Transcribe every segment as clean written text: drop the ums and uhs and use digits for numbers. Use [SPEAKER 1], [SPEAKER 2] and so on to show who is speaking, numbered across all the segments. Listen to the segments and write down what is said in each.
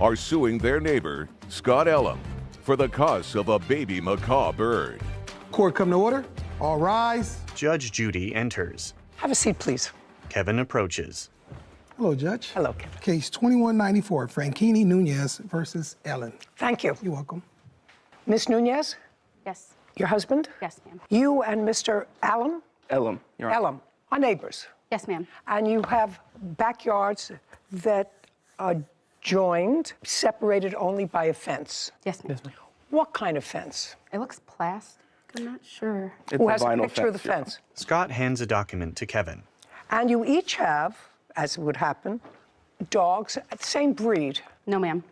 [SPEAKER 1] are suing their neighbor, Scott Elam, for the cost of a baby macaw bird.
[SPEAKER 2] Court come to order. All rise.
[SPEAKER 3] Judge Judy enters.
[SPEAKER 4] Have a seat, please.
[SPEAKER 3] Kevin approaches.
[SPEAKER 2] Hello, Judge.
[SPEAKER 4] Hello, Kevin.
[SPEAKER 2] Case 2194, Franchini Nunez versus Ellen.
[SPEAKER 4] Thank you.
[SPEAKER 2] You're welcome.
[SPEAKER 4] Ms. Nunez,
[SPEAKER 5] Yes.
[SPEAKER 4] your husband?
[SPEAKER 5] Yes, ma'am.
[SPEAKER 4] You and Mr. Allen?
[SPEAKER 6] Elam, Your Honor.
[SPEAKER 4] Elam are neighbors.
[SPEAKER 5] Yes, ma'am.
[SPEAKER 4] And you have backyards that are joined, separated only by a fence.
[SPEAKER 5] Yes, ma'am.
[SPEAKER 4] What kind of fence?
[SPEAKER 5] It looks plastic. I'm not sure.
[SPEAKER 6] It's
[SPEAKER 4] Who
[SPEAKER 6] a
[SPEAKER 4] has a
[SPEAKER 6] vinyl
[SPEAKER 4] picture of the
[SPEAKER 6] Your Honor.
[SPEAKER 4] fence?
[SPEAKER 3] Scott hands a document to Kevin.
[SPEAKER 4] And you each have, as would happen, dogs, same breed.
[SPEAKER 5] No, ma'am.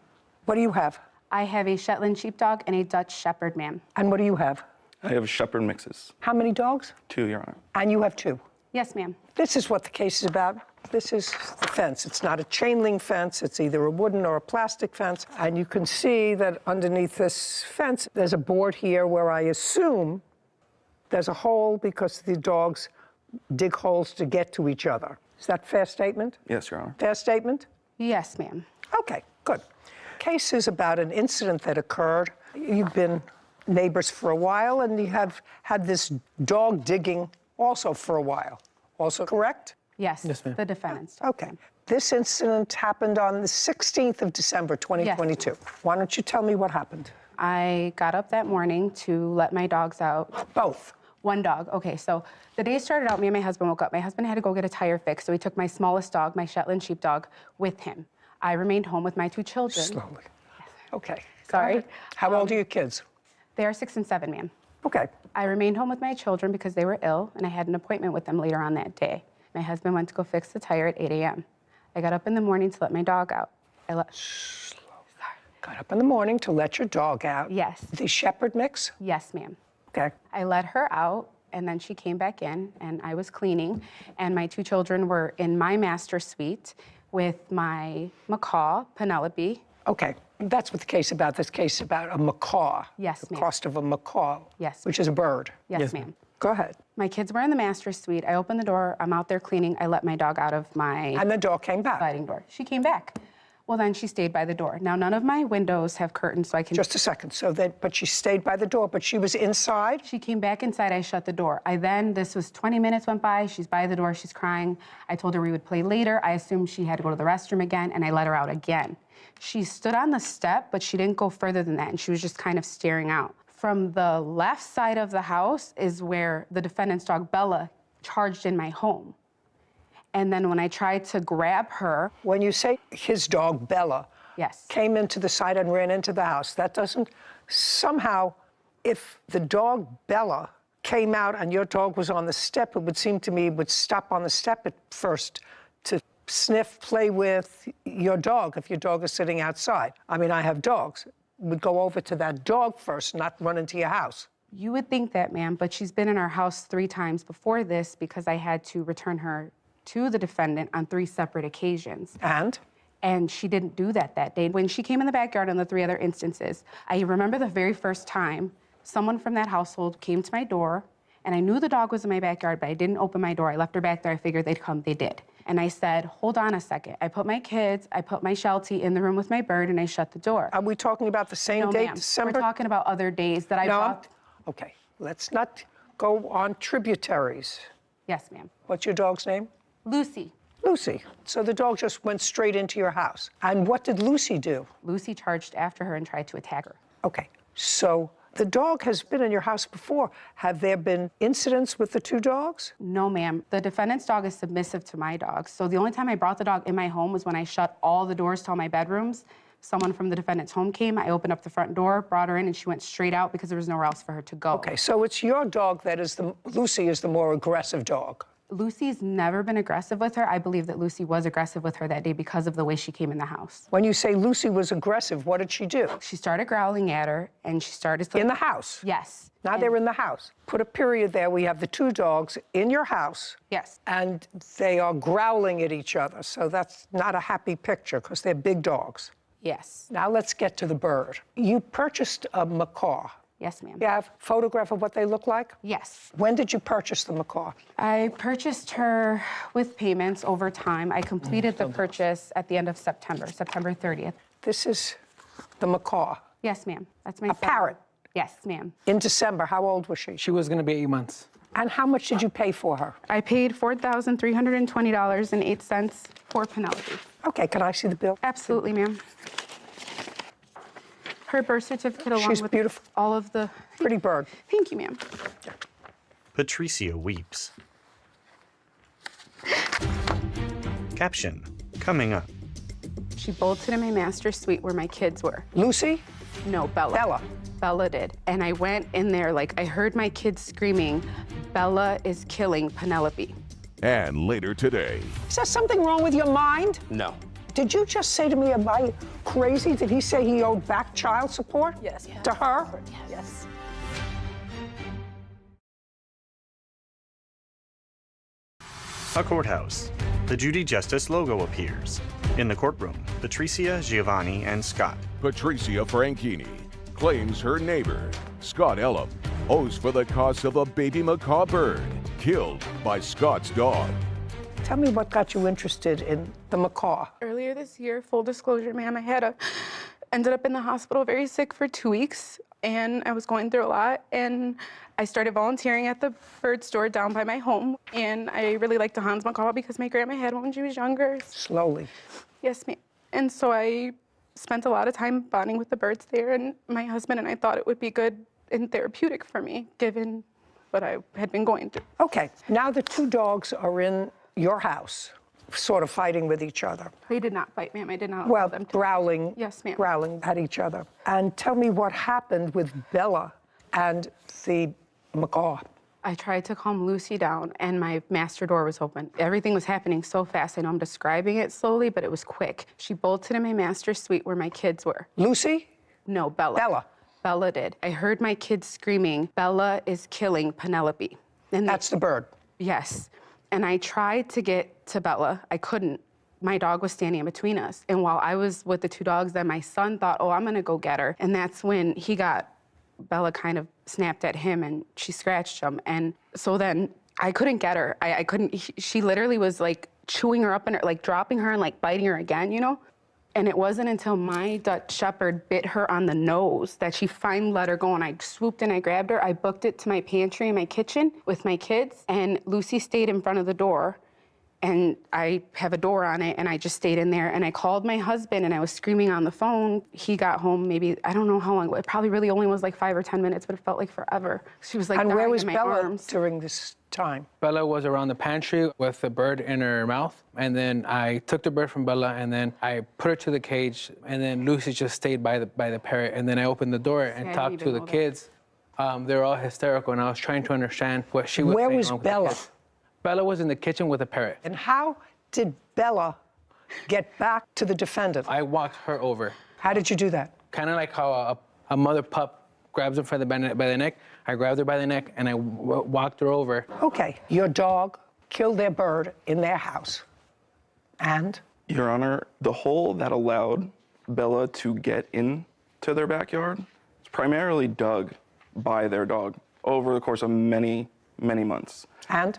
[SPEAKER 4] What do you have?
[SPEAKER 5] I have a Shetland sheepdog and a Dutch shepherd, ma'am.
[SPEAKER 4] And what do you have?
[SPEAKER 6] I have shepherd mixes.
[SPEAKER 4] How many dogs?
[SPEAKER 6] 2, Your Honor.
[SPEAKER 4] And you have 2.
[SPEAKER 5] Yes, ma'am.
[SPEAKER 4] This is what the case is about. This is the fence. It's not a chain link fence. It's either a wooden or a plastic fence. And you can see that underneath this fence, there's a board here where I assume there's a hole because the dogs dig holes to get to each other. Is that a fair statement?
[SPEAKER 6] Yes, Your Honor.
[SPEAKER 4] Fair statement?
[SPEAKER 5] Yes, ma'am.
[SPEAKER 4] Okay, good. Case is about an incident that occurred. You've been neighbors for a while, and you have had this dog digging also for a while. Also correct?
[SPEAKER 5] Yes.
[SPEAKER 2] Yes, ma'am.
[SPEAKER 5] The defendant's dog.
[SPEAKER 4] Okay. This incident happened on the 16th of December, 2022. Why don't you tell me what happened?
[SPEAKER 5] I got up that morning to let my dogs out.
[SPEAKER 4] Both.
[SPEAKER 5] One dog. Okay, so the day started out, me and my husband woke up. My husband had to go get a tire fixed, so he took my smallest dog, my Shetland sheepdog, with him. I remained home with my 2 children.
[SPEAKER 4] Slowly. Okay.
[SPEAKER 5] Sorry.
[SPEAKER 4] Got it. How old are your kids?
[SPEAKER 5] They are 6 and 7, ma'am.
[SPEAKER 4] Okay.
[SPEAKER 5] I remained home with my children because they were ill, and I had an appointment with them later on that day. My husband went to go fix the tire at 8 a.m. I got up in the morning to let my dog out.
[SPEAKER 4] Got up in the morning to let your dog out.
[SPEAKER 5] Yes.
[SPEAKER 4] The shepherd mix?
[SPEAKER 5] Yes, ma'am.
[SPEAKER 4] Okay.
[SPEAKER 5] I let her out, and then she came back in, and I was cleaning, and my 2 children were in my master suite with my macaw, Penelope.
[SPEAKER 4] Okay. That's what the case about. This case is about a macaw.
[SPEAKER 5] Yes,
[SPEAKER 4] The
[SPEAKER 5] ma'am.
[SPEAKER 4] cost of a macaw.
[SPEAKER 5] Yes,
[SPEAKER 4] Which is a bird.
[SPEAKER 5] Yes, ma'am.
[SPEAKER 4] Go ahead.
[SPEAKER 5] My kids were in the master suite. I opened the door. I'm out there cleaning. I let my dog out of my
[SPEAKER 4] And the dog came back.
[SPEAKER 5] sliding door. She came back. Well, then she stayed by the door. Now, none of my windows have curtains, so I can...
[SPEAKER 4] Just a second. So then, but she stayed by the door, but she was inside?
[SPEAKER 5] She came back inside. I shut the door. This was 20 minutes went by. She's by the door. She's crying. I told her we would play later. I assumed she had to go to the restroom again, and I let her out again. She stood on the step, but she didn't go further than that, and she was just kind of staring out. From the left side of the house is where the defendant's dog, Bella, charged in my home. And then when I tried to grab her...
[SPEAKER 4] When you say his dog, Bella,
[SPEAKER 5] Yes.
[SPEAKER 4] came into the side and ran into the house, that doesn't... Somehow, if the dog, Bella, came out and your dog was on the step, it would seem to me it would stop on the step at first to sniff, play with your dog if your dog is sitting outside. I mean, I have dogs. Would go over to that dog first, not run into your house.
[SPEAKER 5] You would think that, ma'am, but she's been in our house 3 times before this because I had to return her to the defendant on 3 separate occasions. And she didn't do that day. When she came in the backyard on the 3 other instances, I remember the very first time someone from that household came to my door, and I knew the dog was in my backyard, but I didn't open my door. I left her back there. I figured they'd come. They did. And I said, hold on a second. I put my kids, I put my Sheltie in the room with my bird, and I shut the door.
[SPEAKER 4] Are we talking about the same
[SPEAKER 5] No,
[SPEAKER 4] date,
[SPEAKER 5] ma'am.
[SPEAKER 4] December?
[SPEAKER 5] We're talking about other days that I
[SPEAKER 4] No,
[SPEAKER 5] brought...
[SPEAKER 4] okay, let's not go on tributaries.
[SPEAKER 5] Yes, ma'am.
[SPEAKER 4] What's your dog's name?
[SPEAKER 5] Lucy.
[SPEAKER 4] Lucy. So the dog just went straight into your house. And what did Lucy do?
[SPEAKER 5] Lucy charged after her and tried to attack her.
[SPEAKER 4] Okay, so the dog has been in your house before. Have there been incidents with the 2 dogs?
[SPEAKER 5] No, ma'am. The defendant's dog is submissive to my dog. So the only time I brought the dog in my home was when I shut all the doors to all my bedrooms. Someone from the defendant's home came. I opened up the front door, brought her in, and she went straight out because there was nowhere else for her to go.
[SPEAKER 4] Okay, so it's your dog that is Lucy is the more aggressive dog.
[SPEAKER 5] Lucy's never been aggressive with her. I believe that Lucy was aggressive with her that day because of the way she came in the house.
[SPEAKER 4] When you say Lucy was aggressive, what did she do?
[SPEAKER 5] She started growling at her, and she started...
[SPEAKER 4] In the house?
[SPEAKER 5] Yes.
[SPEAKER 4] Now they're in the house. Put a period there. We have the 2 dogs in your house.
[SPEAKER 5] Yes.
[SPEAKER 4] And they are growling at each other. So that's not a happy picture because they're big dogs.
[SPEAKER 5] Yes.
[SPEAKER 4] Now let's get to the bird. You purchased a macaw.
[SPEAKER 5] Yes, ma'am.
[SPEAKER 4] You have a photograph of what they look like?
[SPEAKER 5] Yes.
[SPEAKER 4] When did you purchase the macaw?
[SPEAKER 5] I purchased her with payments over time. I completed the purchase at the end of September 30th.
[SPEAKER 4] This is the macaw.
[SPEAKER 5] Yes, ma'am. That's my
[SPEAKER 4] A parrot.
[SPEAKER 5] Yes, ma'am.
[SPEAKER 4] In December, how old was she?
[SPEAKER 2] She was going to be 8 months.
[SPEAKER 4] And how much did you pay for her?
[SPEAKER 5] I paid $4,320.08 for Penelope.
[SPEAKER 4] Okay, can I see the bill?
[SPEAKER 5] Absolutely, ma'am. Her birth certificate along
[SPEAKER 4] She's
[SPEAKER 5] with
[SPEAKER 4] beautiful.
[SPEAKER 5] all of the...
[SPEAKER 4] Pretty bird.
[SPEAKER 5] Thank you, ma'am.
[SPEAKER 3] Patricia weeps. Caption, coming up.
[SPEAKER 5] She bolted in my master suite where my kids were.
[SPEAKER 4] Lucy?
[SPEAKER 5] No, Bella.
[SPEAKER 4] Bella.
[SPEAKER 5] Bella did. And I went in there like I heard my kids screaming, Bella is killing Penelope.
[SPEAKER 1] And later today,
[SPEAKER 4] Is there something wrong with your mind?
[SPEAKER 6] No.
[SPEAKER 4] Did you just say to me, am I crazy? Did he say he owed back child support?
[SPEAKER 7] Yes.
[SPEAKER 4] To her?
[SPEAKER 7] Yes.
[SPEAKER 3] A courthouse. The Judy Justice logo appears. In the courtroom, Patricia, Giovanni, and Scott.
[SPEAKER 1] Patricia Franchini claims her neighbor, Scott Elam, owes for the cost of a baby macaw bird killed by Scott's dog.
[SPEAKER 4] Tell me what got you interested in the macaw.
[SPEAKER 5] Earlier this year, full disclosure, ma'am, ended up in the hospital very sick for 2 weeks, and I was going through a lot, and I started volunteering at the bird store down by my home, and I really liked the Hans macaw because my grandma had one when she was younger.
[SPEAKER 4] Slowly.
[SPEAKER 5] Yes, ma'am. And so I spent a lot of time bonding with the birds there, and my husband and I thought it would be good and therapeutic for me, given what I had been going through.
[SPEAKER 4] Okay, now the two dogs are in your house, sort of fighting with each other.
[SPEAKER 5] They did not fight, ma'am. I did not allow
[SPEAKER 4] Well,
[SPEAKER 5] them to.
[SPEAKER 4] growling.
[SPEAKER 5] Yes, ma'am.
[SPEAKER 4] Growling at each other. And tell me what happened with Bella and the macaw.
[SPEAKER 5] I tried to calm Lucy down, and my master door was open. Everything was happening so fast. I know I'm describing it slowly, but it was quick. She bolted in my master suite where my kids were.
[SPEAKER 4] Lucy?
[SPEAKER 5] No, Bella.
[SPEAKER 4] Bella.
[SPEAKER 5] Bella did. I heard my kids screaming, Bella is killing Penelope. And
[SPEAKER 4] That's the bird.
[SPEAKER 5] Yes. And I tried to get to Bella. I couldn't. My dog was standing in between us. And while I was with the two dogs, then my son thought, oh, I'm gonna go get her. And that's when Bella kind of snapped at him and she scratched him. And so then I couldn't get her. I couldn't, she literally was like chewing her up and like dropping her and like biting her again, you know? And it wasn't until my Dutch Shepherd bit her on the nose that she finally let her go, and I swooped and I grabbed her. I booked it to my pantry in my kitchen with my kids, and Lucy stayed in front of the door, and I have a door on it, and I just stayed in there, and I called my husband, and I was screaming on the phone. He got home maybe, I don't know how long, it probably really only was like 5 or 10 minutes, but it felt like forever. She was like
[SPEAKER 4] And
[SPEAKER 5] dying
[SPEAKER 4] where was
[SPEAKER 5] in my
[SPEAKER 4] Bella
[SPEAKER 5] arms.
[SPEAKER 4] during this time?
[SPEAKER 2] Bella was around the pantry with the bird in her mouth. And then I took the bird from Bella, and then I put her to the cage, and then Lucy just stayed by the parrot. And then I opened the door and talked to the kids. They were all hysterical, and I was trying to understand what she was saying.
[SPEAKER 4] Where was Bella?
[SPEAKER 2] Bella was in the kitchen with a parrot.
[SPEAKER 4] And how did Bella get back to the defendant?
[SPEAKER 2] I walked her over.
[SPEAKER 4] How did you do that?
[SPEAKER 2] Kind of like how a mother pup grabs her by the neck. I grabbed her by the neck, and I walked her over.
[SPEAKER 4] Okay, your dog killed their bird in their house. And?
[SPEAKER 6] Your Honor, the hole that allowed Bella to get into their backyard was primarily dug by their dog over the course of many, many months.
[SPEAKER 4] And?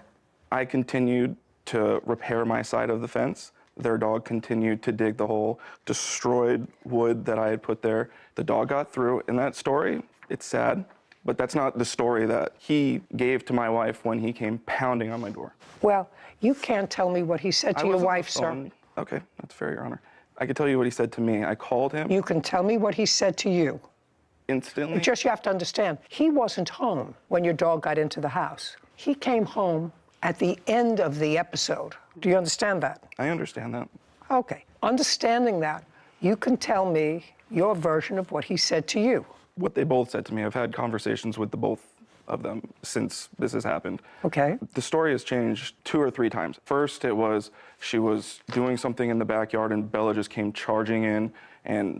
[SPEAKER 6] I continued to repair my side of the fence. Their dog continued to dig the hole, destroyed wood that I had put there. The dog got through. In that story, it's sad, but that's not the story that he gave to my wife when he came pounding on my door.
[SPEAKER 4] Well, you can't tell me what he said to your wife, sir.
[SPEAKER 6] Okay, that's fair, Your Honor. I can tell you what he said to me. I called him.
[SPEAKER 4] You can tell me what he said to you.
[SPEAKER 6] Instantly.
[SPEAKER 4] Just you have to understand, he wasn't home when your dog got into the house. He came home at the end of the episode. Do you understand that?
[SPEAKER 6] I understand that.
[SPEAKER 4] Okay. Understanding that, you can tell me your version of what he said to you.
[SPEAKER 6] What they both said to me, I've had conversations with the both of them since this has happened.
[SPEAKER 4] Okay.
[SPEAKER 6] The story has changed 2 or 3 times. First, it was she was doing something in the backyard and Bella just came charging in and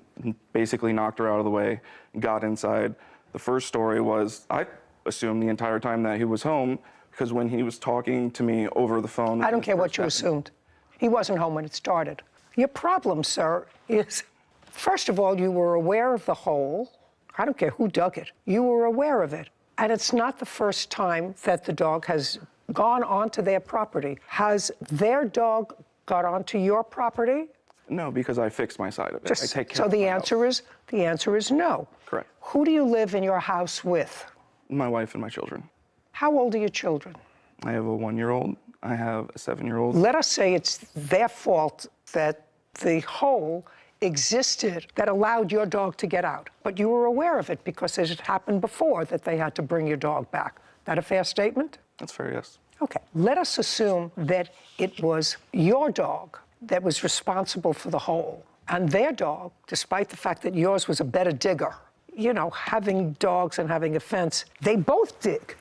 [SPEAKER 6] basically knocked her out of the way, got inside. The first story was, I assumed the entire time that he was home, because when he was talking to me over the phone...
[SPEAKER 4] I don't care what you assumed. He wasn't home when it started. Your problem, sir, is, first of all, you were aware of the hole. I don't care who dug it. You were aware of it. And it's not the first time that the dog has gone onto their property. Has their dog got onto your property?
[SPEAKER 6] No, because I fix my side of it. I take care
[SPEAKER 4] so
[SPEAKER 6] of
[SPEAKER 4] the
[SPEAKER 6] my
[SPEAKER 4] answer
[SPEAKER 6] house.
[SPEAKER 4] the answer is no.
[SPEAKER 6] Correct.
[SPEAKER 4] Who do you live in your house with?
[SPEAKER 6] My wife and my children.
[SPEAKER 4] How old are your children?
[SPEAKER 6] I have a 1-year-old. I have a 7-year-old.
[SPEAKER 4] Let us say it's their fault that the hole existed that allowed your dog to get out. But you were aware of it because it had happened before that they had to bring your dog back. That a fair statement?
[SPEAKER 6] That's fair, yes.
[SPEAKER 4] Okay. Let us assume that it was your dog that was responsible for the hole. And their dog, despite the fact that yours was a better digger, you know, having dogs and having a fence, they both dig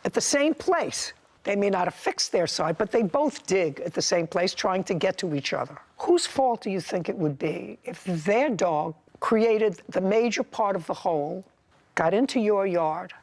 [SPEAKER 4] at the same place. They may not have fixed their side, but they both dig at the same place, trying to get to each other. Whose fault do you think it would be if their dog created the major part of the hole, got into your yard,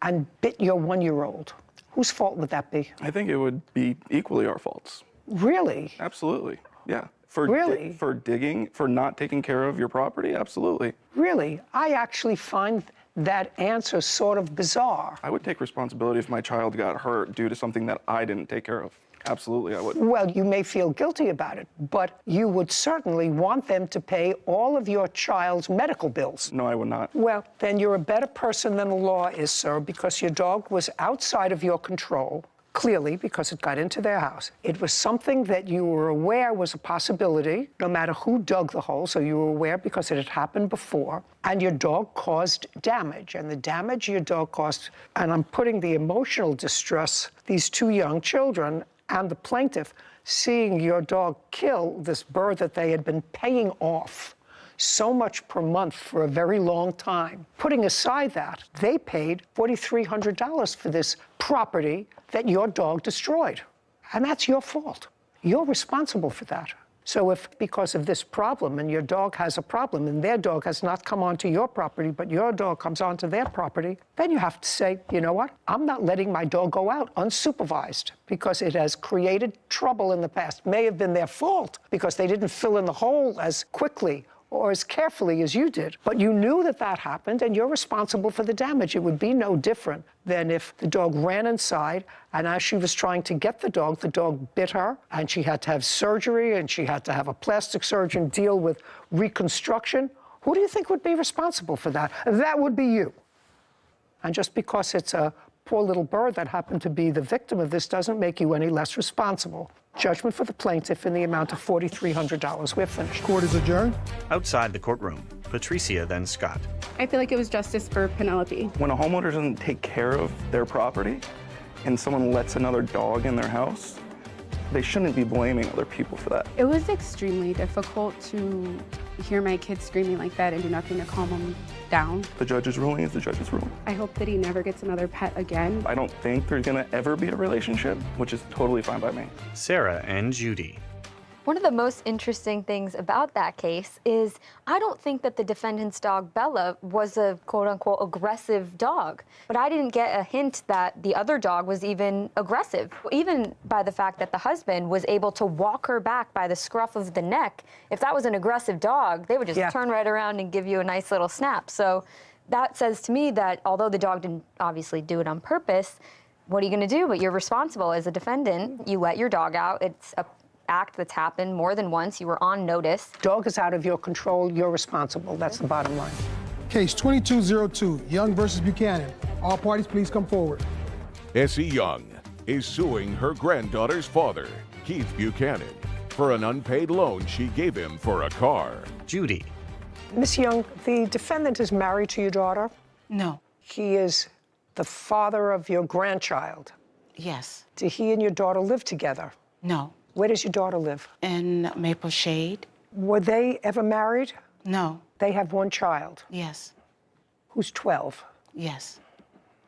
[SPEAKER 4] and bit your 1-year-old? Whose fault would that be?
[SPEAKER 6] I think it would be equally our faults.
[SPEAKER 4] Really?
[SPEAKER 6] Absolutely, yeah.
[SPEAKER 4] Really?
[SPEAKER 6] For digging, for not taking care of your property, absolutely.
[SPEAKER 4] Really? I actually find that answer sort of bizarre.
[SPEAKER 6] I would take responsibility if my child got hurt due to something that I didn't take care of. Absolutely, I would.
[SPEAKER 4] Well, you may feel guilty about it, but you would certainly want them to pay all of your child's medical bills.
[SPEAKER 6] No, I would not.
[SPEAKER 4] Well, then you're a better person than the law is, sir, because your dog was outside of your control, clearly, because it got into their house. It was something that you were aware was a possibility, no matter who dug the hole, so you were aware because it had happened before, and your dog caused damage, and the damage your dog caused, and I'm putting the emotional distress, these 2 young children, and the plaintiff seeing your dog kill this bird that they had been paying off so much per month for a very long time. Putting aside that, they paid $4,300 for this property that your dog destroyed. And that's your fault. You're responsible for that. So if, because of this problem, and your dog has a problem, and their dog has not come onto your property, but your dog comes onto their property, then you have to say, you know what? I'm not letting my dog go out unsupervised because it has created trouble in the past. May have been their fault because they didn't fill in the hole as quickly or as carefully as you did. But you knew that that happened, and you're responsible for the damage. It would be no different than if the dog ran inside, and as she was trying to get the dog bit her, and she had to have surgery, and she had to have a plastic surgeon deal with reconstruction. Who do you think would be responsible for that? That would be you. And just because it's a poor little bird that happened to be the victim of this doesn't make you any less responsible. Judgment for the plaintiff in the amount of $4,300. We're finished.
[SPEAKER 7] Court is adjourned.
[SPEAKER 3] Outside the courtroom, Patricia, then Scott.
[SPEAKER 5] I feel like it was justice for Penelope.
[SPEAKER 6] When a homeowner doesn't take care of their property and someone lets another dog in their house, they shouldn't be blaming other people for that.
[SPEAKER 5] It was extremely difficult to hear my kids screaming like that and do nothing to calm them down.
[SPEAKER 6] The judge's ruling is the judge's ruling.
[SPEAKER 5] I hope that he never gets another pet again.
[SPEAKER 6] I don't think there's gonna ever be a relationship, which is totally fine by me.
[SPEAKER 3] Sarah and Judy.
[SPEAKER 8] One of the most interesting things about that case is I don't think that the defendant's dog, Bella, was a quote-unquote aggressive dog. But I didn't get a hint that the other dog was even aggressive. Even by the fact that the husband was able to walk her back by the scruff of the neck. If that was an aggressive dog, they would just turn right around and give you a nice little snap. So that says to me that although the dog didn't obviously do it on purpose, what are you gonna do? But you're responsible as a defendant. You let your dog out. It's a act that's happened more than once. You were on notice.
[SPEAKER 4] Dog is out of your control. You're responsible. That's the bottom line.
[SPEAKER 7] Case 2202, Young versus Buchanan. All parties, please come forward.
[SPEAKER 1] Essie Young is suing her granddaughter's father, Keith Buchanan, for an unpaid loan she gave him for a car.
[SPEAKER 3] Judy.
[SPEAKER 4] Miss Young, the defendant is married to your daughter?
[SPEAKER 9] No.
[SPEAKER 4] He is the father of your grandchild.
[SPEAKER 9] Yes.
[SPEAKER 4] Do he and your daughter live together?
[SPEAKER 9] No.
[SPEAKER 4] Where does your daughter live?
[SPEAKER 9] In Maple Shade?
[SPEAKER 4] Were they ever married?
[SPEAKER 9] No.
[SPEAKER 4] They have one child?
[SPEAKER 9] Yes.
[SPEAKER 4] Who's 12?
[SPEAKER 9] Yes.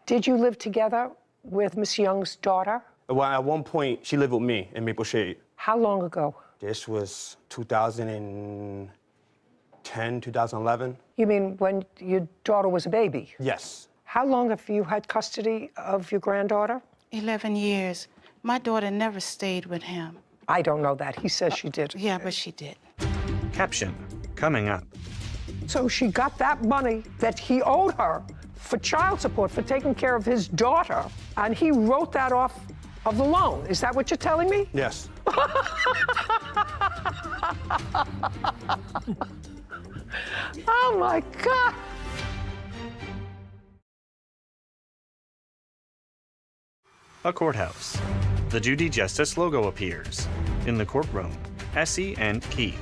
[SPEAKER 4] Did you live together with Miss Young's daughter?
[SPEAKER 10] Well, at one point, she lived with me in Maple Shade.
[SPEAKER 4] How long ago?
[SPEAKER 10] This was 2010, 2011.
[SPEAKER 4] You mean when your daughter was a baby?
[SPEAKER 10] Yes.
[SPEAKER 4] How long have you had custody of your granddaughter?
[SPEAKER 9] 11 years. My daughter never stayed with him.
[SPEAKER 4] I don't know that. He says she did.
[SPEAKER 9] Yeah, but she did.
[SPEAKER 3] Caption, coming up.
[SPEAKER 4] So she got that money that he owed her for child support, for taking care of his daughter, and he wrote that off of the loan. Is that what you're telling me?
[SPEAKER 10] Yes.
[SPEAKER 4] Oh, my God.
[SPEAKER 3] A courthouse. The Judy Justice logo appears. In the courtroom, Essie and Keith.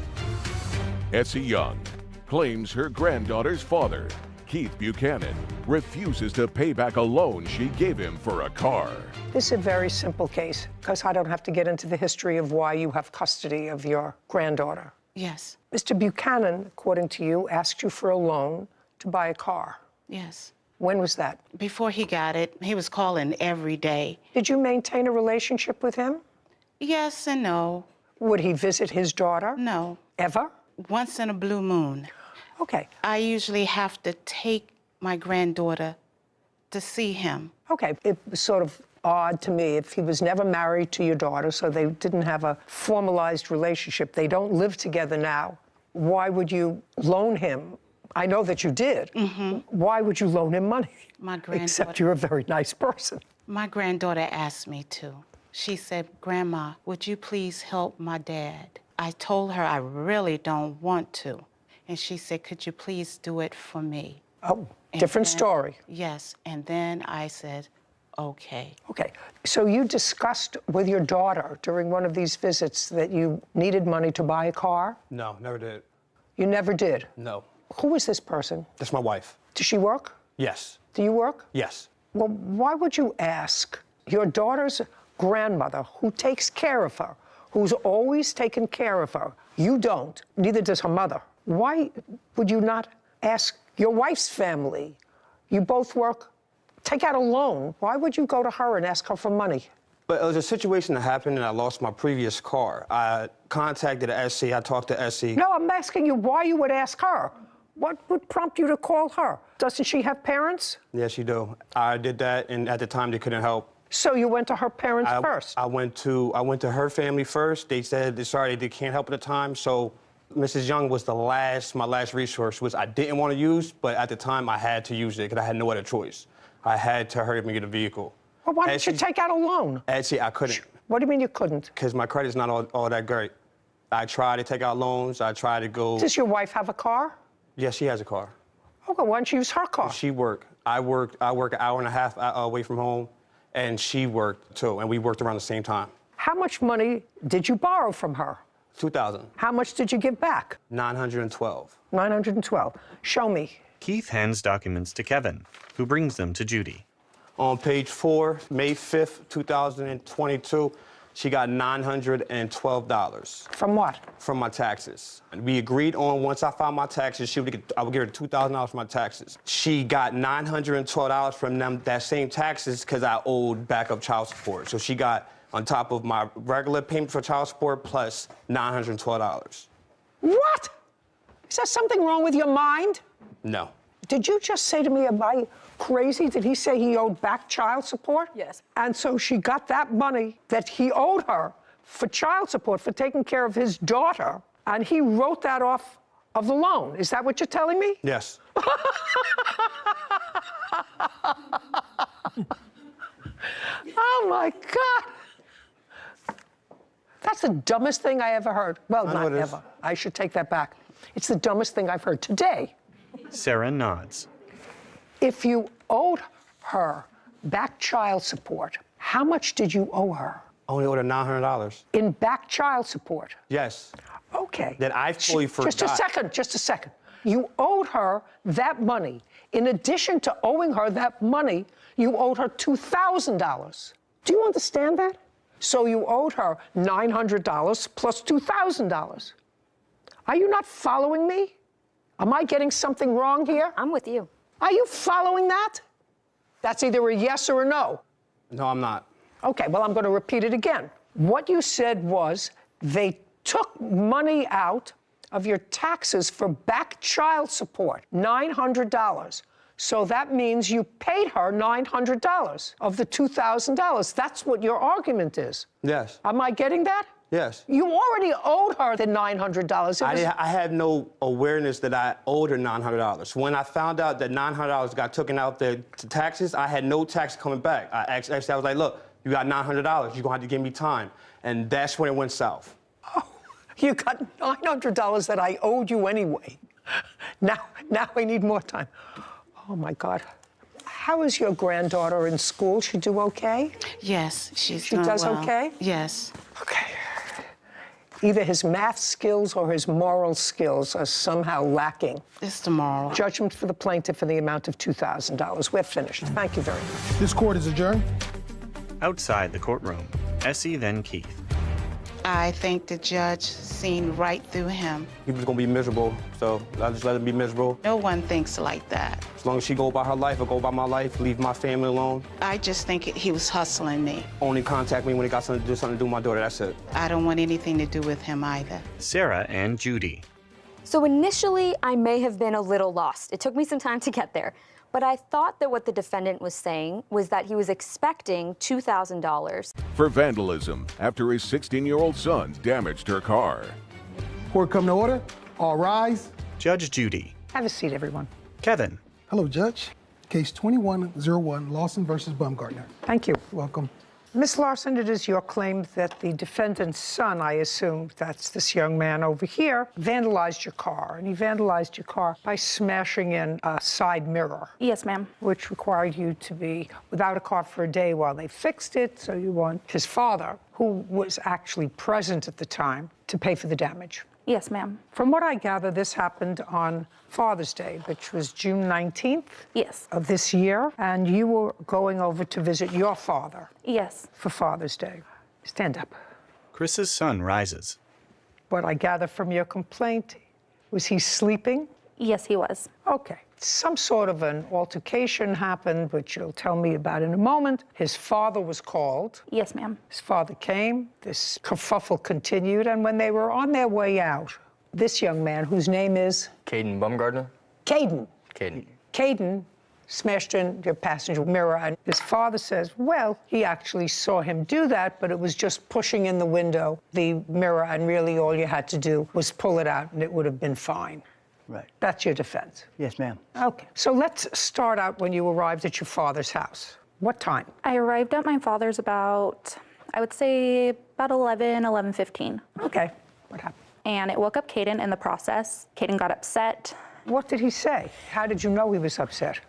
[SPEAKER 1] Essie Young claims her granddaughter's father, Keith Buchanan, refuses to pay back a loan she gave him for a car.
[SPEAKER 4] This is a very simple case, because I don't have to get into the history of why you have custody of your granddaughter.
[SPEAKER 9] Yes.
[SPEAKER 4] Mr. Buchanan, according to you, asked you for a loan to buy a car.
[SPEAKER 9] Yes.
[SPEAKER 4] When was that?
[SPEAKER 9] Before he got it, he was calling every day.
[SPEAKER 4] Did you maintain a relationship with him?
[SPEAKER 9] Yes and no.
[SPEAKER 4] Would he visit his daughter?
[SPEAKER 9] No.
[SPEAKER 4] Ever?
[SPEAKER 9] Once in a blue moon.
[SPEAKER 4] Okay.
[SPEAKER 9] I usually have to take my granddaughter to see him.
[SPEAKER 4] Okay, it was sort of odd to me if he was never married to your daughter, so they didn't have a formalized relationship. They don't live together now. Why would you loan him? I know that you did. Mm-hmm. Why would you loan him money?
[SPEAKER 9] My granddaughter.
[SPEAKER 4] Except you're a very nice person.
[SPEAKER 9] My granddaughter asked me to. She said, "Grandma, would you please help my dad?" I told her I really don't want to. And she said, "Could you please do it for me?"
[SPEAKER 4] Oh, different story.
[SPEAKER 9] Yes, and then I said, okay.
[SPEAKER 4] Okay, so you discussed with your daughter during one of these visits that you needed money to buy a car?
[SPEAKER 10] No, never did.
[SPEAKER 4] You never did?
[SPEAKER 10] No.
[SPEAKER 4] Who is this person?
[SPEAKER 10] That's my wife.
[SPEAKER 4] Does she work?
[SPEAKER 10] Yes.
[SPEAKER 4] Do you work?
[SPEAKER 10] Yes.
[SPEAKER 4] Well, why would you ask your daughter's grandmother, who takes care of her, who's always taken care of her? You don't, neither does her mother. Why would you not ask your wife's family? You both work, take out a loan. Why would you go to her and ask her for money?
[SPEAKER 10] But it was a situation that happened and I lost my previous car. I contacted Essie, I talked to Essie.
[SPEAKER 4] No, I'm asking you why you would ask her. What would prompt you to call her? Doesn't she have parents?
[SPEAKER 10] Yes, she do. I did that, and at the time they couldn't help.
[SPEAKER 4] So you went to her parents first?
[SPEAKER 10] I went to her family first. They said they're sorry they can't help at the time. So Mrs. Young was my last resource, which I didn't want to use, but at the time I had to use it because I had no other choice. I had to hurry up and get a vehicle.
[SPEAKER 4] Well, why didn't you take out a loan?
[SPEAKER 10] Actually, I couldn't.
[SPEAKER 4] What do you mean you couldn't?
[SPEAKER 10] Because my credit's not all that great. I tried to take out loans. I tried to go.
[SPEAKER 4] Does your wife have a car?
[SPEAKER 10] Yes, she has a car.
[SPEAKER 4] Okay, why don't you use her car?
[SPEAKER 10] She worked. I work an hour and a half away from home, and she worked too, and we worked around the same time.
[SPEAKER 4] How much money did you borrow from her?
[SPEAKER 10] $2,000.
[SPEAKER 4] How much did you give back?
[SPEAKER 10] $912.
[SPEAKER 4] $912. Show me.
[SPEAKER 3] Keith hands documents to Kevin, who brings them to Judy.
[SPEAKER 10] On page 4, May 5th, 2022, she got $912.
[SPEAKER 4] From what?
[SPEAKER 10] From my taxes. And we agreed on once I filed my taxes, I would give her $2,000 for my taxes. She got $912 from them, that same taxes, because I owed backup child support. So she got on top of my regular payment for child support plus $912.
[SPEAKER 4] What? Is there something wrong with your mind?
[SPEAKER 10] No.
[SPEAKER 4] Did you just say to me, am I crazy? Did he say he owed back child support?
[SPEAKER 11] Yes.
[SPEAKER 4] And so she got that money that he owed her for child support, for taking care of his daughter, and he wrote that off of the loan. Is that what you're telling me?
[SPEAKER 10] Yes.
[SPEAKER 4] Oh, my God. That's the dumbest thing I ever heard. Well, not ever. I should take that back. It's the dumbest thing I've heard today.
[SPEAKER 3] Sarah nods.
[SPEAKER 4] If you owed her back child support, how much did you owe her?
[SPEAKER 10] Only owed her $900.
[SPEAKER 4] In back child support?
[SPEAKER 10] Yes.
[SPEAKER 4] Okay.
[SPEAKER 10] That I fully forgot.
[SPEAKER 4] Just a second. You owed her that money. In addition to owing her that money, you owed her $2,000. Do you understand that? So you owed her $900 plus $2,000. Are you not following me? Am I getting something wrong here?
[SPEAKER 8] I'm with you.
[SPEAKER 4] Are you following that? That's either a yes or a no.
[SPEAKER 10] No, I'm not.
[SPEAKER 4] Okay, well, I'm going to repeat it again. What you said was they took money out of your taxes for back child support, $900. So that means you paid her $900 of the $2,000. That's what your argument is.
[SPEAKER 10] Yes.
[SPEAKER 4] Am I getting that?
[SPEAKER 10] Yes.
[SPEAKER 4] You already owed her the $900.
[SPEAKER 10] I had no awareness that I owed her $900. When I found out that $900 got taken out the taxes, I had no tax coming back. I was like, look, you got $900. You're going to have to give me time. And that's when it went south.
[SPEAKER 4] Oh, You got $900 that I owed you anyway. Now I need more time. Oh, my God. How is your granddaughter in school? She do okay?
[SPEAKER 9] Yes, she
[SPEAKER 4] does
[SPEAKER 9] well.
[SPEAKER 4] Okay?
[SPEAKER 9] Yes.
[SPEAKER 4] Okay. Either his math skills or his moral skills are somehow lacking.
[SPEAKER 9] It's the moral.
[SPEAKER 4] Judgment for the plaintiff in the amount of $2,000. We're finished. Thank you very much.
[SPEAKER 7] This court is adjourned.
[SPEAKER 3] Outside the courtroom, Essie, then Keith.
[SPEAKER 9] I think the judge seen right through him.
[SPEAKER 10] He was gonna be miserable, so I just let him be miserable.
[SPEAKER 9] No one thinks like that.
[SPEAKER 10] As long as she go about her life, I go about my life, leave my family alone.
[SPEAKER 9] I just think he was hustling me.
[SPEAKER 10] Only contact me when he got something to do with my daughter, that's it.
[SPEAKER 9] I don't want anything to do with him either.
[SPEAKER 3] Sarah and Judy.
[SPEAKER 8] So initially, I may have been a little lost. It took me some time to get there. But I thought that what the defendant was saying was that he was expecting $2,000.
[SPEAKER 1] For vandalism after his 16-year-old son damaged her car.
[SPEAKER 7] Court come to order. All rise.
[SPEAKER 3] Judge Judy.
[SPEAKER 4] Have a seat, everyone.
[SPEAKER 3] Kevin.
[SPEAKER 7] Hello, Judge. Case 2101, Lawson versus Baumgartner.
[SPEAKER 4] Thank you.
[SPEAKER 7] Welcome.
[SPEAKER 4] Miss Larson, it is your claim that the defendant's son, I assume that's this young man over here, vandalized your car. And he vandalized your car by smashing in a side mirror.
[SPEAKER 11] Yes, ma'am.
[SPEAKER 4] Which required you to be without a car for a day while they fixed it. So you want his father, who was actually present at the time, to pay for the damage.
[SPEAKER 11] Yes, ma'am.
[SPEAKER 4] From what I gather, this happened on Father's Day, which was June 19th
[SPEAKER 11] Yes.
[SPEAKER 4] of this year, and you were going over to visit your father.
[SPEAKER 11] Yes.
[SPEAKER 4] For Father's Day. Stand up.
[SPEAKER 3] Chris's son rises.
[SPEAKER 4] What I gather from your complaint, was he sleeping?
[SPEAKER 11] Yes, he was.
[SPEAKER 4] Okay. Some sort of an altercation happened, which you'll tell me about in a moment. His father was called.
[SPEAKER 11] Yes, ma'am.
[SPEAKER 4] His father came. This kerfuffle continued, and when they were on their way out, this young man, whose name is?
[SPEAKER 12] Caden Baumgartner.
[SPEAKER 4] Caden.
[SPEAKER 12] Caden.
[SPEAKER 4] Caden smashed in your passenger mirror, and his father says, well, he actually saw him do that, but it was just pushing in the window, the mirror, and really all you had to do was pull it out, and it would have been fine.
[SPEAKER 13] Right.
[SPEAKER 4] That's your defense?
[SPEAKER 13] Yes, ma'am.
[SPEAKER 4] Okay. So let's start out when you arrived at your father's house. What time?
[SPEAKER 11] I arrived at my father's about, I would say, about 11:15.
[SPEAKER 4] Okay. What happened?
[SPEAKER 11] And it woke up Caden in the process. Caden got upset.
[SPEAKER 4] What did he say? How did you know he was upset?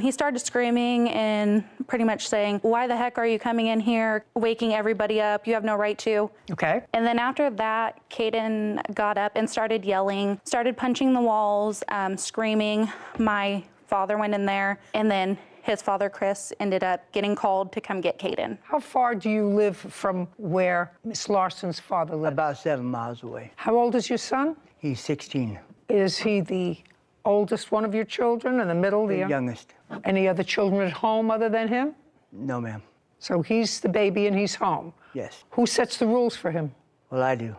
[SPEAKER 11] He started screaming and pretty much saying, why the heck are you coming in here, waking everybody up? You have no right to.
[SPEAKER 4] Okay.
[SPEAKER 11] And then after that, Caden got up and started yelling, started punching the walls, screaming. My father went in there, and then his father, Chris, ended up getting called to come get Caden.
[SPEAKER 4] How far do you live from where Miss Larson's father lives?
[SPEAKER 13] About 7 miles away.
[SPEAKER 4] How old is your son?
[SPEAKER 13] He's 16.
[SPEAKER 4] Is he the oldest one of your children, in the middle?
[SPEAKER 13] The youngest.
[SPEAKER 4] Any other children at home other than him?
[SPEAKER 13] No, ma'am.
[SPEAKER 4] So he's the baby and he's home?
[SPEAKER 13] Yes.
[SPEAKER 4] Who sets the rules for him?
[SPEAKER 13] Well, I do.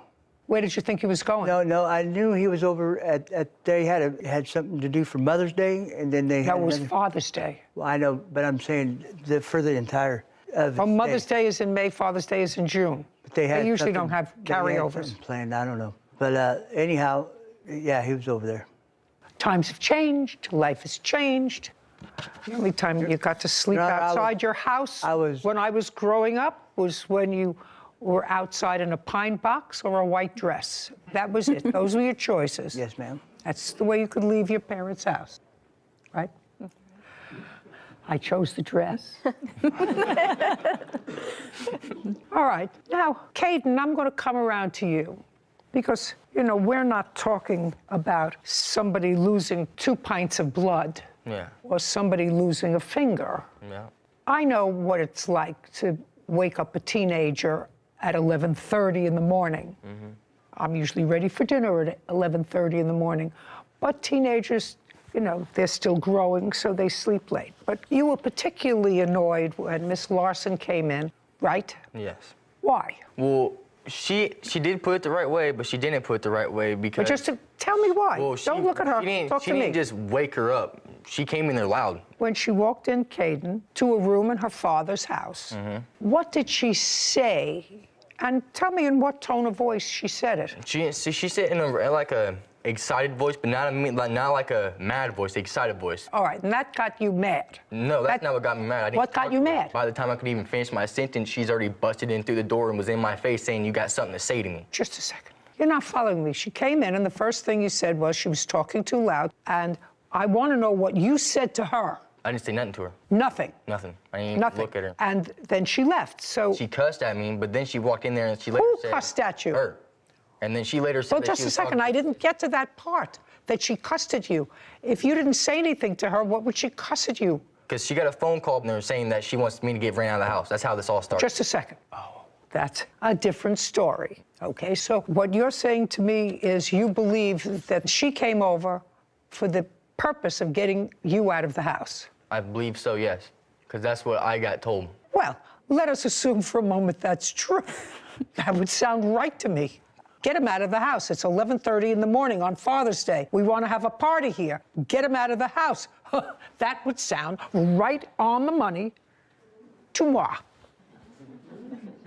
[SPEAKER 4] Where did you think he was going?
[SPEAKER 13] No, I knew he was over they had something to do for Mother's Day, and then they had
[SPEAKER 4] That was
[SPEAKER 13] another...
[SPEAKER 4] Father's Day.
[SPEAKER 13] Well, I know, but I'm saying for the entire
[SPEAKER 4] Mother's Day is in May, Father's Day is in June.
[SPEAKER 13] But they
[SPEAKER 4] usually don't have carryovers.
[SPEAKER 13] Planned, I don't know. But anyhow, yeah, he was over there.
[SPEAKER 4] Times have changed, life has changed. The only time you got to sleep outside your house when I was growing up was when you were outside in a pine box or a white dress. That was it. Those were your choices.
[SPEAKER 13] Yes, ma'am.
[SPEAKER 4] That's the way you could leave your parents' house, right? I chose the dress. All right. Now, Caden, I'm going to come around to you because, you know, we're not talking about somebody losing 2 pints of blood.
[SPEAKER 12] Yeah.
[SPEAKER 4] Or somebody losing a finger.
[SPEAKER 12] Yeah.
[SPEAKER 4] I know what it's like to wake up a teenager at 11:30 in the morning. Mm-hmm. I'm usually ready for dinner at 11:30 in the morning. But teenagers, you know, they're still growing, so they sleep late. But you were particularly annoyed when Miss Larson came in, right?
[SPEAKER 12] Yes.
[SPEAKER 4] Why?
[SPEAKER 12] Well, she did put it the right way, but she didn't put it the right way because...
[SPEAKER 4] But just tell me why.
[SPEAKER 12] Well,
[SPEAKER 4] Don't look at her. Talk to me.
[SPEAKER 12] She didn't just wake her up. She came in there loud.
[SPEAKER 4] When she walked in, Caden, to a room in her father's house, what did she say? And tell me in what tone of voice she said it.
[SPEAKER 12] She said in like a excited voice, but not like a mad voice, excited voice.
[SPEAKER 4] All right, and that got you mad.
[SPEAKER 12] No, that's not what got me mad.
[SPEAKER 4] What got you mad?
[SPEAKER 12] By the time I could even finish my sentence, she's already busted in through the door and was in my face saying, you got something to say to me.
[SPEAKER 4] Just a second. You're not following me. She came in, and the first thing you said was she was talking too loud, and I want to know what you said to her.
[SPEAKER 12] I didn't say nothing to her.
[SPEAKER 4] Nothing.
[SPEAKER 12] Nothing. I didn't even look at her.
[SPEAKER 4] And then she left, so...
[SPEAKER 12] She cussed at me, but then she walked in there and she later said...
[SPEAKER 4] Who cussed at you?
[SPEAKER 12] Her. And then she later said that
[SPEAKER 4] just
[SPEAKER 12] she
[SPEAKER 4] a
[SPEAKER 12] was
[SPEAKER 4] second, I didn't get to that part, that she cussed at you. If you didn't say anything to her, what would she cuss at you?
[SPEAKER 12] Because she got a phone call from her saying that she wants me to get ran out of the house. That's how this all started.
[SPEAKER 4] Just a second. Oh, that's a different story. Okay, so what you're saying to me is you believe that she came over for the purpose of getting you out of the house.
[SPEAKER 12] I believe so, yes, because that's what I got told.
[SPEAKER 4] Well, let us assume for a moment that's true. That would sound right to me. Get him out of the house. It's 11:30 in the morning on Father's Day. We want to have a party here. Get him out of the house. That would sound right on the money to moi.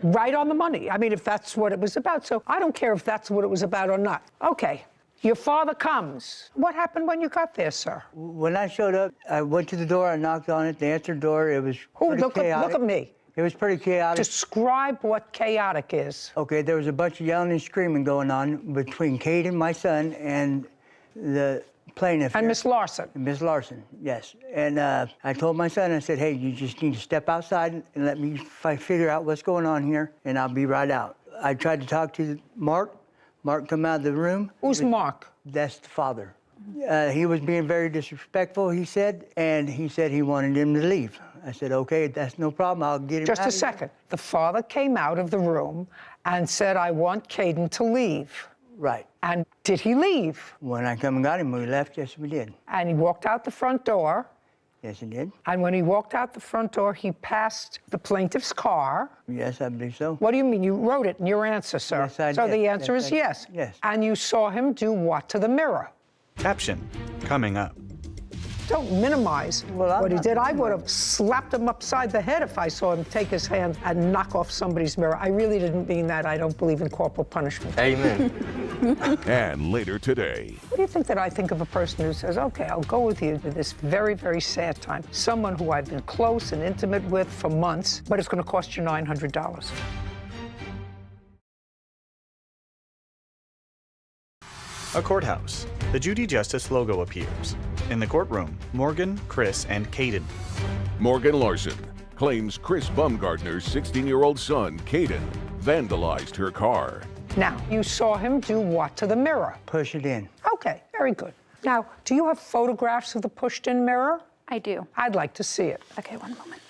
[SPEAKER 4] Right on the money. I mean, if that's what it was about. So I don't care if that's what it was about or not. Okay, your father comes. What happened when you got there, sir?
[SPEAKER 13] When I showed up, I went to the door, I knocked on it, they answered the door, it was pretty chaotic.
[SPEAKER 4] Look at me.
[SPEAKER 13] It was pretty chaotic.
[SPEAKER 4] Describe what chaotic is.
[SPEAKER 13] Okay, there was a bunch of yelling and screaming going on between Caden, my son, and the plaintiff.
[SPEAKER 4] And Miss Larson.
[SPEAKER 13] Miss Larson, yes. And I told my son, I said, hey, you just need to step outside and let me figure out what's going on here, and I'll be right out. I tried to talk to Mark. Mark come out of the room.
[SPEAKER 4] Who's Mark?
[SPEAKER 13] That's the father. He was being very disrespectful, he said, and he said he wanted him to leave. I said, okay, that's no problem, I'll get him
[SPEAKER 4] Just
[SPEAKER 13] out
[SPEAKER 4] a
[SPEAKER 13] of here.
[SPEAKER 4] second. The father came out of the room and said, I want Caden to leave.
[SPEAKER 13] Right.
[SPEAKER 4] And did he leave?
[SPEAKER 13] When I come and got him, we left, yes, we did.
[SPEAKER 4] And he walked out the front door.
[SPEAKER 13] Yes, he did.
[SPEAKER 4] And when he walked out the front door, he passed the plaintiff's car.
[SPEAKER 13] Yes, I believe so.
[SPEAKER 4] What do you mean? You wrote it in your answer, sir.
[SPEAKER 13] Yes, I
[SPEAKER 4] so
[SPEAKER 13] did.
[SPEAKER 4] the answer is yes.
[SPEAKER 13] Yes.
[SPEAKER 4] And you saw him do what to the mirror?
[SPEAKER 3] Caption coming up.
[SPEAKER 4] Don't minimize what he did. I would have slapped him upside the head if I saw him take his hand and knock off somebody's mirror. I really didn't mean that. I don't believe in corporal punishment.
[SPEAKER 12] Amen.
[SPEAKER 1] And later today.
[SPEAKER 4] What do you think that I think of a person who says, okay, I'll go with you to this very, very sad time? Someone who I've been close and intimate with for months, but it's going to cost you $900.
[SPEAKER 3] A courthouse. The Judy Justice logo appears. In the courtroom, Morgan, Chris, and Caden.
[SPEAKER 1] Morgan Larson claims Chris Bumgardner's 16-year-old son, Caden, vandalized her car.
[SPEAKER 4] Now, you saw him do what to the mirror?
[SPEAKER 13] Push it in.
[SPEAKER 4] Okay, very good. Now, do you have photographs of the pushed-in mirror?
[SPEAKER 11] I do.
[SPEAKER 4] I'd like to see it.
[SPEAKER 11] Okay, one moment.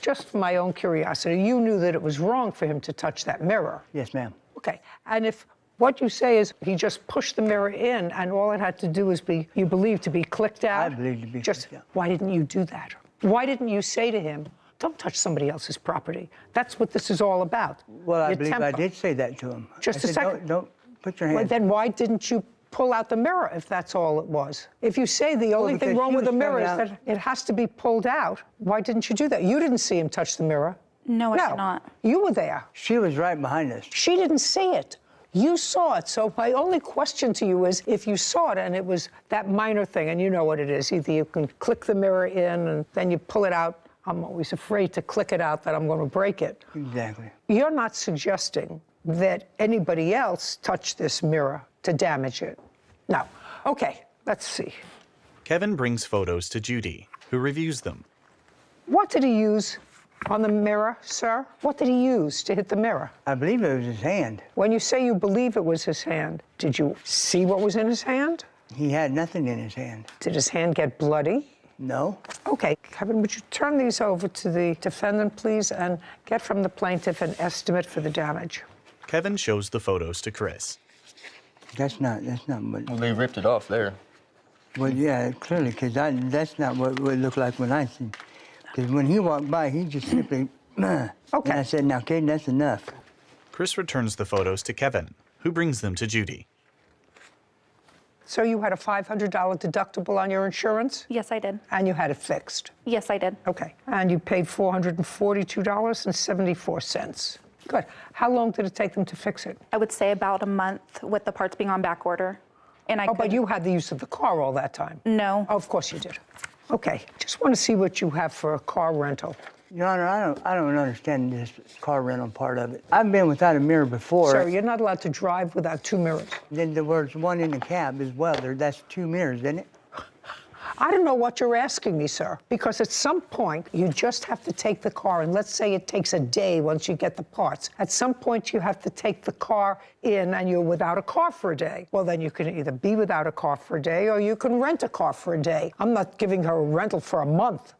[SPEAKER 4] Just for my own curiosity, you knew that it was wrong for him to touch that mirror.
[SPEAKER 13] Yes, ma'am.
[SPEAKER 4] Okay, and if what you say is he just pushed the mirror in and all it had to do is be, you believe, to be clicked out?
[SPEAKER 13] I believe to be
[SPEAKER 4] just,
[SPEAKER 13] clicked out.
[SPEAKER 4] Why didn't you do that? Why didn't you say to him, don't touch somebody else's property? That's what this is all about.
[SPEAKER 13] Well, I
[SPEAKER 4] Your
[SPEAKER 13] believe
[SPEAKER 4] temper.
[SPEAKER 13] I did say that to him.
[SPEAKER 4] Just
[SPEAKER 13] I
[SPEAKER 4] a
[SPEAKER 13] said,
[SPEAKER 4] second.
[SPEAKER 13] Don't put your hand.
[SPEAKER 4] Well, then why didn't you pull out the mirror if that's all it was? If you say the only thing
[SPEAKER 13] because
[SPEAKER 4] wrong
[SPEAKER 13] she
[SPEAKER 4] with the
[SPEAKER 13] was
[SPEAKER 4] mirror is
[SPEAKER 13] coming
[SPEAKER 4] that it has to be pulled out, why didn't you do that? You didn't see him touch the mirror.
[SPEAKER 11] No, I did not.
[SPEAKER 4] You were there.
[SPEAKER 13] She was right behind us.
[SPEAKER 4] She didn't see it. You saw it. So my only question to you is, if you saw it and it was that minor thing, and you know what it is, either you can click the mirror in and then you pull it out. I'm always afraid to click it out that I'm going to break it.
[SPEAKER 13] Exactly.
[SPEAKER 4] You're not suggesting that anybody else touched this mirror to damage it. No. Okay, let's see.
[SPEAKER 3] Kevin brings photos to Judy, who reviews them.
[SPEAKER 4] What did he use on the mirror, sir? What did he use to hit the mirror?
[SPEAKER 13] I believe it was his hand.
[SPEAKER 4] When you say you believe it was his hand, did you see what was in his hand?
[SPEAKER 13] He had nothing in his hand.
[SPEAKER 4] Did his hand get bloody?
[SPEAKER 13] No.
[SPEAKER 4] Okay, Kevin, would you turn these over to the defendant, please, and get from the plaintiff an estimate for the damage?
[SPEAKER 3] Kevin shows the photos to Chris.
[SPEAKER 13] That's not what...
[SPEAKER 12] Well, they ripped it off there.
[SPEAKER 13] Well, yeah, clearly, because that's not what it looked like when I seen. Because when he walked by, he just simply... Okay. And I said, now, Caden, that's enough.
[SPEAKER 3] Chris returns the photos to Kevin, who brings them to Judy.
[SPEAKER 4] So you had a $500 deductible on your insurance?
[SPEAKER 11] Yes, I did.
[SPEAKER 4] And you had it fixed?
[SPEAKER 11] Yes, I did.
[SPEAKER 4] Okay. And you paid $442.74. Good. How long did it take them to fix it?
[SPEAKER 11] I would say about a month with the parts being on back order. And
[SPEAKER 4] but you had the use of the car all that time?
[SPEAKER 11] No.
[SPEAKER 4] Oh, of course you did. Okay. Just want to see what you have for a car rental.
[SPEAKER 13] Your Honor, I don't understand this car rental part of it. I've been without a mirror before.
[SPEAKER 4] Sir, you're not allowed to drive without 2 mirrors.
[SPEAKER 13] Then there was one in the cab as well. That's 2 mirrors, isn't it?
[SPEAKER 4] I don't know what you're asking me, sir, because at some point you just have to take the car, and let's say it takes a day once you get the parts. At some point you have to take the car in and you're without a car for a day. Well, then you can either be without a car for a day or you can rent a car for a day. I'm not giving her a rental for a month.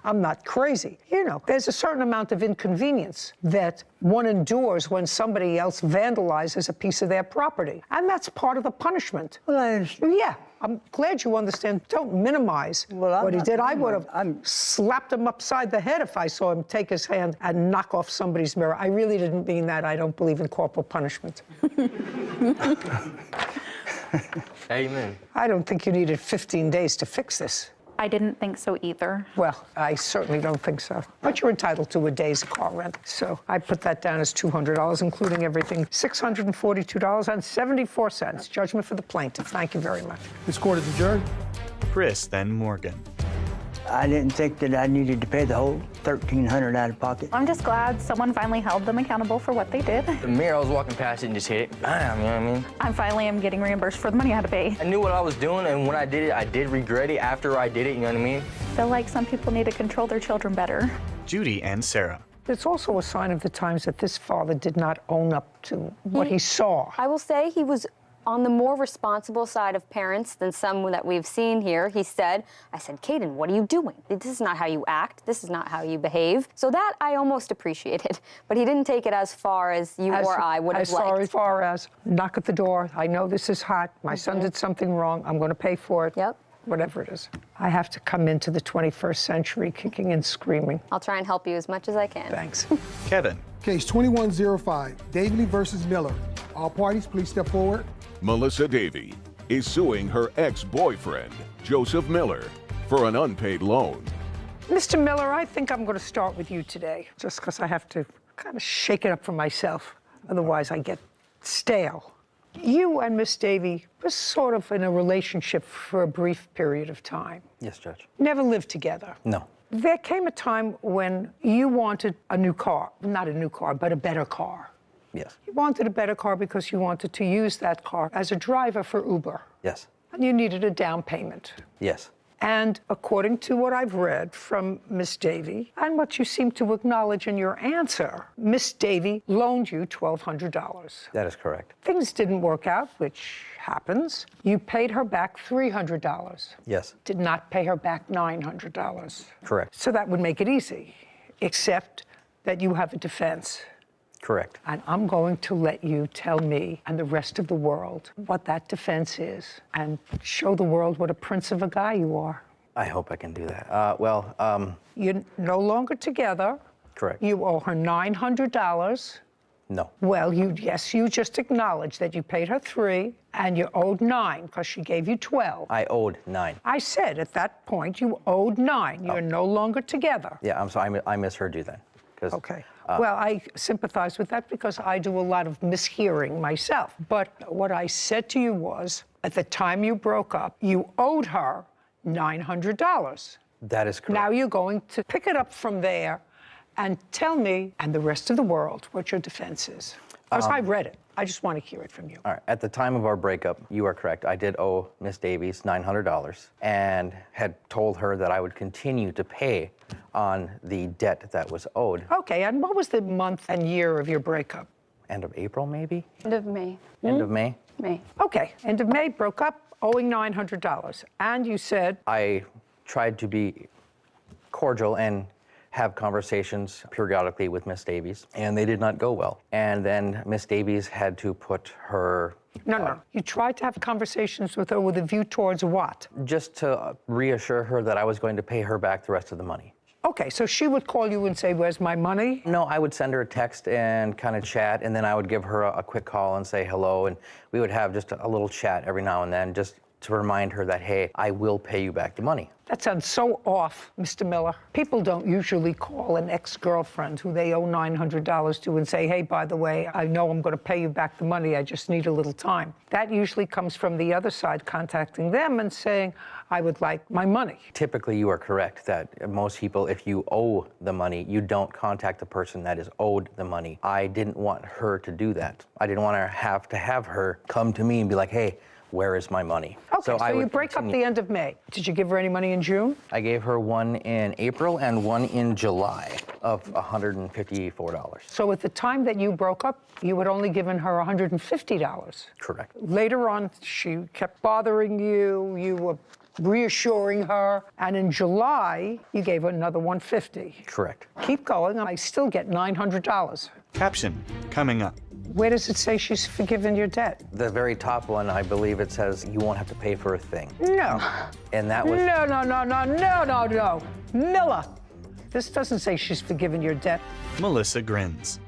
[SPEAKER 4] I'm not crazy. You know, there's a certain amount of inconvenience that one endures when somebody else vandalizes a piece of their property. And that's part of the punishment.
[SPEAKER 13] Well, I understand.
[SPEAKER 4] Yeah, I'm glad you understand. Don't minimize what he did. I would have slapped him upside the head if I saw him take his hand and knock off somebody's mirror. I really didn't mean that. I don't believe in corporal punishment.
[SPEAKER 12] Amen.
[SPEAKER 4] I don't think you needed 15 days to fix this.
[SPEAKER 11] I didn't think so either.
[SPEAKER 4] Well, I certainly don't think so. But you're entitled to a day's car rent. So I put that down as $200, including everything, $642.74. Judgment for the plaintiff. Thank you very much.
[SPEAKER 7] This court is adjourned.
[SPEAKER 3] Chris, then Morgan.
[SPEAKER 13] I didn't think that I needed to pay the whole $1,300 out of pocket.
[SPEAKER 11] I'm just glad someone finally held them accountable for what they did.
[SPEAKER 12] The mirror, I was walking past it and just hit it. Bam, you know what I mean?
[SPEAKER 11] I finally am getting reimbursed for the money I had to pay.
[SPEAKER 12] I knew what I was doing, and when I did it, I did regret it after I did it, you know what I mean?
[SPEAKER 11] I feel like some people need to control their children better.
[SPEAKER 3] Judy and Sarah.
[SPEAKER 4] It's also a sign of the times that this father did not own up to what he saw.
[SPEAKER 8] I will say he was on the more responsible side of parents than some that we've seen here. He said, I said, Caden, what are you doing? This is not how you act. This is not how you behave. So that I almost appreciated. But he didn't take it as far as you or I would have liked.
[SPEAKER 4] As far as knock at the door. I know this is hot. My son did something wrong. I'm going to pay for it.
[SPEAKER 8] Yep.
[SPEAKER 4] Whatever it is. I have to come into the 21st century kicking and screaming.
[SPEAKER 8] I'll try and help you as much as I can.
[SPEAKER 4] Thanks.
[SPEAKER 3] Kevin.
[SPEAKER 7] Case 2105, Davey versus Miller. All parties, please step forward.
[SPEAKER 1] Melissa Davey is suing her ex-boyfriend, Joseph Miller, for an unpaid loan.
[SPEAKER 4] Mr. Miller, I think I'm going to start with you today, just because I have to kind of shake it up for myself. Otherwise, I get stale. You and Miss Davey were sort of in a relationship for a brief period of time.
[SPEAKER 14] Yes, Judge.
[SPEAKER 4] Never lived together.
[SPEAKER 14] No.
[SPEAKER 4] There came a time when you wanted a new car. Not a new car, but a better car.
[SPEAKER 14] Yes.
[SPEAKER 4] You wanted a better car because you wanted to use that car as a driver for Uber.
[SPEAKER 14] Yes.
[SPEAKER 4] And you needed a down payment.
[SPEAKER 14] Yes.
[SPEAKER 4] And according to what I've read from Miss Davey, and what you seem to acknowledge in your answer, Miss Davey loaned you $1,200.
[SPEAKER 14] That is correct.
[SPEAKER 4] Things didn't work out, which happens. You paid her back $300.
[SPEAKER 14] Yes.
[SPEAKER 4] Did not pay her back $900.
[SPEAKER 14] Correct.
[SPEAKER 4] So that would make it easy, except that you have a defense.
[SPEAKER 14] Correct.
[SPEAKER 4] And I'm going to let you tell me and the rest of the world what that defense is and show the world what a prince of a guy you are.
[SPEAKER 14] I hope I can do that.
[SPEAKER 4] You're no longer together.
[SPEAKER 14] Correct.
[SPEAKER 4] You owe her $900.
[SPEAKER 14] No.
[SPEAKER 4] Well, you just acknowledged that you paid her $3 and you owed $9 because she gave you $12.
[SPEAKER 14] I owed $9.
[SPEAKER 4] I said at that point you owed $9. You're no longer together.
[SPEAKER 14] Yeah, I'm sorry. I misheard you then.
[SPEAKER 4] Okay. Well, I sympathize with that because I do a lot of mishearing myself. But what I said to you was, at the time you broke up, you owed her $900.
[SPEAKER 14] That is correct.
[SPEAKER 4] Now you're going to pick it up from there and tell me and the rest of the world what your defense is. Because I read it. I just want to hear it from you.
[SPEAKER 14] All right. At the time of our breakup, you are correct. I did owe Miss Davies $900 and had told her that I would continue to pay on the debt that was owed.
[SPEAKER 4] Okay, and what was the month and year of your breakup?
[SPEAKER 14] End of April, maybe?
[SPEAKER 5] End of May.
[SPEAKER 14] End of May?
[SPEAKER 5] May.
[SPEAKER 4] Okay, end of May, broke up, owing $900. And you said?
[SPEAKER 14] I tried to be cordial and have conversations periodically with Miss Davies, and they did not go well. And then Miss Davies had to put her...
[SPEAKER 4] No. You tried to have conversations with her with a view towards what?
[SPEAKER 14] Just to reassure her that I was going to pay her back the rest of the money.
[SPEAKER 4] Okay, so she would call you and say, where's my money?
[SPEAKER 14] No, I would send her a text and kind of chat, and then I would give her a quick call and say hello, and we would have just a little chat every now and then just to remind her that, hey, I will pay you back the money.
[SPEAKER 4] That sounds so off, Mr. Miller. People don't usually call an ex-girlfriend who they owe $900 to and say, hey, by the way, I know I'm going to pay you back the money, I just need a little time. That usually comes from the other side contacting them and saying, I would like my money.
[SPEAKER 14] Typically, you are correct that most people, if you owe the money, you don't contact the person that is owed the money. I didn't want her to do that. I didn't want to have her come to me and be like, hey, where is my money?
[SPEAKER 4] Okay, so you break up the end of May. Did you give her any money in June?
[SPEAKER 14] I gave her one in April and one in July of $154.
[SPEAKER 4] So at the time that you broke up, you had only given her $150.
[SPEAKER 14] Correct.
[SPEAKER 4] Later on, she kept bothering you, you were reassuring her, and in July, you gave her another $150.
[SPEAKER 14] Correct.
[SPEAKER 4] Keep going, and I still get $900.
[SPEAKER 3] Caption coming up.
[SPEAKER 4] Where does it say she's forgiven your debt?
[SPEAKER 14] The very top one, I believe it says you won't have to pay for a thing.
[SPEAKER 4] No.
[SPEAKER 14] And that was...
[SPEAKER 4] No. Miller, this doesn't say she's forgiven your debt.
[SPEAKER 3] Melissa grins.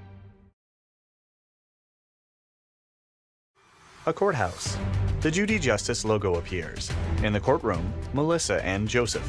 [SPEAKER 3] A courthouse. The Judy Justice logo appears. In the courtroom, Melissa and Joseph.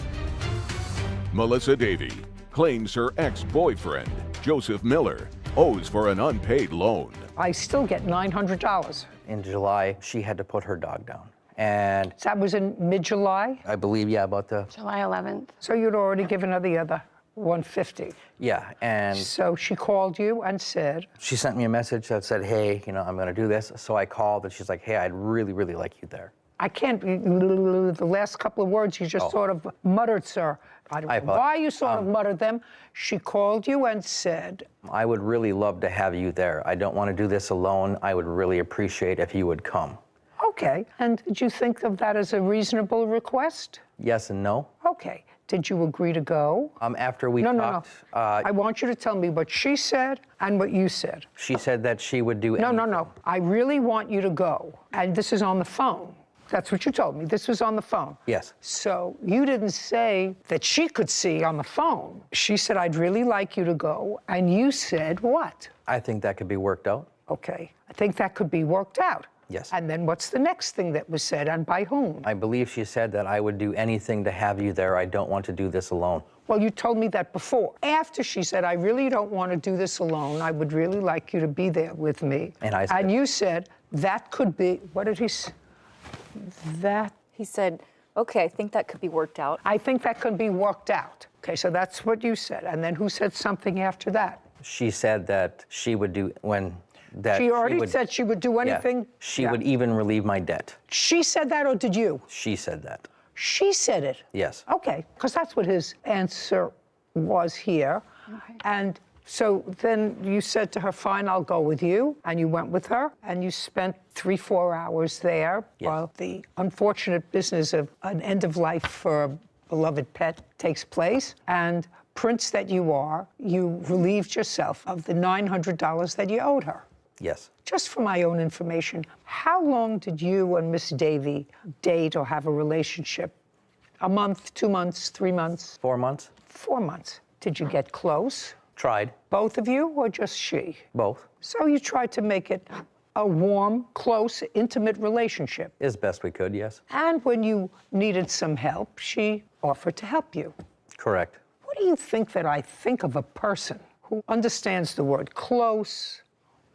[SPEAKER 1] Melissa Davy claims her ex-boyfriend, Joseph Miller, owes for an unpaid loan.
[SPEAKER 4] I still get $900.
[SPEAKER 14] In July, she had to put her dog down. And
[SPEAKER 4] that was in mid-July?
[SPEAKER 14] I believe, yeah, about the...
[SPEAKER 5] July 11th.
[SPEAKER 4] So you'd already given her the other $150.
[SPEAKER 14] Yeah, and...
[SPEAKER 4] So she called you and said...
[SPEAKER 14] She sent me a message that said, hey, I'm going to do this. So I called, and she's like, hey, I'd really, really like you there.
[SPEAKER 4] I can't... The last couple of words you just sort of muttered, sir. I don't know why you sort of muttered them. She called you and said...
[SPEAKER 14] I would really love to have you there. I don't want to do this alone. I would really appreciate if you would come.
[SPEAKER 4] Okay. And did you think of that as a reasonable request?
[SPEAKER 14] Yes and no.
[SPEAKER 4] Okay. Did you agree to go?
[SPEAKER 14] After we talked...
[SPEAKER 4] No. I want you to tell me what she said and what you said.
[SPEAKER 14] She said that she would do anything.
[SPEAKER 4] No. I really want you to go. And this is on the phone. That's what you told me. This was on the phone.
[SPEAKER 14] Yes.
[SPEAKER 4] So you didn't say that she could see on the phone. She said, I'd really like you to go. And you said what?
[SPEAKER 14] I think that could be worked out.
[SPEAKER 4] Okay. I think that could be worked out.
[SPEAKER 14] Yes.
[SPEAKER 4] And then what's the next thing that was said, and by whom?
[SPEAKER 14] I believe she said that I would do anything to have you there. I don't want to do this alone.
[SPEAKER 4] Well, you told me that before. After she said, I really don't want to do this alone. I would really like you to be there with me.
[SPEAKER 14] And I said...
[SPEAKER 4] And you said, that could be... What did he say?
[SPEAKER 15] He said, okay, I think that could be worked out.
[SPEAKER 4] I think that could be worked out. Okay, so that's what you said. And then who said something after that?
[SPEAKER 14] She said that she would do
[SPEAKER 4] She already said she would do anything?
[SPEAKER 14] Yeah, she would even relieve my debt.
[SPEAKER 4] She said that, or did you?
[SPEAKER 14] She said that.
[SPEAKER 4] She said it?
[SPEAKER 14] Yes.
[SPEAKER 4] Okay, because that's what his answer was here. Okay. And so then you said to her, fine, I'll go with you. And you went with her, and you spent 3-4 hours there while the unfortunate business of an end of life for a beloved pet takes place. And prince that you are, you relieved yourself of the $900 that you owed her.
[SPEAKER 14] Yes.
[SPEAKER 4] Just for my own information, how long did you and Miss Davy date or have a relationship? A month, 2 months, 3 months?
[SPEAKER 14] 4 months.
[SPEAKER 4] 4 months. Did you get close?
[SPEAKER 14] Tried.
[SPEAKER 4] Both of you, or just she?
[SPEAKER 14] Both.
[SPEAKER 4] So you tried to make it a warm, close, intimate relationship.
[SPEAKER 14] As best we could, yes.
[SPEAKER 4] And when you needed some help, she offered to help you.
[SPEAKER 14] Correct.
[SPEAKER 4] What do you think that I think of a person who understands the word close,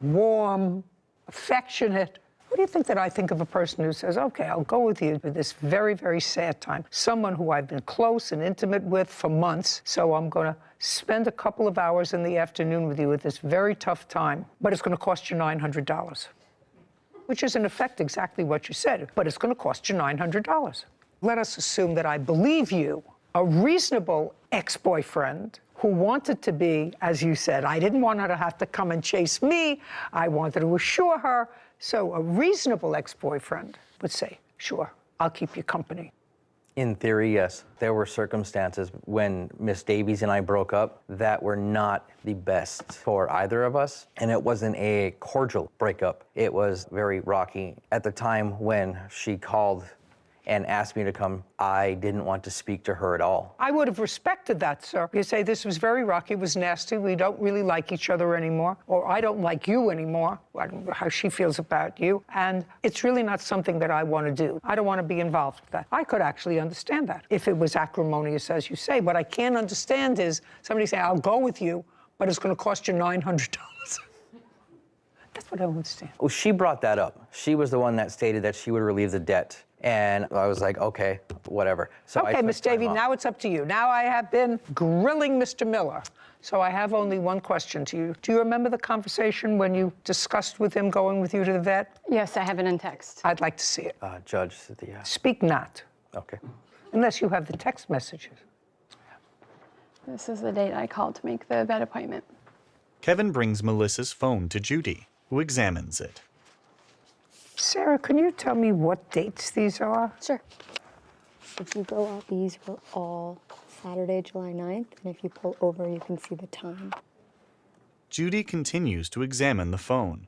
[SPEAKER 4] warm, affectionate? What do you think that I think of a person who says, okay, I'll go with you through this very, very sad time? Someone who I've been close and intimate with for months, so I'm going to spend a couple of hours in the afternoon with you at this very tough time, but it's going to cost you $900, which is in effect exactly what you said, but it's going to cost you $900. Let us assume that I believe you, a reasonable ex-boyfriend who wanted to be, as you said, I didn't want her to have to come and chase me. I wanted to assure her. So a reasonable ex-boyfriend would say, sure, I'll keep you company.
[SPEAKER 14] In theory, yes. There were circumstances when Miss Davies and I broke up that were not the best for either of us. And it wasn't a cordial breakup. It was very rocky. At the time when she called and asked me to come, I didn't want to speak to her at all.
[SPEAKER 4] I would have respected that, sir. You say, this was very rocky, it was nasty, we don't really like each other anymore, or I don't like you anymore. I don't know how she feels about you, and it's really not something that I want to do. I don't want to be involved with that. I could actually understand that if it was acrimonious, as you say. What I can't understand is somebody saying, I'll go with you, but it's going to cost you $900. That's what I don't understand.
[SPEAKER 14] Well, she brought that up. She was the one that stated that she would relieve the debt. And I was like, okay, whatever. So
[SPEAKER 4] okay, Miss Davy, now it's up to you. Now I have been grilling Mr. Miller. So I have only one question to you. Do you remember the conversation when you discussed with him going with you to the vet?
[SPEAKER 16] Yes, I have it in text.
[SPEAKER 4] I'd like to see it.
[SPEAKER 14] Judge,
[SPEAKER 4] Speak not.
[SPEAKER 14] Okay.
[SPEAKER 4] Unless you have the text messages.
[SPEAKER 16] This is the date I called to make the vet appointment.
[SPEAKER 3] Kevin brings Melissa's phone to Judy, who examines it.
[SPEAKER 4] Sarah, can you tell me what dates these are?
[SPEAKER 8] Sure. If you go up, these were all Saturday, July 9th, and if you pull over, you can see the time.
[SPEAKER 3] Judy continues to examine the phone.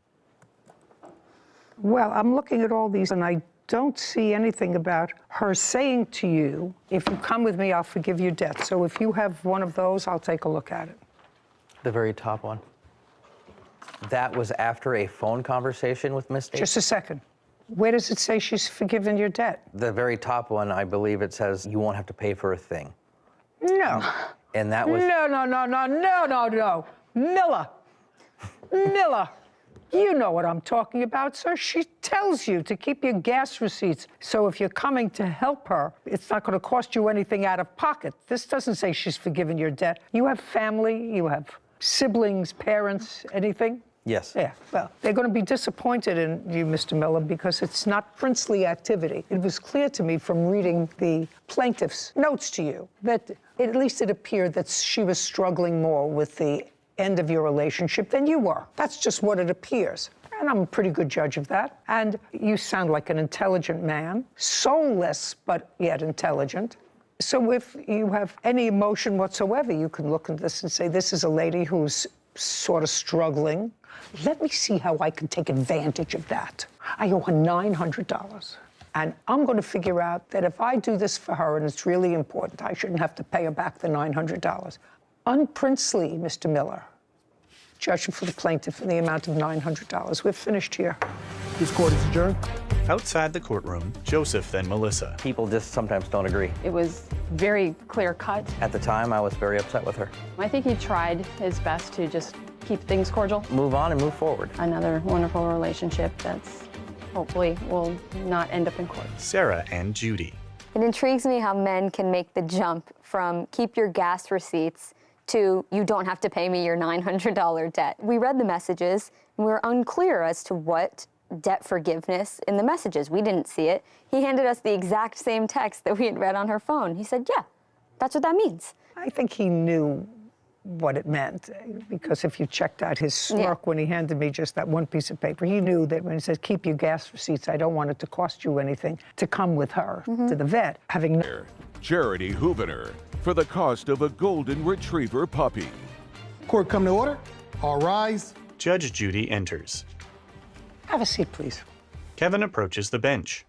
[SPEAKER 4] Well, I'm looking at all these, and I don't see anything about her saying to you, if you come with me, I'll forgive your debt. So if you have one of those, I'll take a look at it.
[SPEAKER 14] The very top one. That was after a phone conversation with Miss Davy?
[SPEAKER 4] Just a second. Where does it say she's forgiven your debt?
[SPEAKER 14] The very top one, I believe it says you won't have to pay for a thing.
[SPEAKER 4] No.
[SPEAKER 14] And that was...
[SPEAKER 4] No. Miller. Miller. You know what I'm talking about, sir. She tells you to keep your gas receipts. So if you're coming to help her, it's not going to cost you anything out of pocket. This doesn't say she's forgiven your debt. You have family, you have siblings, parents, anything?
[SPEAKER 14] Yes.
[SPEAKER 4] Yeah, well, they're going to be disappointed in you, Mr. Miller, because it's not princely activity. It was clear to me from reading the plaintiff's notes to you that at least it appeared that she was struggling more with the end of your relationship than you were. That's just what it appears. And I'm a pretty good judge of that. And you sound like an intelligent man, soulless, but yet intelligent. So if you have any emotion whatsoever, you can look at this and say, this is a lady who's sort of struggling. Let me see how I can take advantage of that. I owe her $900. And I'm going to figure out that if I do this for her and it's really important, I shouldn't have to pay her back the $900. Unprincely, Mr. Miller. Judging for the plaintiff in the amount of $900. We're finished here.
[SPEAKER 7] This court is adjourned.
[SPEAKER 3] Outside the courtroom, Joseph and Melissa.
[SPEAKER 14] People just sometimes don't agree.
[SPEAKER 16] It was very clear cut.
[SPEAKER 14] At the time, I was very upset with her.
[SPEAKER 16] I think he tried his best to just keep things cordial.
[SPEAKER 14] Move on and move forward.
[SPEAKER 16] Another wonderful relationship that's hopefully will not end up in court.
[SPEAKER 3] Sarah and Judy.
[SPEAKER 8] It intrigues me how men can make the jump from keep your gas receipts to you don't have to pay me your $900 debt. We read the messages and we were unclear as to what debt forgiveness in the messages. We didn't see it. He handed us the exact same text that we had read on her phone. He said, yeah, that's what that means.
[SPEAKER 4] I think he knew what it meant, because if you checked out his smirk when he handed me just that one piece of paper, he knew that when he says, keep your gas receipts, I don't want it to cost you anything to come with her to the vet. Having
[SPEAKER 1] Charity Hoovener for the cost of a golden retriever puppy.
[SPEAKER 7] Court come to order. All rise.
[SPEAKER 3] Judge Judy enters.
[SPEAKER 4] Have a seat, please.
[SPEAKER 3] Kevin approaches the bench.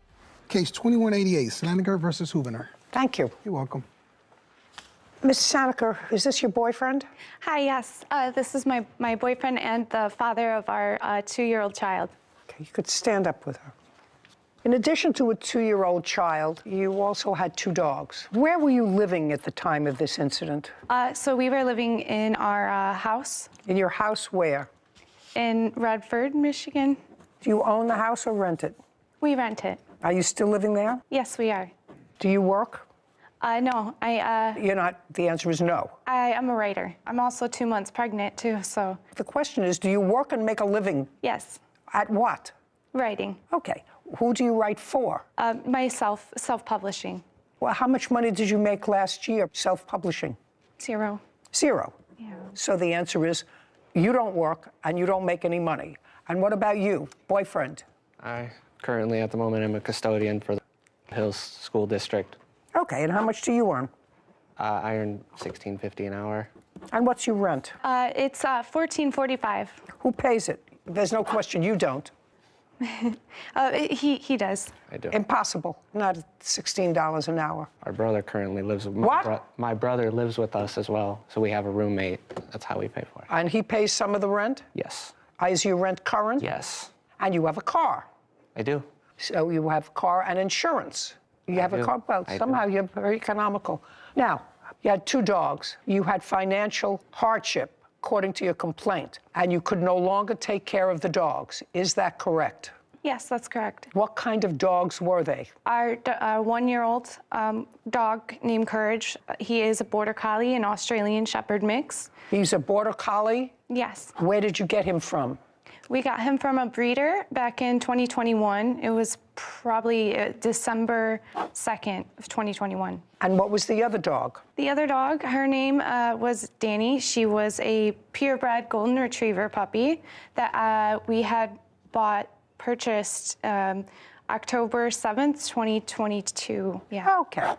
[SPEAKER 7] Case 2188, Slaniger versus Hoovener.
[SPEAKER 4] Thank you.
[SPEAKER 7] You're welcome.
[SPEAKER 4] Ms. Saniker, is this your boyfriend?
[SPEAKER 11] Hi, yes. This is my boyfriend and the father of our 2-year-old child.
[SPEAKER 4] Okay, you could stand up with her. In addition to a 2-year-old child, you also had 2 dogs. Where were you living at the time of this incident?
[SPEAKER 11] So we were living in our house.
[SPEAKER 4] In your house where?
[SPEAKER 11] In Radford, Michigan.
[SPEAKER 4] Do you own the house or rent it?
[SPEAKER 11] We rent it.
[SPEAKER 4] Are you still living there?
[SPEAKER 11] Yes, we are.
[SPEAKER 4] Do you work?
[SPEAKER 11] No,
[SPEAKER 4] You're not, the answer is no.
[SPEAKER 11] I am a writer. I'm also 2 months pregnant too, so.
[SPEAKER 4] The question is, do you work and make a living?
[SPEAKER 11] Yes.
[SPEAKER 4] At what?
[SPEAKER 11] Writing.
[SPEAKER 4] Okay. Who do you write for?
[SPEAKER 11] Myself, self-publishing.
[SPEAKER 4] Well, how much money did you make last year self-publishing?
[SPEAKER 11] 0.
[SPEAKER 4] 0.
[SPEAKER 11] Yeah.
[SPEAKER 4] So the answer is, you don't work and you don't make any money. And what about you, boyfriend?
[SPEAKER 17] I currently, at the moment, am a custodian for the Hills School District.
[SPEAKER 4] Okay, and how much do you earn?
[SPEAKER 17] I earn $16.50 an hour.
[SPEAKER 4] And what's your rent?
[SPEAKER 11] It's $14.45.
[SPEAKER 4] Who pays it? There's no question you don't.
[SPEAKER 18] He does.
[SPEAKER 17] I do.
[SPEAKER 4] Impossible. Not at $16 an hour.
[SPEAKER 17] Our brother currently lives with
[SPEAKER 4] What?
[SPEAKER 17] my brother lives with us as well, so we have a roommate. That's how we pay for it.
[SPEAKER 4] And he pays some of the rent?
[SPEAKER 17] Yes.
[SPEAKER 4] Is your rent current?
[SPEAKER 17] Yes.
[SPEAKER 4] And you have a car?
[SPEAKER 17] I do.
[SPEAKER 4] So you have car and insurance. You have a car? Well, somehow you're very economical. Now, you had 2 dogs. You had financial hardship, according to your complaint, and you could no longer take care of the dogs. Is that correct?
[SPEAKER 18] Yes, that's correct.
[SPEAKER 4] What kind of dogs were they?
[SPEAKER 18] Our 1-year-old dog named Courage, he is a Border Collie, an Australian Shepherd mix.
[SPEAKER 4] He's a Border Collie?
[SPEAKER 18] Yes.
[SPEAKER 4] Where did you get him from?
[SPEAKER 18] We got him from a breeder back in 2021. It was probably December 2nd of 2021.
[SPEAKER 4] And what was the other dog?
[SPEAKER 18] The other dog, her name was Danny. She was a purebred golden retriever puppy that we had purchased October 7th, 2022. Yeah.
[SPEAKER 4] Okay.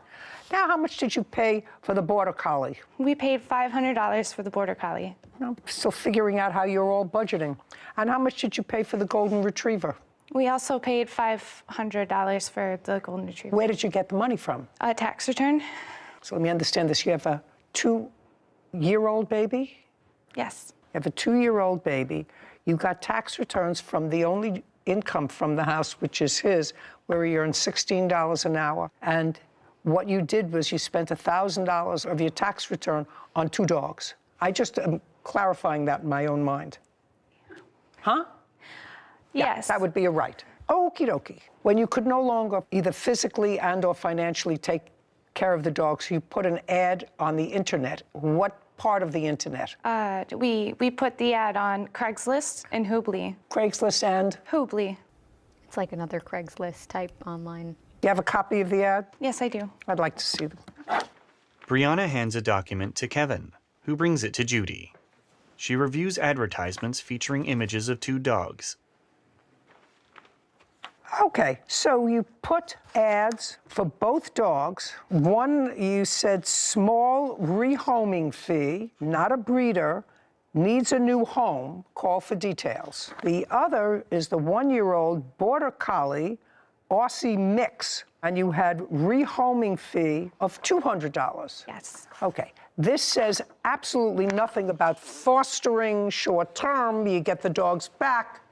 [SPEAKER 4] Now, how much did you pay for the Border Collie?
[SPEAKER 18] We paid $500 for the Border Collie.
[SPEAKER 4] I'm still figuring out how you're all budgeting. And how much did you pay for the Golden Retriever?
[SPEAKER 18] We also paid $500 for the Golden Retriever.
[SPEAKER 4] Where did you get the money from?
[SPEAKER 18] A tax return.
[SPEAKER 4] So let me understand this. You have a 2-year-old baby?
[SPEAKER 18] Yes.
[SPEAKER 4] You have a 2-year-old baby. You got tax returns from the only income from the house, which is his, where he earned $16 an hour. And what you did was you spent $1,000 of your tax return on 2 dogs. I just am clarifying that in my own mind. Huh?
[SPEAKER 18] Yes.
[SPEAKER 4] Yeah, that would be a right. Okie dokie. When you could no longer either physically and or financially take care of the dogs, you put an ad on the internet. What part of the internet?
[SPEAKER 18] We put the ad on Craigslist and Hoobly.
[SPEAKER 4] Craigslist and?
[SPEAKER 18] Hoobly.
[SPEAKER 8] It's like another Craigslist type online.
[SPEAKER 4] You have a copy of the ad?
[SPEAKER 18] Yes, I do.
[SPEAKER 4] I'd like to see them.
[SPEAKER 3] Brianna hands a document to Kevin, who brings it to Judy. She reviews advertisements featuring images of 2 dogs.
[SPEAKER 4] Okay, so you put ads for both dogs. One, you said small rehoming fee, not a breeder, needs a new home, call for details. The other is the 1-year-old Border Collie Aussie mix, and you had rehoming fee of $200.
[SPEAKER 18] Yes.
[SPEAKER 4] Okay. This says absolutely nothing about fostering short term, you get the dogs back,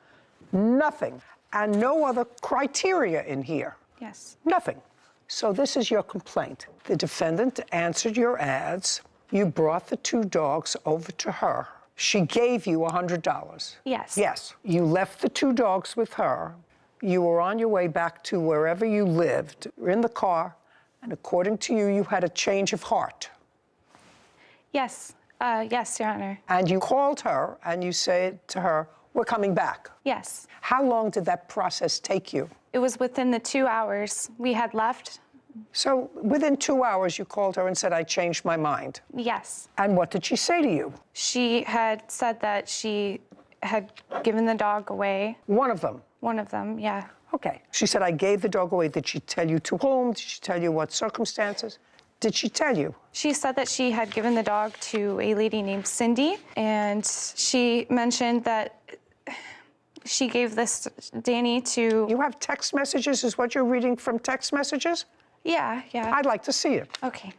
[SPEAKER 4] nothing. And no other criteria in here.
[SPEAKER 18] Yes.
[SPEAKER 4] Nothing. So this is your complaint. The defendant answered your ads. You brought the 2 dogs over to her. She gave you $100.
[SPEAKER 18] Yes.
[SPEAKER 4] Yes. You left the 2 dogs with her. You were on your way back to wherever you lived, in the car, and according to you, you had a change of heart.
[SPEAKER 18] Yes. Yes, Your Honor.
[SPEAKER 4] And you called her and you said to her, we're coming back.
[SPEAKER 18] Yes.
[SPEAKER 4] How long did that process take you?
[SPEAKER 18] It was within the 2 hours we had left.
[SPEAKER 4] So within 2 hours, you called her and said, I changed my mind.
[SPEAKER 18] Yes.
[SPEAKER 4] And what did she say to you?
[SPEAKER 18] She had said that she had given the dog away.
[SPEAKER 4] One of them?
[SPEAKER 18] One of them, yeah.
[SPEAKER 4] Okay. She said, I gave the dog away. Did she tell you to whom? Did she tell you what circumstances? Did she tell you?
[SPEAKER 18] She said that she had given the dog to a lady named Cindy, and she mentioned that she gave this Danny to...
[SPEAKER 4] You have text messages? Is what you're reading from text messages?
[SPEAKER 18] Yeah.
[SPEAKER 4] I'd like to see it.
[SPEAKER 18] Okay.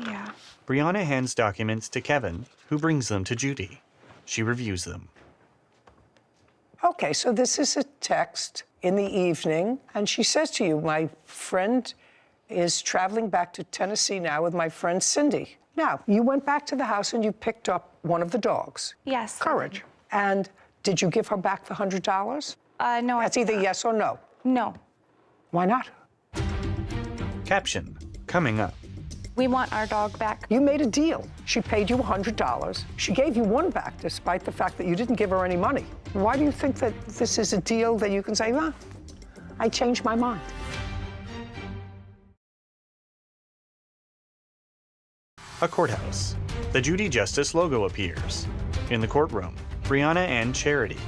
[SPEAKER 18] Yeah.
[SPEAKER 3] Brianna hands documents to Kevin, who brings them to Judy. She reviews them.
[SPEAKER 4] Okay, so this is a text in the evening, and she says to you, my friend is traveling back to Tennessee now with my friend Cindy. Now, you went back to the house and you picked up one of the dogs.
[SPEAKER 18] Yes.
[SPEAKER 4] Courage. And did you give her back the $100?
[SPEAKER 18] No.
[SPEAKER 4] That's either yes or no.
[SPEAKER 18] No.
[SPEAKER 4] Why not?
[SPEAKER 3] Caption, coming up.
[SPEAKER 18] We want our dog back.
[SPEAKER 4] You made a deal. She paid you $100. She gave you one back, despite the fact that you didn't give her any money. Why do you think that this is a deal that you can say, well, I changed my mind?
[SPEAKER 3] A courthouse. The Judy Justice logo appears. In the courtroom, Brianna and Charity.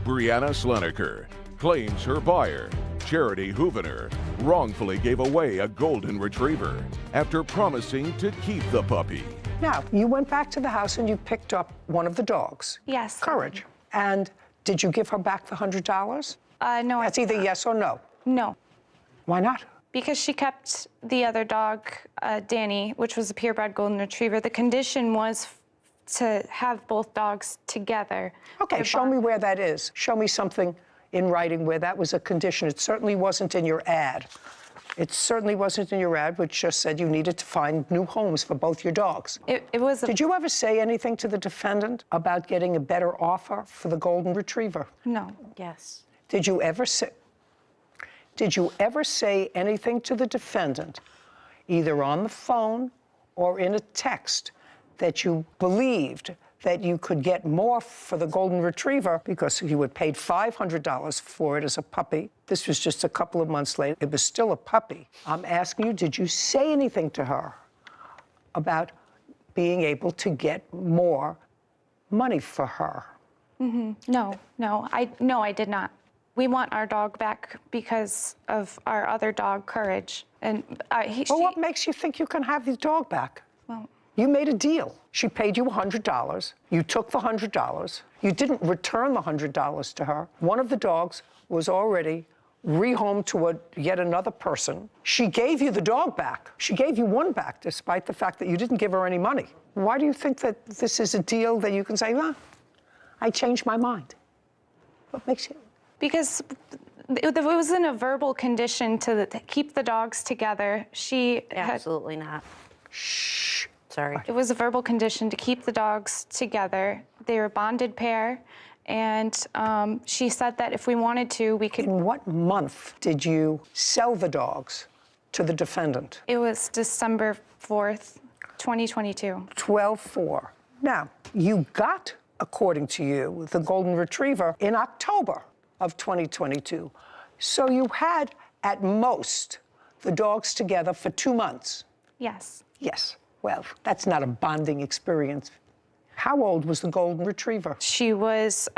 [SPEAKER 1] Brianna Sleneker claims her buyer, Charity Hoovener, wrongfully gave away a golden retriever after promising to keep the puppy.
[SPEAKER 4] Now, you went back to the house and you picked up one of the dogs.
[SPEAKER 18] Yes.
[SPEAKER 4] Courage. And did you give her back the $100?
[SPEAKER 18] No.
[SPEAKER 4] That's either yes or no.
[SPEAKER 18] No.
[SPEAKER 4] Why not?
[SPEAKER 18] Because she kept the other dog, Danny, which was a purebred golden retriever. The condition was to have both dogs together.
[SPEAKER 4] Okay, show me where that is. Show me something in writing where that was a condition. It certainly wasn't in your ad. It certainly wasn't in your ad, which just said you needed to find new homes for both your dogs.
[SPEAKER 18] It was.
[SPEAKER 4] Did you ever say anything to the defendant about getting a better offer for the golden retriever?
[SPEAKER 18] No.
[SPEAKER 15] Yes.
[SPEAKER 4] Did you ever say anything to the defendant, either on the phone or in a text, that you believed that you could get more for the golden retriever because you had paid $500 for it as a puppy? This was just a couple of months later. It was still a puppy. I'm asking you, did you say anything to her about being able to get more money for her?
[SPEAKER 18] No, I did not. We want our dog back because of our other dog, Courage. And
[SPEAKER 4] what makes you think you can have the dog back?
[SPEAKER 18] Well,
[SPEAKER 4] you made a deal. She paid you $100. You took the $100. You didn't return the $100 to her. One of the dogs was already rehomed to yet another person. She gave you the dog back. She gave you one back, despite the fact that you didn't give her any money. Why do you think that this is a deal that you can say, I changed my mind? What makes you?
[SPEAKER 18] Because it wasn't a verbal condition to keep the dogs together.
[SPEAKER 15] Absolutely not.
[SPEAKER 4] Shh.
[SPEAKER 15] Sorry.
[SPEAKER 18] It was a verbal condition to keep the dogs together. They were a bonded pair, and she said that if we wanted to, we could.
[SPEAKER 4] In what month did you sell the dogs to the defendant?
[SPEAKER 18] It was December 4th, 2022.
[SPEAKER 4] 12/4. Now, you got, according to you, the golden retriever in October of 2022. So you had, at most, the dogs together for 2 months.
[SPEAKER 18] Yes.
[SPEAKER 4] Yes. Well, that's not a bonding experience. How old was the golden retriever?
[SPEAKER 18] She was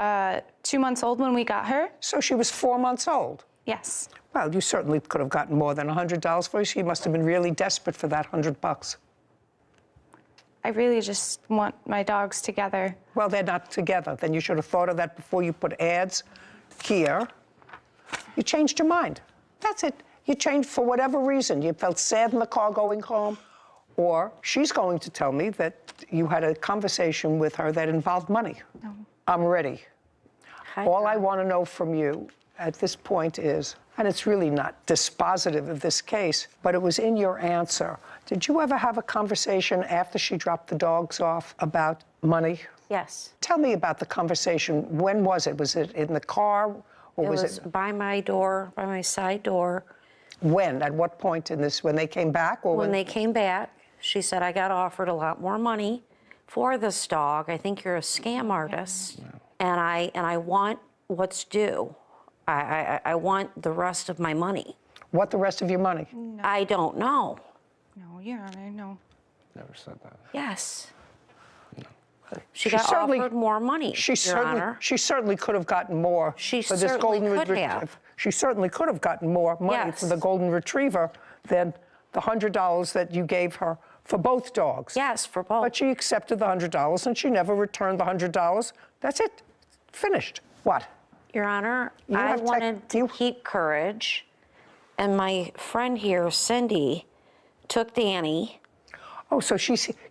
[SPEAKER 18] 2 months old when we got her.
[SPEAKER 4] So she was 4 months old?
[SPEAKER 18] Yes.
[SPEAKER 4] Well, you certainly could have gotten more than $100 for her. She must have been really desperate for that $100.
[SPEAKER 18] I really just want my dogs together.
[SPEAKER 4] Well, they're not together. Then you should have thought of that before you put ads here. You changed your mind. That's it. You changed for whatever reason. You felt sad in the car going home, or she's going to tell me that you had a conversation with her that involved money.
[SPEAKER 18] No.
[SPEAKER 4] I'm ready. All I want to know from you at this point is, and it's really not dispositive of this case, but it was in your answer. Did you ever have a conversation after she dropped the dogs off about money?
[SPEAKER 15] Yes.
[SPEAKER 4] Tell me about the conversation. When was it? Was it in the car? Or
[SPEAKER 15] it was by my door, by my side door.
[SPEAKER 4] When? At what point in this? When they came back? Or
[SPEAKER 15] when they came back, she said, I got offered a lot more money for this dog. I think you're a scam artist. Yeah. And I want what's due. I want the rest of my money.
[SPEAKER 4] What the rest of your money?
[SPEAKER 15] No. I don't know.
[SPEAKER 18] No, Your Honor, no.
[SPEAKER 17] Never said that.
[SPEAKER 15] Yes. No. She got offered more money, Your Honor.
[SPEAKER 4] She certainly could have gotten more for this golden retriever. She certainly could have gotten more money for the golden retriever than the $100 that you gave her for both dogs.
[SPEAKER 15] Yes, for both.
[SPEAKER 4] But she accepted the $100 and she never returned the $100. That's it. Finished. What?
[SPEAKER 15] Your Honor, I wanted to keep Courage, and my friend here, Cindy, took Danny.
[SPEAKER 4] Oh, so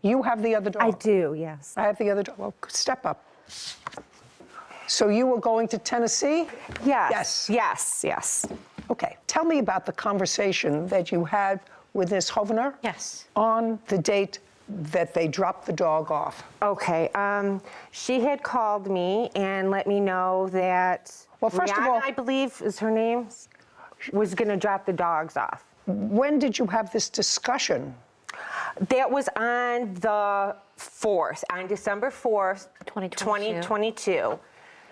[SPEAKER 4] you have the other dog?
[SPEAKER 19] I do, yes.
[SPEAKER 4] I have the other dog. Well, step up. So you were going to Tennessee?
[SPEAKER 19] Yes. Yes.
[SPEAKER 4] Okay. Tell me about the conversation that you had with Ms. Hovner.
[SPEAKER 15] Yes.
[SPEAKER 4] On the date that they dropped the dog off.
[SPEAKER 19] Okay. She had called me and let me know that
[SPEAKER 4] first of all,
[SPEAKER 19] I believe is her name, was going to drop the dogs off.
[SPEAKER 4] When did you have this discussion?
[SPEAKER 19] That was on the 4th, on December 4th, 2022.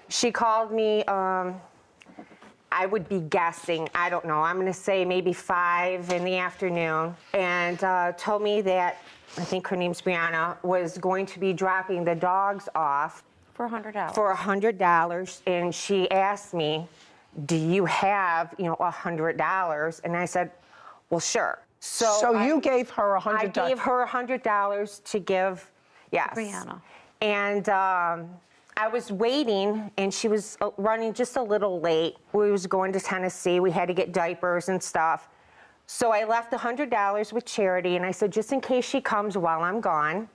[SPEAKER 19] She called me, I would be guessing, I don't know, I'm gonna say maybe 5 in the afternoon, and told me that, I think her name's Brianna, was going to be dropping the dogs off.
[SPEAKER 15] For $100.
[SPEAKER 19] For $100, and she asked me, do you have, $100? And I said, well, sure.
[SPEAKER 4] So you gave her $100?
[SPEAKER 19] I gave her $100 to give, yes.
[SPEAKER 15] Brianna.
[SPEAKER 19] And I was waiting, and she was running just a little late. We was going to Tennessee. We had to get diapers and stuff. So I left $100 with Charity, and I said, just in case she comes while I'm gone,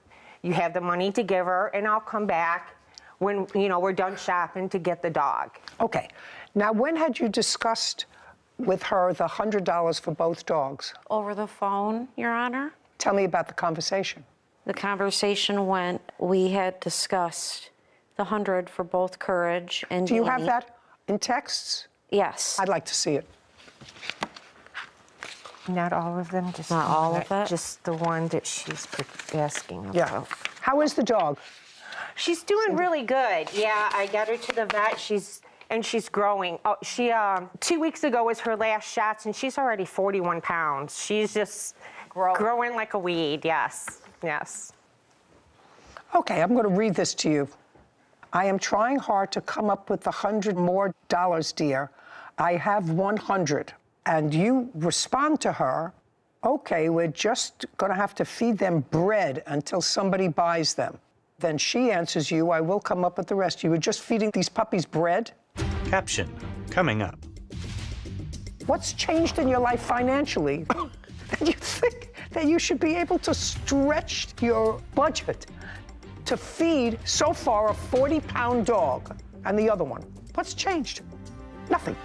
[SPEAKER 19] you have the money to give her, and I'll come back when, you know, we're done shopping to get the dog.
[SPEAKER 4] Okay. Now, when had you discussed with her the $100 for both dogs?
[SPEAKER 15] Over the phone, Your Honor.
[SPEAKER 4] Tell me about the conversation.
[SPEAKER 15] The conversation went, we had discussed the 100 for both Courage and
[SPEAKER 4] Do you have
[SPEAKER 15] Danny.
[SPEAKER 4] that in texts?
[SPEAKER 15] Yes.
[SPEAKER 4] I'd like to see it.
[SPEAKER 19] Not all of them, just
[SPEAKER 15] Not all of it?
[SPEAKER 19] Just the one that she's asking about.
[SPEAKER 4] Yeah. How is the dog?
[SPEAKER 19] She's doing really good. Yeah, I got her to the vet. She's growing. Oh, she 2 weeks ago was her last shots, and she's already 41 pounds. She's just growing like a weed. Yes, yes.
[SPEAKER 4] Okay, I'm going to read this to you. I am trying hard to come up with $100 more, dear. I have 100. And you respond to her, okay, we're just going to have to feed them bread until somebody buys them. Then she answers you, I will come up with the rest. You were just feeding these puppies bread?
[SPEAKER 3] Caption, coming up.
[SPEAKER 4] What's changed in your life financially that you think that you should be able to stretch your budget to feed so far a 40-pound dog and the other one? What's changed? Nothing.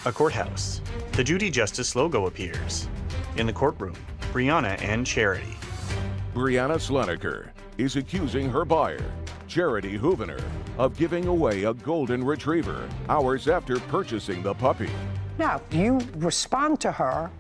[SPEAKER 3] A courthouse. The Judy Justice logo appears. In the courtroom, Brianna and Charity.
[SPEAKER 1] Brianna Sleniker is accusing her buyer, Charity Hoovener, of giving away a golden retriever hours after purchasing the puppy.
[SPEAKER 4] Now, you respond to her,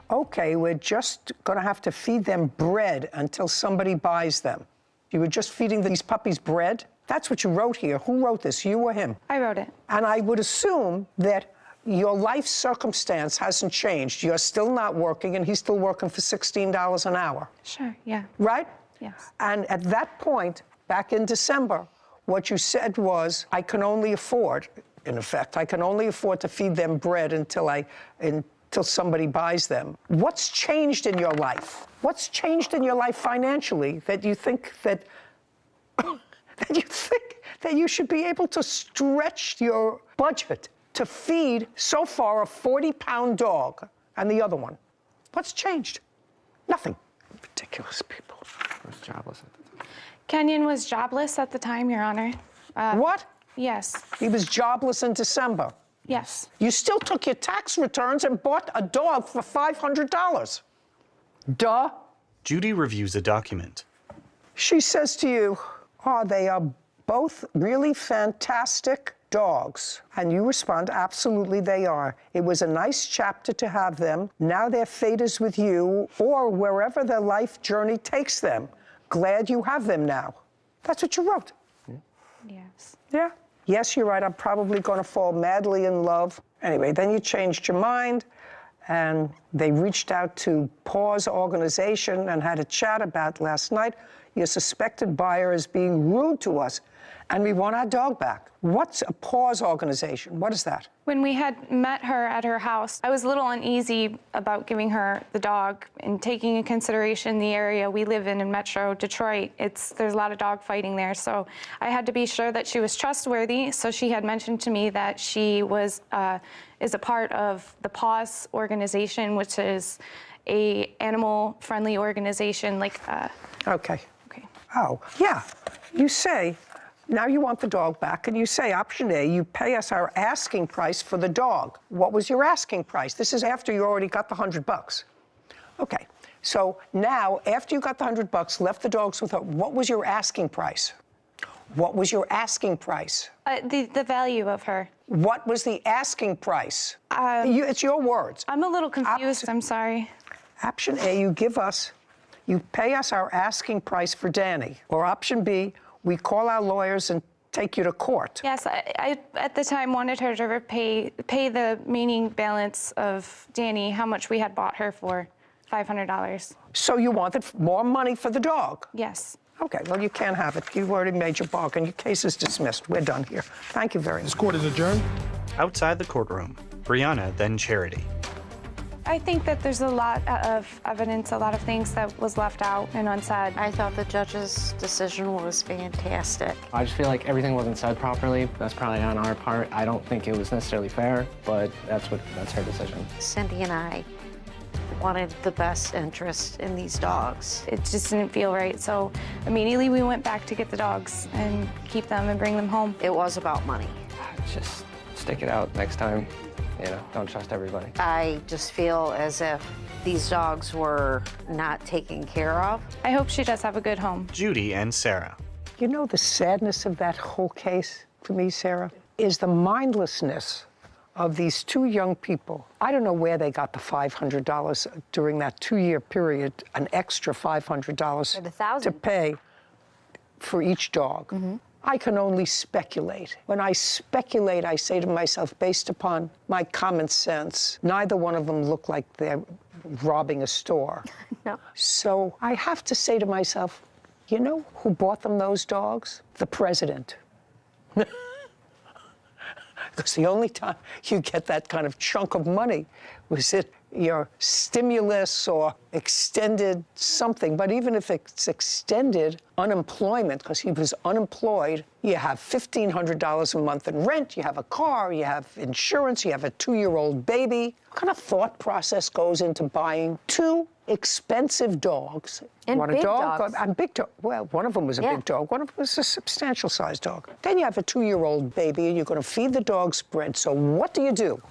[SPEAKER 4] okay, we're just going to have to feed them bread until somebody buys them. You were just feeding these puppies bread? That's what you wrote here. Who wrote this, you or him?
[SPEAKER 18] I wrote it.
[SPEAKER 4] And I would assume that your life circumstance hasn't changed. You're still not working, and he's still working for $16 an hour.
[SPEAKER 18] Sure, yeah.
[SPEAKER 4] Right?
[SPEAKER 18] Yes.
[SPEAKER 4] And at that point, back in December, what you said was, I can only afford, in effect, I can only afford to feed them bread until somebody buys them. What's changed in your life? What's changed in your life financially that you think that that you should be able to stretch your budget to feed so far a 40-pound dog and the other one? What's changed? Nothing. Ridiculous people.
[SPEAKER 17] Was jobless at the time.
[SPEAKER 18] Kenyon was jobless at the time, Your Honor.
[SPEAKER 4] What?
[SPEAKER 18] Yes.
[SPEAKER 4] He was jobless in December.
[SPEAKER 18] Yes.
[SPEAKER 4] You still took your tax returns and bought a dog for $500. Duh.
[SPEAKER 3] Judy reviews a document.
[SPEAKER 4] She says to you, oh, they are both really fantastic dogs. And you respond, absolutely they are. It was a nice chapter to have them. Now their fate is with you or wherever their life journey takes them. Glad you have them now. That's what you wrote.
[SPEAKER 18] Yeah. Yes.
[SPEAKER 4] Yeah. Yes, you're right. I'm probably going to fall madly in love. Anyway, then you changed your mind, and they reached out to Pause Organization and had a chat about last night. Your suspected buyer is being rude to us, and we want our dog back. What's a Pause Organization? What is that?
[SPEAKER 18] When we had met her at her house, I was a little uneasy about giving her the dog and taking into consideration the area we live in Metro Detroit. There's a lot of dog fighting there, so I had to be sure that she was trustworthy. So she had mentioned to me that she is a part of the Pause Organization, which is a animal-friendly organization.
[SPEAKER 4] Okay. Oh, yeah. You say, now you want the dog back, and you say, option A, you pay us our asking price for the dog. What was your asking price? This is after you already got the $100. Okay, so now, after you got the $100, left the dogs with her, what was your asking price? What was your asking price?
[SPEAKER 18] The value of her.
[SPEAKER 4] What was the asking price? It's your words.
[SPEAKER 18] I'm a little confused, I'm sorry.
[SPEAKER 4] Option A, you pay us our asking price for Danny. Or option B, we call our lawyers and take you to court.
[SPEAKER 18] Yes, I at the time wanted her to pay the remaining balance of Danny, how much we had bought her for, $500.
[SPEAKER 4] So you wanted more money for the dog?
[SPEAKER 18] Yes.
[SPEAKER 4] Okay, well, you can't have it. You've already made your bargain. Your case is dismissed. We're done here. Thank you very much.
[SPEAKER 7] This court is adjourned.
[SPEAKER 3] Outside the courtroom, Brianna, then Charity.
[SPEAKER 18] I think that there's a lot of evidence, a lot of things that was left out and unsaid.
[SPEAKER 15] I thought the judge's decision was fantastic.
[SPEAKER 17] I just feel like everything wasn't said properly. That's probably on our part. I don't think it was necessarily fair, but that's her decision.
[SPEAKER 15] Cindy and I wanted the best interest in these dogs.
[SPEAKER 18] It just didn't feel right, so immediately we went back to get the dogs and keep them and bring them home.
[SPEAKER 15] It was about money.
[SPEAKER 17] Just stick it out next time. You know, don't trust everybody.
[SPEAKER 15] I just feel as if these dogs were not taken care of.
[SPEAKER 18] I hope she does have a good home.
[SPEAKER 3] Judy and Sarah.
[SPEAKER 4] You know, the sadness of that whole case for me, Sarah, is the mindlessness of these two young people. I don't know where they got the $500 during that 2-year period, an extra $500 to pay for each dog.
[SPEAKER 8] Mm-hmm.
[SPEAKER 4] I can only speculate. When I speculate, I say to myself, based upon my common sense, neither one of them look like they're robbing a store.
[SPEAKER 8] No.
[SPEAKER 4] So I have to say to myself, you know who bought them those dogs? The president. Because the only time you get that kind of chunk of money was at your stimulus or extended something. But even if it's extended unemployment, because he was unemployed, you have $1,500 a month in rent, you have a car, you have insurance, you have a 2-year-old baby. What kind of thought process goes into buying 2 expensive dogs?
[SPEAKER 8] And
[SPEAKER 4] Want
[SPEAKER 8] big
[SPEAKER 4] a dog?
[SPEAKER 8] dogs.
[SPEAKER 4] And big dog. Well, one of them was a big dog. One of them was a substantial-sized dog. Then you have a 2-year-old baby, and you're going to feed the dogs bread. So what do?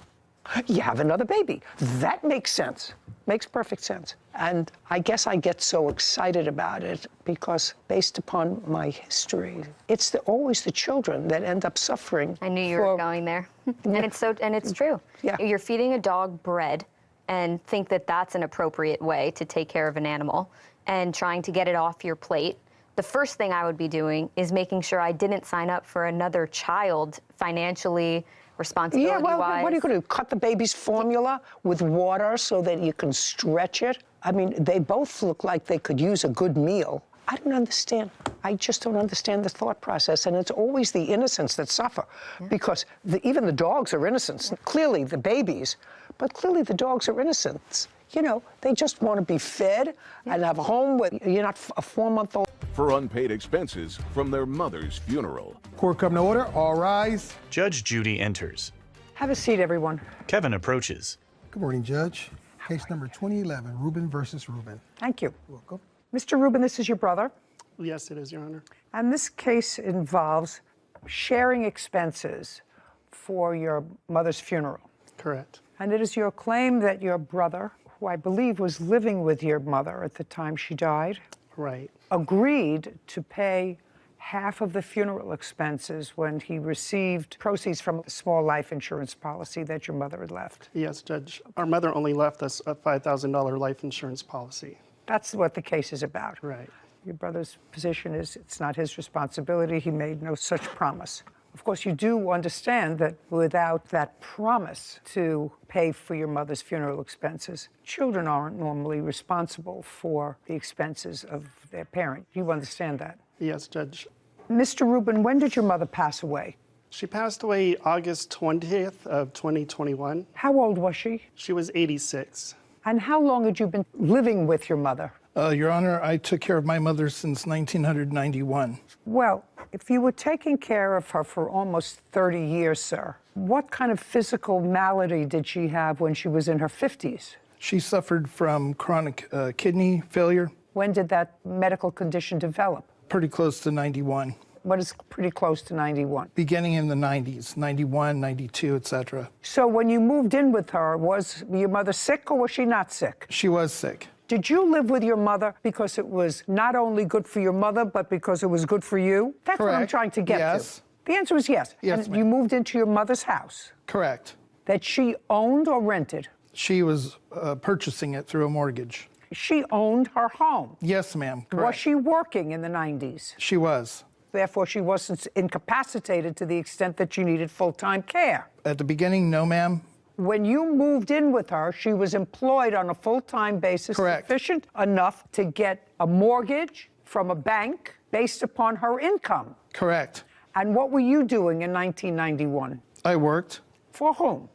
[SPEAKER 4] You have another baby. That makes sense. Makes perfect sense. And I guess I get so excited about it because based upon my history, it's always the children that end up suffering.
[SPEAKER 8] I knew you were going there. And it's true.
[SPEAKER 4] Yeah.
[SPEAKER 8] You're feeding a dog bread and think that that's an appropriate way to take care of an animal and trying to get it off your plate. The first thing I would be doing is making sure I didn't sign up for another child financially, responsibility-wise.
[SPEAKER 4] Yeah, well, what are you going to do? Cut the baby's formula with water so that you can stretch it? I mean, they both look like they could use a good meal. I don't understand. I just don't understand the thought process. And it's always the innocents that suffer because even the dogs are innocents. Clearly, the babies, but clearly the dogs are innocents. You know, they just want to be fed and have a home with, you're not a 4-month-old.
[SPEAKER 1] For unpaid expenses from their mother's funeral.
[SPEAKER 7] Court come to order. All rise.
[SPEAKER 3] Judge Judy enters.
[SPEAKER 4] Have a seat, everyone.
[SPEAKER 3] Kevin approaches.
[SPEAKER 7] Good morning, Judge. Case number 2011, Rubin versus Rubin.
[SPEAKER 4] Thank you.
[SPEAKER 7] You're welcome.
[SPEAKER 4] Mr. Rubin, this is your brother.
[SPEAKER 20] Yes, it is, Your Honor.
[SPEAKER 4] And this case involves sharing expenses for your mother's funeral.
[SPEAKER 20] Correct.
[SPEAKER 4] And it is your claim that your brother, who I believe was living with your mother at the time she died,
[SPEAKER 20] Right.
[SPEAKER 4] agreed to pay half of the funeral expenses when he received proceeds from a small life insurance policy that your mother had left.
[SPEAKER 20] Yes, Judge. Our mother only left us a $5,000 life insurance policy.
[SPEAKER 4] That's what the case is about.
[SPEAKER 20] Right.
[SPEAKER 4] Your brother's position is it's not his responsibility. He made no such promise. Of course, you do understand that without that promise to pay for your mother's funeral expenses, children aren't normally responsible for the expenses of their parent. You understand that?
[SPEAKER 20] Yes, Judge.
[SPEAKER 4] Mr. Rubin, when did your mother pass away?
[SPEAKER 20] She passed away August 20th of 2021.
[SPEAKER 4] How old was she?
[SPEAKER 20] She was 86.
[SPEAKER 4] And how long had you been living with your mother?
[SPEAKER 21] Your Honor, I took care of my mother since 1991.
[SPEAKER 4] Well, if you were taking care of her for almost 30 years, sir, what kind of physical malady did she have when she was in her 50s?
[SPEAKER 21] She suffered from chronic kidney failure.
[SPEAKER 4] When did that medical condition develop?
[SPEAKER 21] Pretty close to 91.
[SPEAKER 4] What is pretty close to 91?
[SPEAKER 21] Beginning in the 90s, 91, 92, etc.
[SPEAKER 4] So when you moved in with her, was your mother sick or was she not sick?
[SPEAKER 21] She was sick.
[SPEAKER 4] Did you live with your mother because it was not only good for your mother, but because it was good for you? That's
[SPEAKER 21] Correct.
[SPEAKER 4] what I'm trying to get to. The answer is yes.
[SPEAKER 21] Yes,
[SPEAKER 4] and you moved into your mother's house?
[SPEAKER 21] Correct.
[SPEAKER 4] That she owned or rented?
[SPEAKER 21] She was purchasing it through a mortgage.
[SPEAKER 4] She owned her home?
[SPEAKER 21] Yes, ma'am.
[SPEAKER 4] Was she working in the 90s?
[SPEAKER 21] She was.
[SPEAKER 4] Therefore, she wasn't incapacitated to the extent that she needed full-time care.
[SPEAKER 21] At the beginning, no, ma'am.
[SPEAKER 4] When you moved in with her, she was employed on a full-time basis,
[SPEAKER 21] Correct.
[SPEAKER 4] Sufficient enough to get a mortgage from a bank based upon her income.
[SPEAKER 21] Correct.
[SPEAKER 4] And what were you doing in 1991?
[SPEAKER 21] I worked.
[SPEAKER 4] For whom?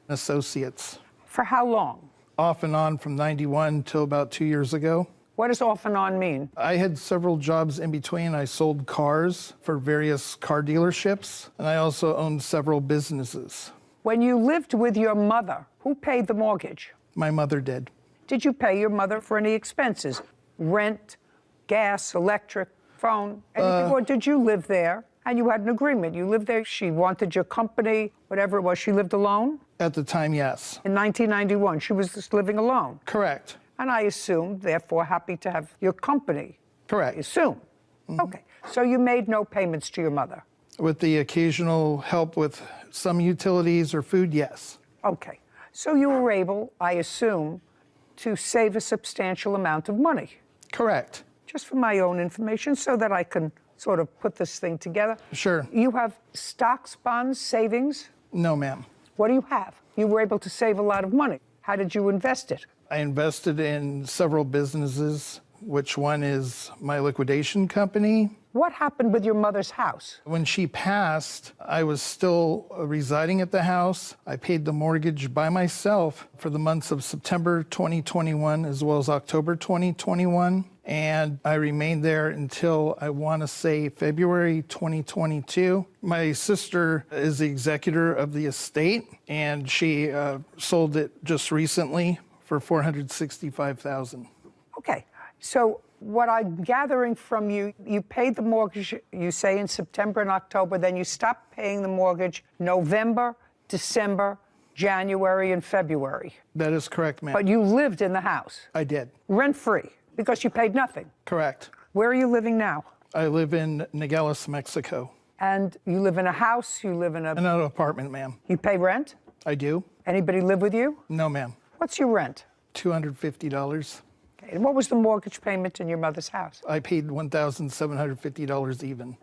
[SPEAKER 21] Associates.
[SPEAKER 4] For how long?
[SPEAKER 21] Off and on from 91 till about 2 years ago.
[SPEAKER 4] What does off and on mean?
[SPEAKER 21] I had several jobs in between. I sold cars for various car dealerships, and I also owned several businesses.
[SPEAKER 4] When you lived with your mother, who paid the mortgage?
[SPEAKER 21] My mother did.
[SPEAKER 4] Did you pay your mother for any expenses? Rent, gas, electric, phone, anything? Or did you live there and you had an agreement? You lived there, she wanted your company, whatever it was. She lived alone?
[SPEAKER 21] At the time, yes.
[SPEAKER 4] In 1991, she was just living alone?
[SPEAKER 21] Correct.
[SPEAKER 4] And I assumed, therefore, happy to have your company.
[SPEAKER 21] Correct.
[SPEAKER 4] I assume. Okay. So you made no payments to your mother?
[SPEAKER 21] With the occasional help with some utilities or food, yes.
[SPEAKER 4] Okay. So you were able, I assume, to save a substantial amount of money?
[SPEAKER 21] Correct.
[SPEAKER 4] Just for my own information, so that I can sort of put this thing together.
[SPEAKER 21] Sure.
[SPEAKER 4] You have stocks, bonds, savings?
[SPEAKER 21] No, ma'am.
[SPEAKER 4] What do you have? You were able to save a lot of money. How did you invest it?
[SPEAKER 21] I invested in several businesses, which one is my liquidation company.
[SPEAKER 4] What happened with your mother's house?
[SPEAKER 21] When she passed, I was still residing at the house. I paid the mortgage by myself for the months of September 2021 as well as October 2021. And I remained there until, I want to say, February 2022. My sister is the executor of the estate, and she sold it just recently for $465,000.
[SPEAKER 4] Okay, so what I'm gathering from you, you paid the mortgage, you say, in September and October, then you stopped paying the mortgage November, December, January, and February.
[SPEAKER 21] That is correct, ma'am.
[SPEAKER 4] But you lived in the house?
[SPEAKER 21] I did.
[SPEAKER 4] Rent-free, because you paid nothing?
[SPEAKER 21] Correct.
[SPEAKER 4] Where are you living now?
[SPEAKER 21] I live in Nogales, Mexico.
[SPEAKER 4] And you live in a house, you live in
[SPEAKER 21] an apartment, ma'am.
[SPEAKER 4] You pay rent?
[SPEAKER 21] I do.
[SPEAKER 4] Anybody live with you?
[SPEAKER 21] No, ma'am.
[SPEAKER 4] What's your rent?
[SPEAKER 21] $250.
[SPEAKER 4] Okay. And what was the mortgage payment in your mother's house?
[SPEAKER 21] I paid $1,750 even.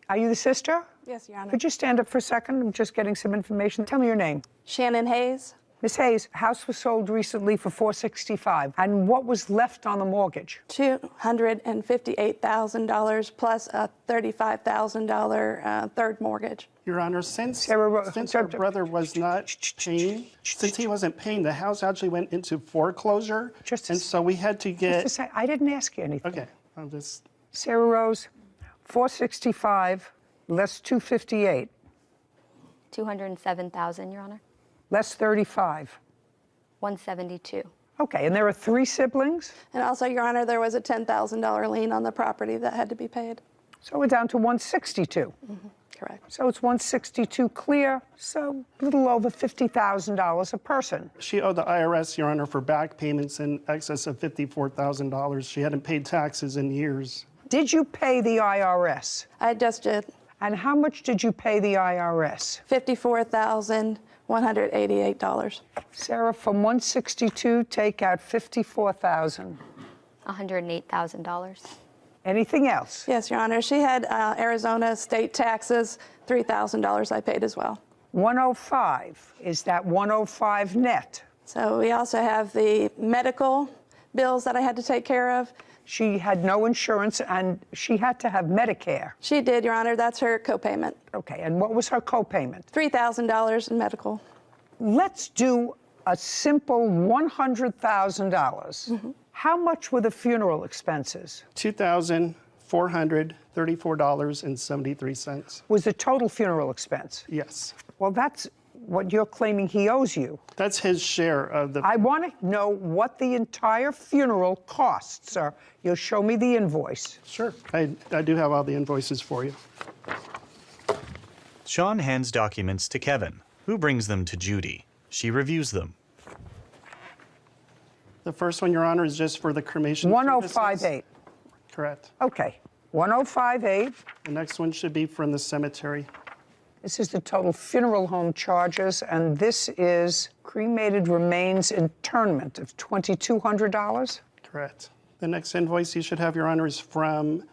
[SPEAKER 4] Are you the sister?
[SPEAKER 2] Yes, Your Honor.
[SPEAKER 4] Could you stand up for a second? I'm just getting some information. Tell me your name.
[SPEAKER 2] Shannon Hayes.
[SPEAKER 4] Miss Hayes, house was sold recently for $465,000. And what was left on the mortgage?
[SPEAKER 2] $258,000 plus a $35,000 third mortgage.
[SPEAKER 20] Your Honor, since her brother was not paying, since he wasn't paying, the house actually went into foreclosure. And so we had to get...
[SPEAKER 4] Just to say, I didn't ask you anything.
[SPEAKER 20] Okay, I'm just...
[SPEAKER 4] Sarah Rose, $465,000 less $258,000.
[SPEAKER 8] $207,000, Your Honor.
[SPEAKER 4] Less $35,000.
[SPEAKER 8] $172,000.
[SPEAKER 4] Okay, and there are 3 siblings?
[SPEAKER 2] And also, Your Honor, there was a $10,000 lien on the property that had to be paid.
[SPEAKER 4] So we're down to $162,000.
[SPEAKER 2] Correct.
[SPEAKER 4] So it's $162,000 clear, so a little over $50,000 a person.
[SPEAKER 20] She owed the IRS, Your Honor, for back payments in excess of $54,000. She hadn't paid taxes in years.
[SPEAKER 4] Did you pay the IRS?
[SPEAKER 2] I just did.
[SPEAKER 4] And how much did you pay the IRS?
[SPEAKER 2] $54,188.
[SPEAKER 4] Sarah, from $162,000, take out $54,000.
[SPEAKER 8] $108,000.
[SPEAKER 4] Anything else?
[SPEAKER 2] Yes, Your Honor. She had Arizona state taxes, $3,000 I paid as well.
[SPEAKER 4] 105, is that 105 net?
[SPEAKER 2] So we also have the medical bills that I had to take care of.
[SPEAKER 4] She had no insurance and she had to have Medicare.
[SPEAKER 2] She did, Your Honor. That's her copayment.
[SPEAKER 4] Okay, and what was her copayment?
[SPEAKER 2] $3,000 in medical.
[SPEAKER 4] Let's do a simple $100,000. How much were the funeral expenses?
[SPEAKER 20] $2,434.73.
[SPEAKER 4] Was the total funeral expense?
[SPEAKER 20] Yes.
[SPEAKER 4] Well, that's what you're claiming he owes you.
[SPEAKER 20] That's his share of the...
[SPEAKER 4] I want to know what the entire funeral cost, sir. You'll show me the invoice.
[SPEAKER 20] Sure. I do have all the invoices for you.
[SPEAKER 3] Sean hands documents to Kevin, who brings them to Judy. She reviews them.
[SPEAKER 20] The first one, Your Honor, is just for the cremation
[SPEAKER 4] 1058.
[SPEAKER 20] Correct.
[SPEAKER 4] Okay. 1058.
[SPEAKER 20] The next one should be from the cemetery.
[SPEAKER 4] This is the total funeral home charges, and this is cremated remains internment of $2,200?
[SPEAKER 20] Correct. The next invoice you should have, Your Honor, is from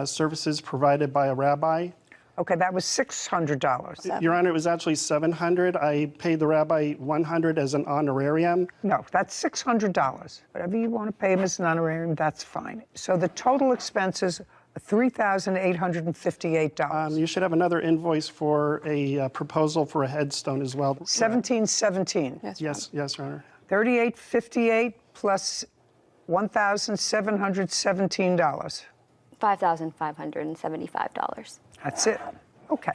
[SPEAKER 20] services provided by a rabbi.
[SPEAKER 4] Okay, that was $600.
[SPEAKER 20] Your Honor, it was actually $700. I paid the rabbi $100 as an honorarium.
[SPEAKER 4] No, that's $600. Whatever you want to pay him as an honorarium, that's fine. So the total expenses are $3,858.
[SPEAKER 20] You should have another invoice for a proposal for a headstone as well.
[SPEAKER 4] 1717.
[SPEAKER 20] Yes, Your Honor.
[SPEAKER 4] 3858 plus $1,717.
[SPEAKER 8] $5,575.
[SPEAKER 4] That's it. Okay.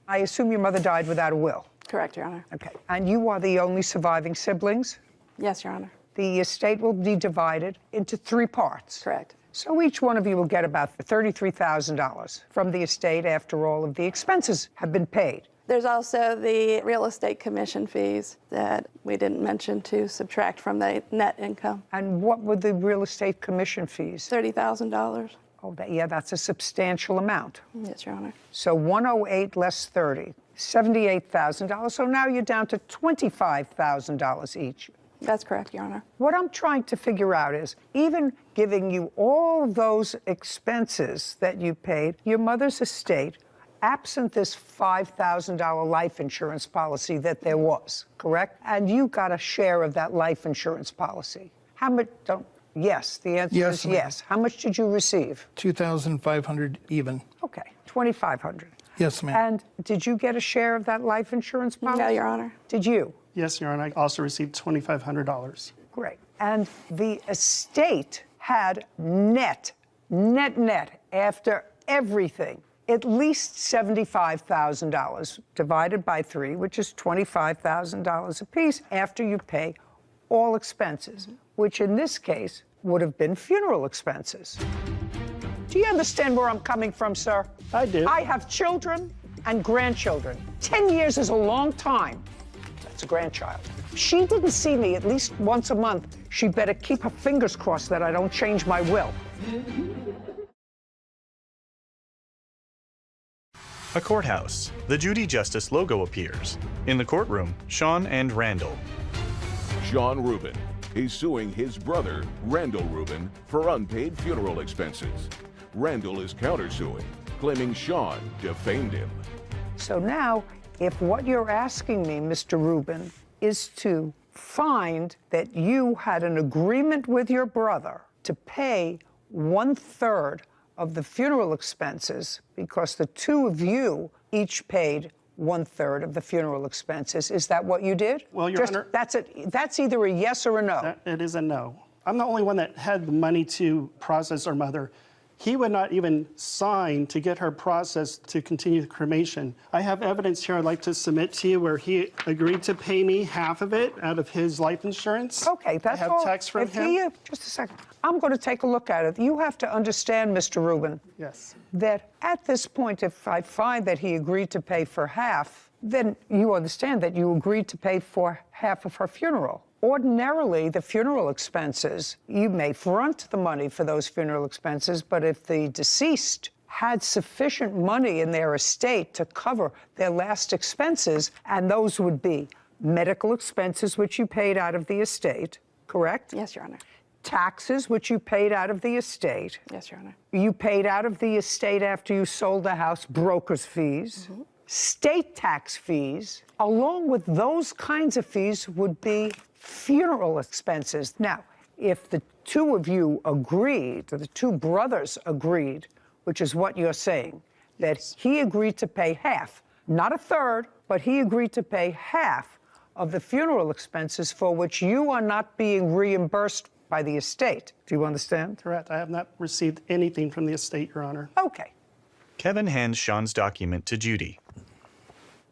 [SPEAKER 4] I assume your mother died without a will.
[SPEAKER 2] Correct, Your Honor.
[SPEAKER 4] Okay. And you are the only surviving siblings?
[SPEAKER 2] Yes, Your Honor.
[SPEAKER 4] The estate will be divided into 3 parts.
[SPEAKER 2] Correct.
[SPEAKER 4] So each one of you will get about $33,000 from the estate after all of the expenses have been paid.
[SPEAKER 2] There's also the real estate commission fees that we didn't mention to subtract from the net income.
[SPEAKER 4] And what were the real estate commission fees?
[SPEAKER 2] $30,000.
[SPEAKER 4] Oh, yeah, that's a substantial amount.
[SPEAKER 2] Yes, Your Honor.
[SPEAKER 4] So 108 less 30, $78,000. So now you're down to $25,000 each.
[SPEAKER 2] That's correct, Your Honor.
[SPEAKER 4] What I'm trying to figure out is, even giving you all those expenses that you paid, your mother's estate, absent this $5,000 life insurance policy that there was, correct? And you got a share of that life insurance policy. How much? Yes, the answer is yes. How much did you receive?
[SPEAKER 21] $2,500 even.
[SPEAKER 4] Okay, $2,500.
[SPEAKER 21] Yes, ma'am.
[SPEAKER 4] And did you get a share of that life insurance policy?
[SPEAKER 2] No, Your Honor.
[SPEAKER 4] Did you?
[SPEAKER 20] Yes, Your Honor. I also received $2,500.
[SPEAKER 4] Great. And the estate had net, after everything, at least $75,000 divided by 3, which is $25,000 apiece after you pay all expenses, which in this case would have been funeral expenses. Do you understand where I'm coming from, sir?
[SPEAKER 20] I do.
[SPEAKER 4] I have children and grandchildren. 10 years is a long time. That's a grandchild. If she didn't see me at least once a month, she better keep her fingers crossed that I don't change my will.
[SPEAKER 3] A courthouse. The Judy Justice logo appears. In the courtroom, Sean and Randall.
[SPEAKER 1] Sean Rubin is suing his brother, Randall Rubin, for unpaid funeral expenses. Randall is countersuing, claiming Sean defamed him.
[SPEAKER 4] So now, if what you're asking me, Mr. Rubin, is to find that you had an agreement with your brother to pay 1/3 of the funeral expenses, because the 2 of you each paid 1/3 of the funeral expenses. Is that what you did?
[SPEAKER 20] Well, Your Honor,
[SPEAKER 4] that's either a yes or a no.
[SPEAKER 20] It is a no. I'm the only one that had the money to process our mother. He would not even sign to get her processed to continue the cremation. I have evidence here I'd like to submit to you where he agreed to pay me half of it out of his life insurance.
[SPEAKER 4] Okay, that's all.
[SPEAKER 20] I have text from him.
[SPEAKER 4] Just a second. I'm going to take a look at it. You have to understand, Mr. Rubin,
[SPEAKER 20] yes,
[SPEAKER 4] that at this point, if I find that he agreed to pay for half, then you understand that you agreed to pay for half of her funeral. Ordinarily, the funeral expenses, you may front the money for those funeral expenses, but if the deceased had sufficient money in their estate to cover their last expenses, and those would be medical expenses, which you paid out of the estate, correct?
[SPEAKER 2] Yes, Your Honor.
[SPEAKER 4] Taxes, which you paid out of the estate.
[SPEAKER 2] Yes, Your Honor.
[SPEAKER 4] You paid out of the estate after you sold the house, broker's fees.
[SPEAKER 2] Mm-hmm.
[SPEAKER 4] State tax fees, along with those kinds of fees, would be funeral expenses. Now, if the 2 of you agreed, or the 2 brothers agreed, which is what you're saying, that he agreed to pay half, not 1/3, but he agreed to pay half of the funeral expenses for which you are not being reimbursed by the estate. Do you understand?
[SPEAKER 20] Correct. I have not received anything from the estate, Your Honor.
[SPEAKER 4] Okay.
[SPEAKER 3] Kevin hands Sean's document to Judy.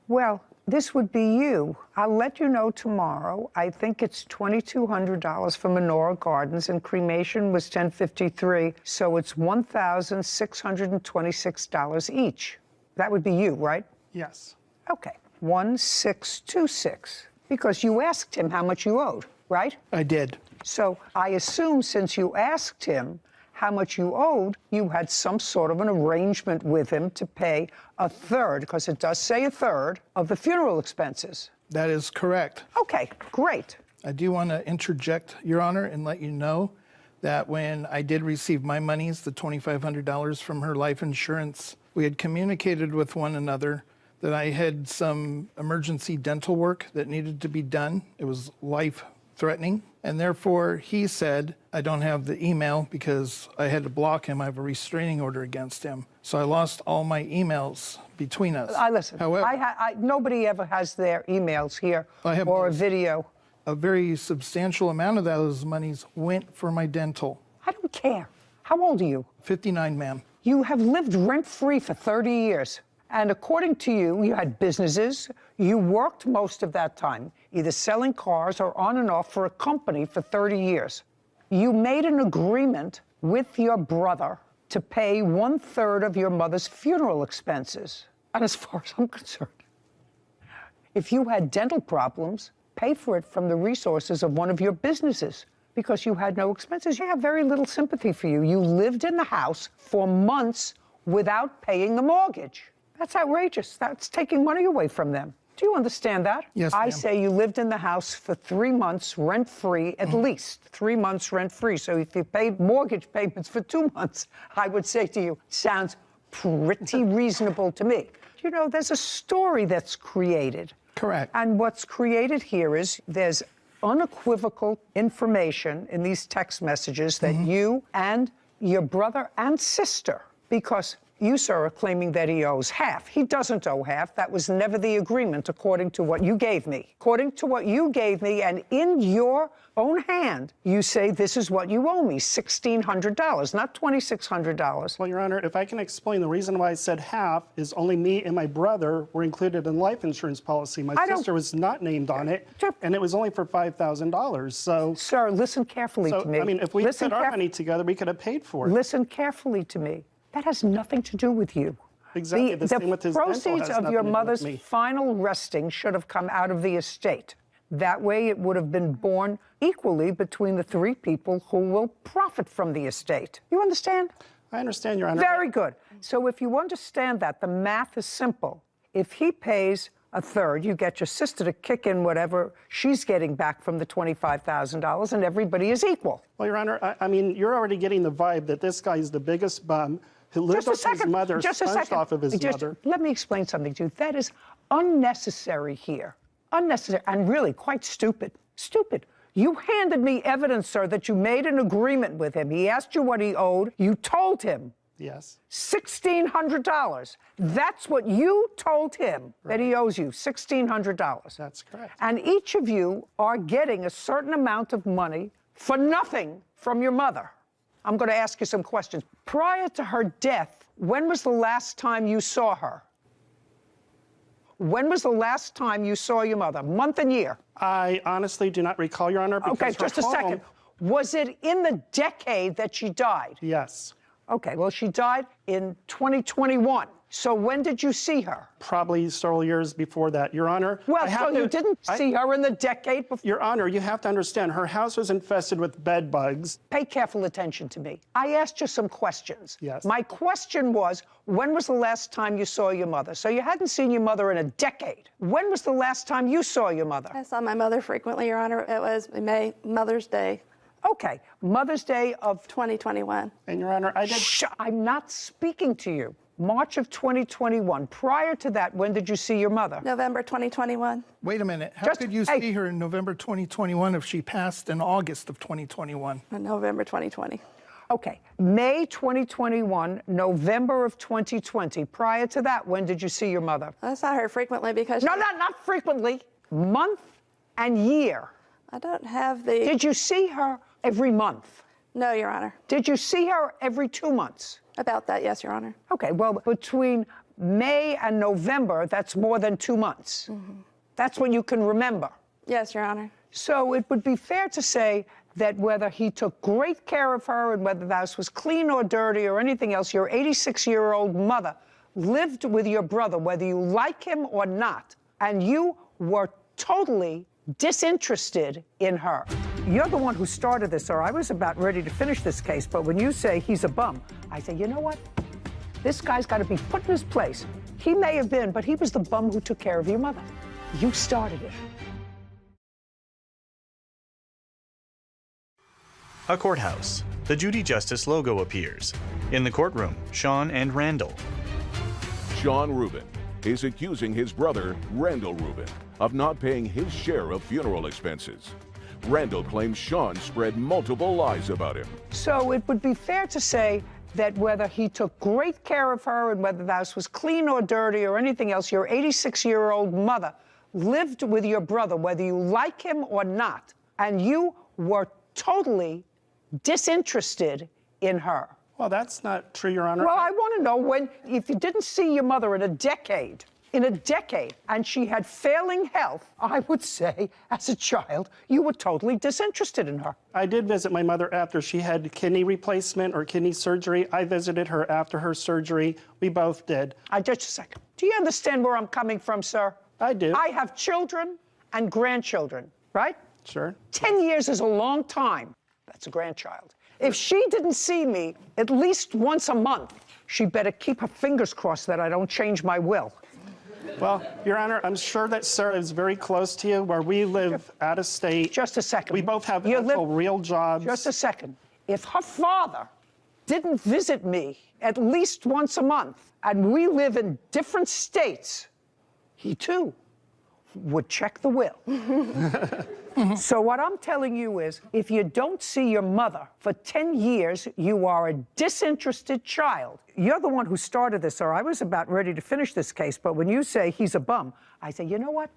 [SPEAKER 4] Well, this would be you. I'll let you know tomorrow. I think it's $2,200 for Menorah Gardens, and cremation was $1,053, so it's $1,626 each. That would be you, right?
[SPEAKER 20] Yes.
[SPEAKER 4] Okay, 1,626, because you asked him how much you owed, right?
[SPEAKER 21] I did.
[SPEAKER 4] So I assume since you asked him how much you owed, you had some sort of an arrangement with him to pay 1/3, because it does say 1/3 of the funeral expenses.
[SPEAKER 21] That is correct.
[SPEAKER 4] Okay, great.
[SPEAKER 21] I do want to interject, Your Honor, and let you know that when I did receive my monies, the $2,500 from her life insurance, we had communicated with one another that I had some emergency dental work that needed to be done. It was life threatening, and therefore he said, I don't have the email because I had to block him. I have a restraining order against him. So I lost all my emails between us.
[SPEAKER 4] Listen,
[SPEAKER 21] however,
[SPEAKER 4] nobody ever has their emails here or a video.
[SPEAKER 21] A very substantial amount of those monies went for my dental.
[SPEAKER 4] I don't care. How old are you?
[SPEAKER 21] 59, ma'am.
[SPEAKER 4] You have lived rent-free for 30 years. And according to you, you had businesses. You worked most of that time, either selling cars or on and off for a company for 30 years. You made an agreement with your brother to pay 1/3 of your mother's funeral expenses. And as far as I'm concerned, if you had dental problems, pay for it from the resources of one of your businesses because you had no expenses. You have very little sympathy for you. You lived in the house for months without paying the mortgage. That's outrageous. That's taking money away from them. Do you understand that?
[SPEAKER 21] Yes,
[SPEAKER 4] I
[SPEAKER 21] ma'am.
[SPEAKER 4] say you lived in the house for 3 months rent-free, at least 3 months rent-free. So if you paid mortgage payments for 2 months, I would say to you, sounds pretty reasonable to me. You know, there's a story that's created.
[SPEAKER 21] Correct.
[SPEAKER 4] And what's created here is there's unequivocal information in these text messages that you and your brother and sister, because you, sir, are claiming that he owes half. He doesn't owe half. That was never the agreement, according to what you gave me. According to what you gave me, and in your own hand, you say this is what you owe me, $1,600, not $2,600.
[SPEAKER 20] Well, Your Honor, if I can explain, the reason why I said half is only me and my brother were included in life insurance policy. My sister was not named on it, and it was only for $5,000. So,
[SPEAKER 4] sir, listen carefully to me.
[SPEAKER 20] I mean, if we put our money together, we could have paid for it.
[SPEAKER 4] Listen carefully to me. That has nothing to do with you.
[SPEAKER 20] Exactly. The same with his dental has
[SPEAKER 4] proceeds of
[SPEAKER 20] nothing
[SPEAKER 4] your
[SPEAKER 20] to do with
[SPEAKER 4] mother's
[SPEAKER 20] me.
[SPEAKER 4] final resting should have come out of the estate. That way it would have been borne equally between the 3 people who will profit from the estate. You understand?
[SPEAKER 20] I understand, Your Honor.
[SPEAKER 4] Very good. So if you understand that, the math is simple. If he pays 1/3, you get your sister to kick in whatever she's getting back from the $25,000, and everybody is equal.
[SPEAKER 20] Well, Your Honor, I mean, you're already getting the vibe that this guy's the biggest bum who lived off his mother, sponged off of his mother.
[SPEAKER 4] Let me explain something to you. That is unnecessary here. Unnecessary and really quite stupid. Stupid. You handed me evidence, sir, that you made an agreement with him. He asked you what he owed. You told him.
[SPEAKER 20] Yes.
[SPEAKER 4] $1,600. That's what you told him, that he owes you, $1,600.
[SPEAKER 20] That's correct.
[SPEAKER 4] And each of you are getting a certain amount of money for nothing from your mother. I'm going to ask you some questions. Prior to her death, when was the last time you saw her? When was the last time you saw your mother? Month and year?
[SPEAKER 20] I honestly do not recall, Your Honor.
[SPEAKER 4] Okay, just a second. Was it in the decade that she died?
[SPEAKER 20] Yes.
[SPEAKER 4] Okay, well, she died in 2021. So when did you see her?
[SPEAKER 20] Probably several years before that, Your Honor.
[SPEAKER 4] Well, so you didn't see her in the decade before?
[SPEAKER 20] Your Honor, you have to understand, her house was infested with bed bugs.
[SPEAKER 4] Pay careful attention to me. I asked you some questions.
[SPEAKER 20] Yes.
[SPEAKER 4] My question was, when was the last time you saw your mother? So you hadn't seen your mother in a decade. When was the last time you saw your mother?
[SPEAKER 2] I saw my mother frequently, Your Honor. It was May, Mother's Day.
[SPEAKER 4] Okay, Mother's Day of
[SPEAKER 2] 2021.
[SPEAKER 20] And Your Honor,
[SPEAKER 4] I'm not speaking to you. March of 2021. Prior to that, when did you see your mother?
[SPEAKER 2] November 2021.
[SPEAKER 21] Wait a minute. How could you see her in November 2021 if she passed in August of 2021?
[SPEAKER 2] November 2020.
[SPEAKER 4] Okay, May 2021, November of 2020. Prior to that, when did you see your mother?
[SPEAKER 2] I saw her frequently because...
[SPEAKER 4] No, not frequently. Month and year.
[SPEAKER 2] I don't have the...
[SPEAKER 4] Did you see her every month?
[SPEAKER 2] No, Your Honor.
[SPEAKER 4] Did you see her every 2 months?
[SPEAKER 2] About that, yes, Your Honor.
[SPEAKER 4] Okay, well, between May and November, that's more than 2 months. That's what you can remember.
[SPEAKER 2] Yes, Your Honor.
[SPEAKER 4] So it would be fair to say that whether he took great care of her and whether the house was clean or dirty or anything else, your 86-year-old mother lived with your brother, whether you like him or not, and you were totally disinterested in her. You're the one who started this, or I was about ready to finish this case, but when you say he's a bum, I say, you know what? This guy's got to be put in his place. He may have been, but he was the bum who took care of your mother. You started it.
[SPEAKER 3] A courthouse. The Judy Justice logo appears. In the courtroom, Sean and Randall.
[SPEAKER 1] Sean Rubin is accusing his brother, Randall Rubin, of not paying his share of funeral expenses. Randall claims Sean spread multiple lies about him.
[SPEAKER 4] So it would be fair to say that whether he took great care of her and whether the house was clean or dirty or anything else, your 86-year-old mother lived with your brother, whether you like him or not, and you were totally disinterested in her.
[SPEAKER 20] Well, that's not true, Your Honor.
[SPEAKER 4] Well, I want to know if you didn't see your mother in a decade, and she had failing health, I would say, as a child, you were totally disinterested in her.
[SPEAKER 20] I did visit my mother after she had kidney replacement or kidney surgery. I visited her after her surgery. We both did.
[SPEAKER 4] Just a second. Do you understand where I'm coming from, sir?
[SPEAKER 20] I do.
[SPEAKER 4] I have children and grandchildren, right?
[SPEAKER 20] Sure.
[SPEAKER 4] 10 years is a long time. That's a grandchild. If she didn't see me at least once a month, she better keep her fingers crossed that I don't change my will.
[SPEAKER 20] Well, Your Honor, I'm sure that Sarah is very close to you, where we live out of state.
[SPEAKER 4] Just a second.
[SPEAKER 20] We both have real jobs.
[SPEAKER 4] Just a second. If her father didn't visit me at least once a month, and we live in different states, he too would check the will. So what I'm telling you is, if you don't see your mother for 10 years, you are a disinterested child. You're the one who started this, sir. I was about ready to finish this case, but when you say he's a bum, I say, you know what?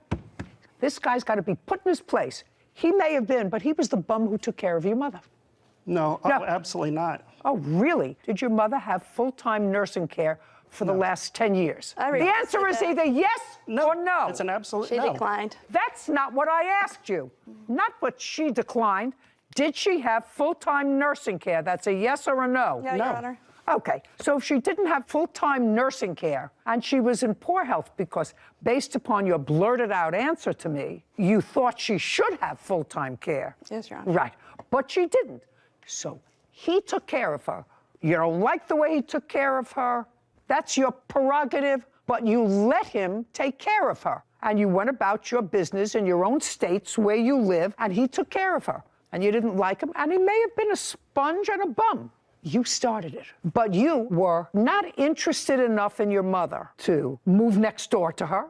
[SPEAKER 4] This guy's got to be put in his place. He may have been, but he was the bum who took care of your mother.
[SPEAKER 20] No,
[SPEAKER 4] No.
[SPEAKER 20] absolutely not.
[SPEAKER 4] Oh, really? Did your mother have full-time nursing care for the last 10 years? The answer is either yes or no.
[SPEAKER 20] It's an absolute
[SPEAKER 2] She
[SPEAKER 20] no.
[SPEAKER 2] declined.
[SPEAKER 4] That's not what I asked you. Not what she declined. Did she have full-time nursing care? That's a yes or a no?
[SPEAKER 2] Yeah, Your Honor.
[SPEAKER 4] Okay, so if she didn't have full-time nursing care and she was in poor health because, based upon your blurted-out answer to me, you thought she should have full-time care.
[SPEAKER 2] Yes, Your Honor.
[SPEAKER 4] Right, but she didn't. So he took care of her. You don't like the way he took care of her. That's your prerogative, but you let him take care of her. And you went about your business in your own states where you live, and he took care of her. And you didn't like him, and he may have been a sponge and a bum. You started it. But you were not interested enough in your mother to move next door to her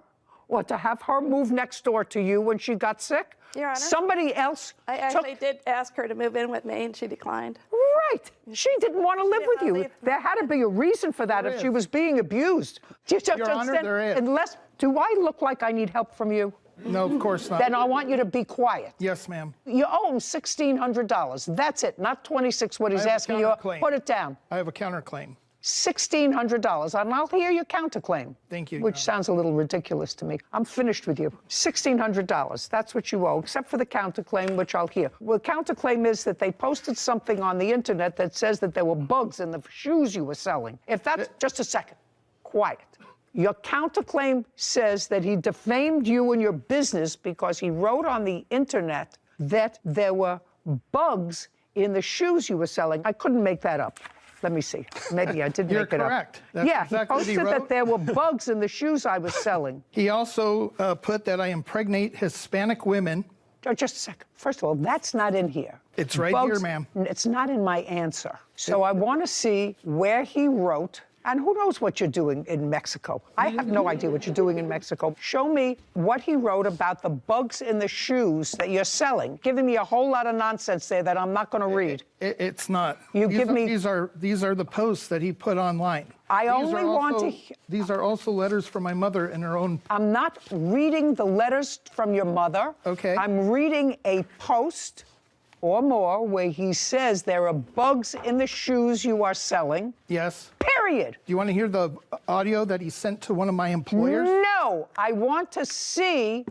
[SPEAKER 4] or to have her move next door to you when she got sick.
[SPEAKER 2] Your Honor.
[SPEAKER 4] Somebody else
[SPEAKER 2] I actually did ask her to move in with me, and she declined.
[SPEAKER 4] Right. She didn't want to live with you. There had to be a reason for that if she was being abused.
[SPEAKER 21] Your Honor, there is.
[SPEAKER 4] Unless, do I look like I need help from you?
[SPEAKER 21] No, of course not.
[SPEAKER 4] Then I want you to be quiet.
[SPEAKER 21] Yes, ma'am.
[SPEAKER 4] You owe him $1,600. That's it, not $26 what he's asking you. Put it down.
[SPEAKER 21] I have a counterclaim.
[SPEAKER 4] $1,600, and I'll hear your counterclaim.
[SPEAKER 21] Thank you, Your
[SPEAKER 4] Which
[SPEAKER 21] Honor.
[SPEAKER 4] sounds a little ridiculous to me. I'm finished with you. $1,600, that's what you owe, except for the counterclaim, which I'll hear. Well, the counterclaim is that they posted something on the internet that says that there were bugs in the shoes you were selling. If that's, just a second, quiet. Your counterclaim says that he defamed you and your business because he wrote on the internet that there were bugs in the shoes you were selling. I couldn't make that up. Let me see. Maybe I did
[SPEAKER 21] You're
[SPEAKER 4] make it up.
[SPEAKER 21] correct. That's
[SPEAKER 4] Yeah,
[SPEAKER 21] exactly what
[SPEAKER 4] he
[SPEAKER 21] he
[SPEAKER 4] posted that
[SPEAKER 21] wrote.
[SPEAKER 4] there were bugs in the shoes I was selling.
[SPEAKER 21] He also put that I impregnate Hispanic women.
[SPEAKER 4] Just a second. First of all, that's not in here.
[SPEAKER 21] It's right here, ma'am.
[SPEAKER 4] It's not in my answer. So I want to see where he wrote. And who knows what you're doing in Mexico? I have no idea what you're doing in Mexico. Show me what he wrote about the bugs in the shoes that you're selling, giving me a whole lot of nonsense there that I'm not going to read.
[SPEAKER 21] It's not.
[SPEAKER 4] You give me.
[SPEAKER 21] These are the posts that he put online.
[SPEAKER 4] I only want to.
[SPEAKER 21] These are also letters from my mother in her own.
[SPEAKER 4] I'm not reading the letters from your mother.
[SPEAKER 21] Okay.
[SPEAKER 4] I'm reading a post or more where he says there are bugs in the shoes you are selling.
[SPEAKER 21] Yes.
[SPEAKER 4] Period.
[SPEAKER 21] Do you want to hear the audio that he sent to one of my employers?
[SPEAKER 4] No, I want to see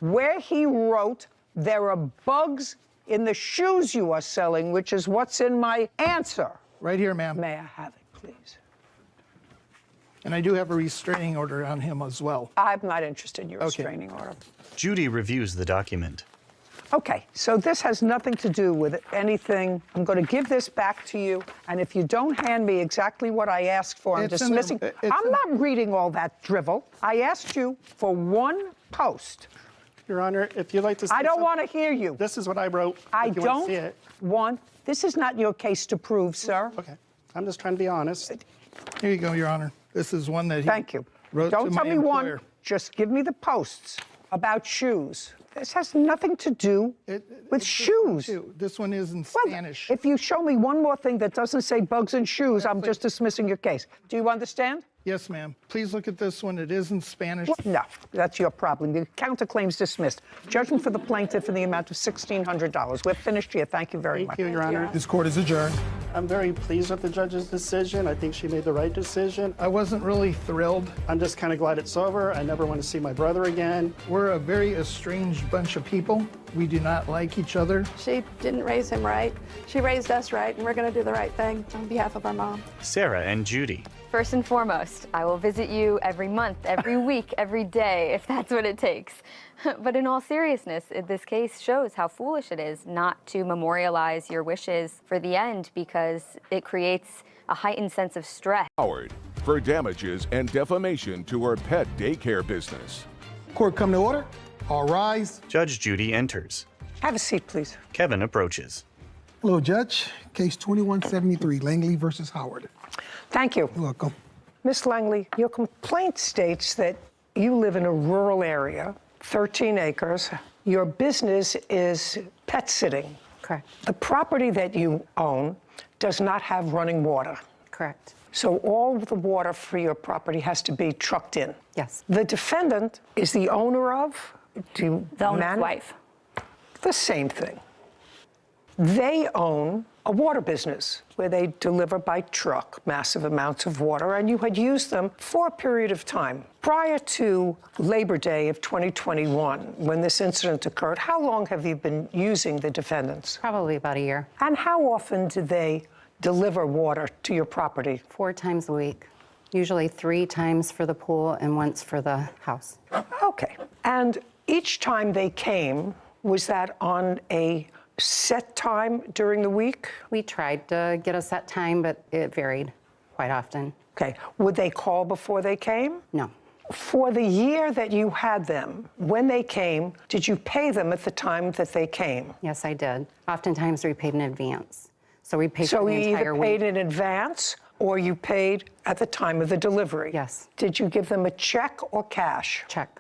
[SPEAKER 4] where he wrote there are bugs in the shoes you are selling, which is what's in my answer.
[SPEAKER 21] Right here, ma'am.
[SPEAKER 4] May I have it, please?
[SPEAKER 21] And I do have a restraining order on him as well.
[SPEAKER 4] I'm not interested in your restraining order.
[SPEAKER 3] Judy reviews the document.
[SPEAKER 4] Okay, so this has nothing to do with anything. I'm going to give this back to you, and if you don't hand me exactly what I asked for, I'm dismissing. I'm not reading all that drivel. I asked you for one post.
[SPEAKER 20] Your Honor, if you'd like to say
[SPEAKER 4] I don't want to hear you.
[SPEAKER 20] This is what I wrote.
[SPEAKER 4] I
[SPEAKER 20] if you want to see
[SPEAKER 4] don't
[SPEAKER 20] it.
[SPEAKER 4] want. This is not your case to prove, sir.
[SPEAKER 20] Okay, I'm just trying to be honest.
[SPEAKER 21] Here you go, Your Honor. This is one that he
[SPEAKER 4] Thank you.
[SPEAKER 21] wrote
[SPEAKER 4] Don't
[SPEAKER 21] to
[SPEAKER 4] tell
[SPEAKER 21] my
[SPEAKER 4] me
[SPEAKER 21] employer.
[SPEAKER 4] one. Just give me the posts about shoes This has nothing to do with shoes.
[SPEAKER 21] This one is in Spanish.
[SPEAKER 4] If you show me one more thing that doesn't say bugs and shoes, I'm just dismissing your case. Do you understand?
[SPEAKER 21] Yes, ma'am. Please look at this one. It is in Spanish.
[SPEAKER 4] No, that's your problem. The counterclaim's dismissed. Judgment for the plaintiff in the amount of $1,600. We're finished here. Thank you very much.
[SPEAKER 20] Thank you, Your Honor.
[SPEAKER 7] This court is adjourned.
[SPEAKER 20] I'm very pleased with the judge's decision. I think she made the right decision.
[SPEAKER 21] I wasn't really thrilled.
[SPEAKER 20] I'm just kind of glad it's over. I never want to see my brother again.
[SPEAKER 21] We're a very estranged bunch of people. We do not like each other.
[SPEAKER 2] She didn't raise him right. She raised us right, and we're going to do the right thing on behalf of our mom.
[SPEAKER 3] Sarah and Judy.
[SPEAKER 8] First and foremost, I will visit you every month, every week, every day, if that's what it takes. But in all seriousness, this case shows how foolish it is not to memorialize your wishes for the end because it creates a heightened sense of stress.
[SPEAKER 1] Howard for damages and defamation to her pet daycare business.
[SPEAKER 7] Court come to order. All rise.
[SPEAKER 3] Judge Judy enters.
[SPEAKER 4] Have a seat, please.
[SPEAKER 3] Kevin approaches.
[SPEAKER 7] Hello, Judge. Case 2173, Langley versus Howard.
[SPEAKER 4] Thank you.
[SPEAKER 7] You're welcome.
[SPEAKER 4] Miss Langley, your complaint states that you live in a rural area, 13 acres. Your business is pet sitting.
[SPEAKER 15] Correct.
[SPEAKER 4] The property that you own does not have running water.
[SPEAKER 15] Correct.
[SPEAKER 4] So all the water for your property has to be trucked in.
[SPEAKER 15] Yes.
[SPEAKER 4] The defendant is the owner of? The
[SPEAKER 11] owner's wife.
[SPEAKER 4] The same thing. They own a water business where they deliver by truck massive amounts of water, and you had used them for a period of time. Prior to Labor Day of 2021, when this incident occurred, how long have you been using the defendants?
[SPEAKER 15] Probably about a year.
[SPEAKER 4] And how often do they deliver water to your property?
[SPEAKER 15] 4 times a week. Usually 3 times for the pool and once for the house.
[SPEAKER 4] Okay. And each time they came, was that on a set time during the week?
[SPEAKER 15] We tried to get a set time, but it varied quite often.
[SPEAKER 4] Okay. Would they call before they came?
[SPEAKER 15] No.
[SPEAKER 4] For the year that you had them, when they came, did you pay them at the time that they came?
[SPEAKER 15] Yes, I did. Oftentimes we paid in advance. So we paid for the
[SPEAKER 4] you
[SPEAKER 15] entire
[SPEAKER 4] either
[SPEAKER 15] week.
[SPEAKER 4] paid in advance or you paid at the time of the delivery?
[SPEAKER 15] Yes.
[SPEAKER 4] Did you give them a check or cash?
[SPEAKER 15] Check.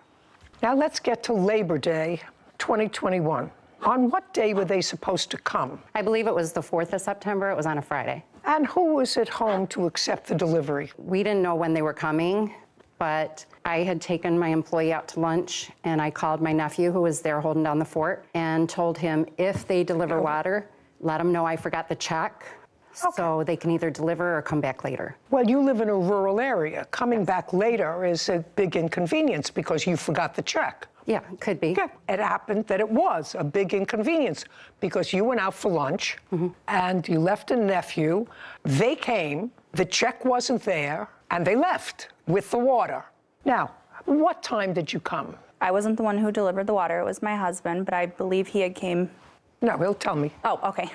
[SPEAKER 4] Now let's get to Labor Day 2021. On what day were they supposed to come?
[SPEAKER 15] I believe it was the 4th of September. It was on a Friday.
[SPEAKER 4] And who was at home to accept the delivery?
[SPEAKER 15] We didn't know when they were coming, but I had taken my employee out to lunch, and I called my nephew, who was there holding down the fort, and told him if they deliver water, let them know I forgot the check, so they can either deliver or come back later.
[SPEAKER 4] Well, you live in a rural area. Coming back later is a big inconvenience because you forgot the check.
[SPEAKER 15] Yeah, could be.
[SPEAKER 4] Yeah, it happened that it was a big inconvenience because you went out for lunch and you left a nephew. They came, the check wasn't there, and they left with the water. Now, what time did you come?
[SPEAKER 11] I wasn't the one who delivered the water. It was my husband, but I believe he had came.
[SPEAKER 4] No, he'll tell me.
[SPEAKER 11] Oh, okay.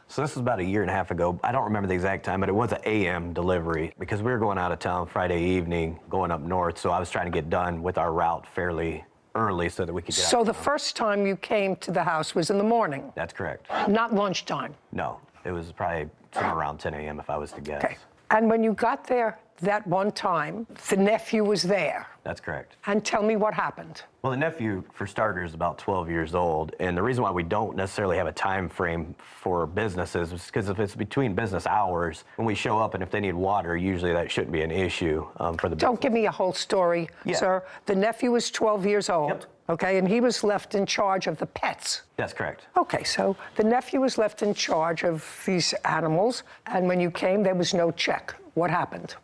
[SPEAKER 6] So this was about a year and a half ago. I don't remember the exact time, but it was an AM delivery because we were going out of town Friday evening, going up north. So I was trying to get done with our route fairly early so that we could get
[SPEAKER 4] So
[SPEAKER 6] out.
[SPEAKER 4] the first time you came to the house was in the morning?
[SPEAKER 6] That's correct.
[SPEAKER 4] Not lunchtime?
[SPEAKER 6] No, it was probably somewhere around 10 a.m. if I was to guess.
[SPEAKER 4] Okay. And when you got there that one time, the nephew was there?
[SPEAKER 6] That's correct.
[SPEAKER 4] And tell me what happened.
[SPEAKER 6] Well, the nephew, for starters, is about 12 years old, and the reason why we don't necessarily have a time frame for businesses is because if it's between business hours, when we show up and if they need water, usually that shouldn't be an issue for the business.
[SPEAKER 4] Don't give me a whole story, sir. The nephew was 12 years old, okay, and he was left in charge of the pets.
[SPEAKER 6] That's correct.
[SPEAKER 4] Okay, so the nephew was left in charge of these animals, and when you came, there was no check. What happened?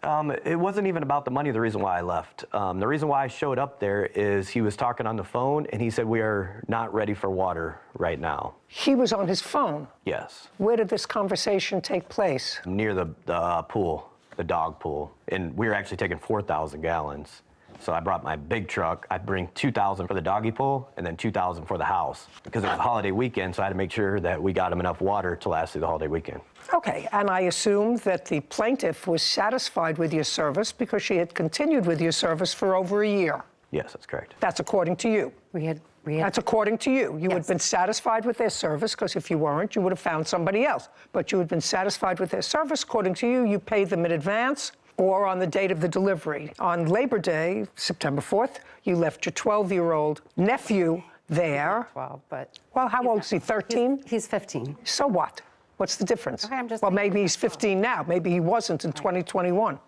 [SPEAKER 6] It wasn't even about the money, the reason why I left. The reason why I showed up there is he was talking on the phone, and he said, we are not ready for water right now.
[SPEAKER 4] He was on his phone?
[SPEAKER 6] Yes.
[SPEAKER 4] Where did this conversation take place?
[SPEAKER 6] Near the pool, the dog pool. And we were actually taking 4,000 gallons. So I brought my big truck. I'd bring 2,000 for the doggy pool and then 2,000 for the house because it was a holiday weekend, so I had to make sure that we got him enough water to last through the holiday weekend.
[SPEAKER 4] Okay, and I assumed that the plaintiff was satisfied with your service because she had continued with your service for over a year.
[SPEAKER 6] Yes, that's correct.
[SPEAKER 4] That's according to you. That's according to you. You had been satisfied with their service because if you weren't, you would have found somebody else. But you had been satisfied with their service. According to you, you paid them in advance or on the date of the delivery. On Labor Day, September 4th, you left your 12-year-old nephew there.
[SPEAKER 10] 12, but...
[SPEAKER 4] Well, how old is he, 13?
[SPEAKER 10] He's 15.
[SPEAKER 4] So what? What's the difference?
[SPEAKER 10] Okay, I'm just...
[SPEAKER 4] Well, maybe he's 15 now. Maybe he wasn't in 2021.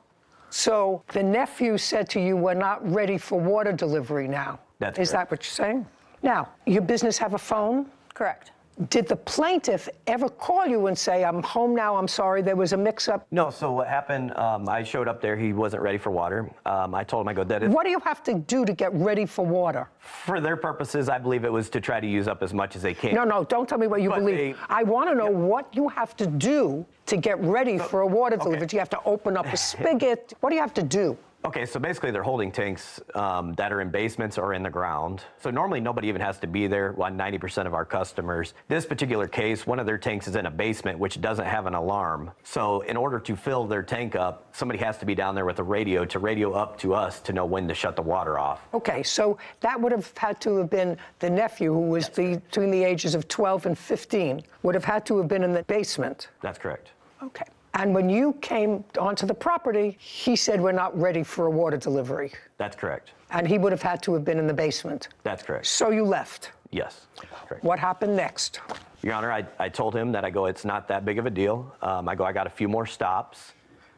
[SPEAKER 4] So the nephew said to you, we're not ready for water delivery now.
[SPEAKER 6] That's
[SPEAKER 4] Is that what you're saying? Now, your business have a phone?
[SPEAKER 16] Correct.
[SPEAKER 4] Did the plaintiff ever call you and say, I'm home now, I'm sorry, there was a mix-up?
[SPEAKER 6] No, so what happened, I showed up there, he wasn't ready for water. I told him, I go, that is...
[SPEAKER 4] What do you have to do to get ready for water?
[SPEAKER 6] For their purposes, I believe it was to try to use up as much as they can.
[SPEAKER 4] No, don't tell me what you believe. I want to know what you have to do to get ready for a water delivery. Do you have to open up a spigot? What do you have to do?
[SPEAKER 6] Okay, so basically they're holding tanks that are in basements or in the ground. So normally nobody even has to be there, 90% of our customers. This particular case, one of their tanks is in a basement, which doesn't have an alarm. So in order to fill their tank up, somebody has to be down there with a radio to radio up to us to know when to shut the water off.
[SPEAKER 4] Okay, so that would have had to have been the nephew, who was between the ages of 12 and 15, would have had to have been in the basement.
[SPEAKER 6] That's correct.
[SPEAKER 4] Okay. And when you came onto the property, he said, we're not ready for a water delivery.
[SPEAKER 6] That's correct.
[SPEAKER 4] And he would have had to have been in the basement.
[SPEAKER 6] That's correct.
[SPEAKER 4] So you left.
[SPEAKER 6] Yes, correct.
[SPEAKER 4] What happened next?
[SPEAKER 6] Your Honor, I told him that it's not that big of a deal. I got a few more stops.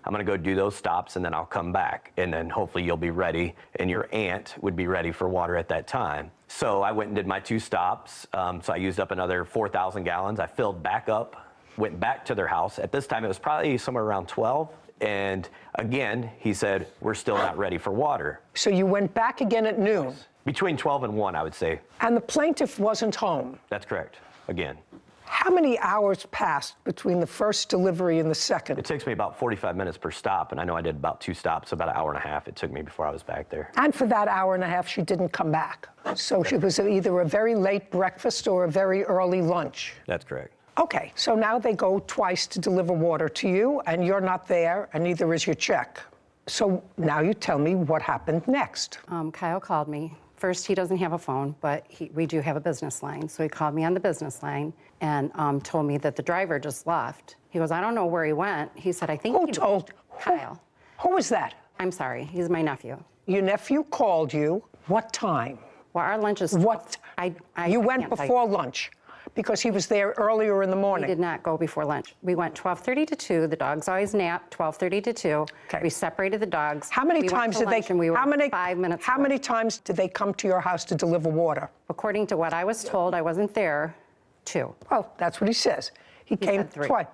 [SPEAKER 6] I'm gonna go do those stops and then I'll come back. And then hopefully you'll be ready and your aunt would be ready for water at that time. So I went and did my 2 stops. So I used up another 4,000 gallons. I filled back up. Went back to their house. At this time, it was probably somewhere around 12. And again, he said, we're still not ready for water.
[SPEAKER 4] So you went back again at noon?
[SPEAKER 6] Between 12 and 1, I would say.
[SPEAKER 4] And the plaintiff wasn't home?
[SPEAKER 6] That's correct, again.
[SPEAKER 4] How many hours passed between the first delivery and the second?
[SPEAKER 6] It takes me about 45 minutes per stop, and I know I did about 2 stops, so about an hour and a half it took me before I was back there.
[SPEAKER 4] And for that hour and a half, she didn't come back. So it was either a very late breakfast or a very early lunch?
[SPEAKER 6] That's correct.
[SPEAKER 4] Okay, so now they go twice to deliver water to you, and you're not there, and neither is your check. So now you tell me what happened next.
[SPEAKER 10] Kyle called me. First, he doesn't have a phone, but we do have a business line. So he called me on the business line and told me that the driver just left. He goes, I don't know where he went. He said, I think
[SPEAKER 4] Who told?
[SPEAKER 10] Kyle.
[SPEAKER 4] Who was that?
[SPEAKER 10] I'm sorry, he's my nephew.
[SPEAKER 4] Your nephew called you. What time?
[SPEAKER 10] Well, our lunch is...
[SPEAKER 4] What? You went before lunch? Because he was there earlier in the morning.
[SPEAKER 10] We did not go before lunch. We went 12:30 to 2. The dogs always nap 12:30 to 2. Okay. We separated the dogs.
[SPEAKER 4] How many times did they?
[SPEAKER 10] We were
[SPEAKER 4] how many
[SPEAKER 10] 5 minutes?
[SPEAKER 4] How many times did they come to your house to deliver water?
[SPEAKER 10] According to what I was told, I wasn't there. 2.
[SPEAKER 4] Well, that's what he says. He came twice.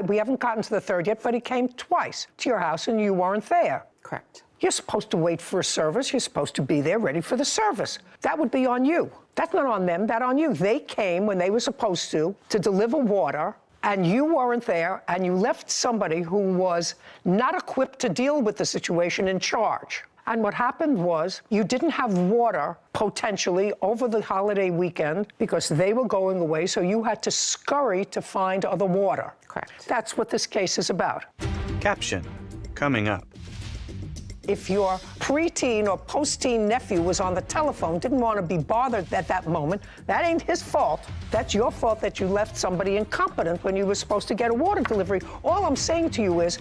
[SPEAKER 4] We haven't gotten to the third yet, but he came twice to your house, and you weren't there.
[SPEAKER 10] Correct.
[SPEAKER 4] You're supposed to wait for a service. You're supposed to be there ready for the service. That would be on you. That's not on them, that's on you. They came when they were supposed to deliver water, and you weren't there, and you left somebody who was not equipped to deal with the situation in charge. And what happened was you didn't have water, potentially, over the holiday weekend because they were going away, so you had to scurry to find other water.
[SPEAKER 10] Correct.
[SPEAKER 4] That's what this case is about.
[SPEAKER 3] Caption, coming up.
[SPEAKER 4] If your preteen or post-teen nephew was on the telephone, didn't want to be bothered at that moment, that ain't his fault. That's your fault that you left somebody incompetent when you were supposed to get a water delivery. All I'm saying to you is,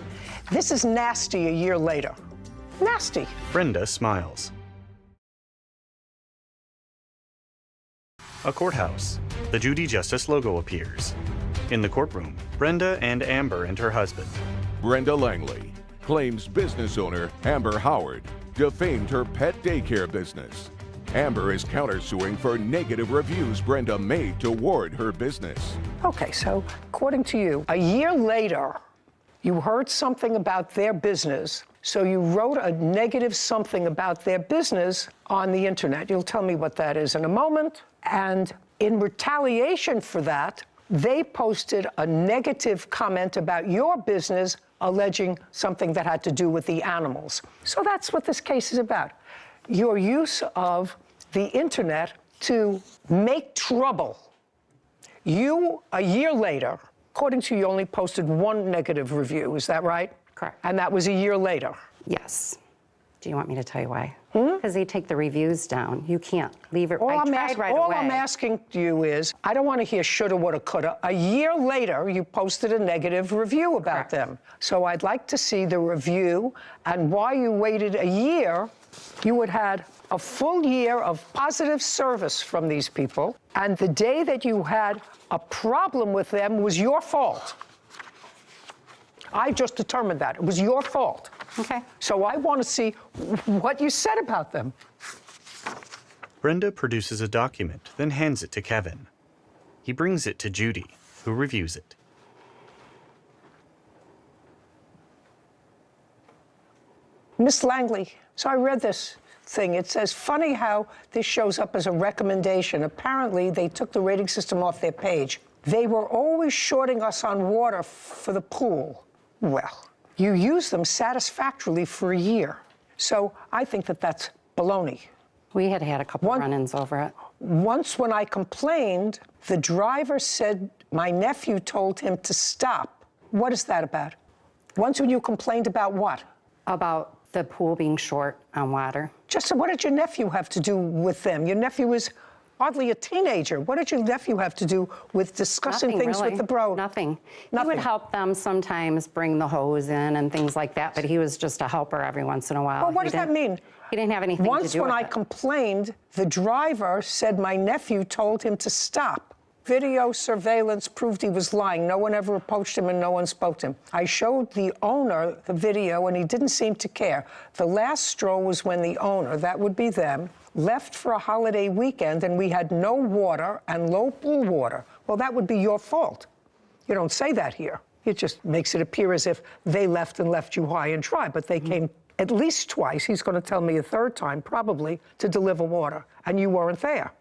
[SPEAKER 4] this is nasty a year later. Nasty.
[SPEAKER 3] Brenda smiles. A courthouse. The Judy Justice logo appears. In the courtroom, Brenda and Amber and her husband.
[SPEAKER 1] Brenda Langley claims business owner Amber Howard defamed her pet daycare business. Amber is countersuing for negative reviews Brenda made toward her business.
[SPEAKER 4] Okay, so according to you, a year later, you heard something about their business, so you wrote a negative something about their business on the internet. You'll tell me what that is in a moment. And in retaliation for that, they posted a negative comment about your business, alleging something that had to do with the animals. So that's what this case is about. Your use of the internet to make trouble. You, a year later, according to you, only posted 1 negative review, is that right?
[SPEAKER 10] Correct.
[SPEAKER 4] And that was a year later?
[SPEAKER 10] Yes. Do you want me to tell you why? Because they take the reviews down. You can't leave it.
[SPEAKER 4] All
[SPEAKER 10] I tried right away.
[SPEAKER 4] All I'm asking you is, I don't want to hear shoulda, woulda, coulda. A year later, you posted a negative review about them. So I'd like to see the review and why you waited a year. You had had a full year of positive service from these people, and the day that you had a problem with them was your fault. I just determined that. It was your fault.
[SPEAKER 10] Okay.
[SPEAKER 4] So I want to see what you said about them.
[SPEAKER 3] Brenda produces a document, then hands it to Kevin. He brings it to Judy, who reviews it.
[SPEAKER 4] Miss Langley, so I read this thing. It says, funny how this shows up as a recommendation. Apparently, they took the rating system off their page. They were always shorting us on water for the pool. Well, you used them satisfactorily for a year. So I think that that's baloney.
[SPEAKER 10] We had a couple run-ins over it.
[SPEAKER 4] Once when I complained, the driver said my nephew told him to stop. What is that about? Once when you complained about what?
[SPEAKER 10] About the pool being short on water.
[SPEAKER 4] Just what did your nephew have to do with them? Your nephew is hardly a teenager. What did your nephew have to do with discussing
[SPEAKER 10] Nothing,
[SPEAKER 4] things
[SPEAKER 10] really.
[SPEAKER 4] with the bro?
[SPEAKER 10] Nothing.
[SPEAKER 4] Nothing.
[SPEAKER 10] He would help them sometimes bring the hose in and things like that, but he was just a helper every once in a while.
[SPEAKER 4] Well, what does that mean?
[SPEAKER 10] He didn't have anything
[SPEAKER 4] Once
[SPEAKER 10] to do
[SPEAKER 4] when
[SPEAKER 10] with
[SPEAKER 4] I
[SPEAKER 10] it.
[SPEAKER 4] complained, the driver said my nephew told him to stop. Video surveillance proved he was lying. No one ever approached him and no one spoke to him. I showed the owner the video and he didn't seem to care. The last straw was when the owner, that would be them, left for a holiday weekend and we had no water and low pool water. Well, that would be your fault. You don't say that here. It just makes it appear as if they left and left you high and dry, but they came at least twice. He's going to tell me a third time, probably, to deliver water, and you weren't there.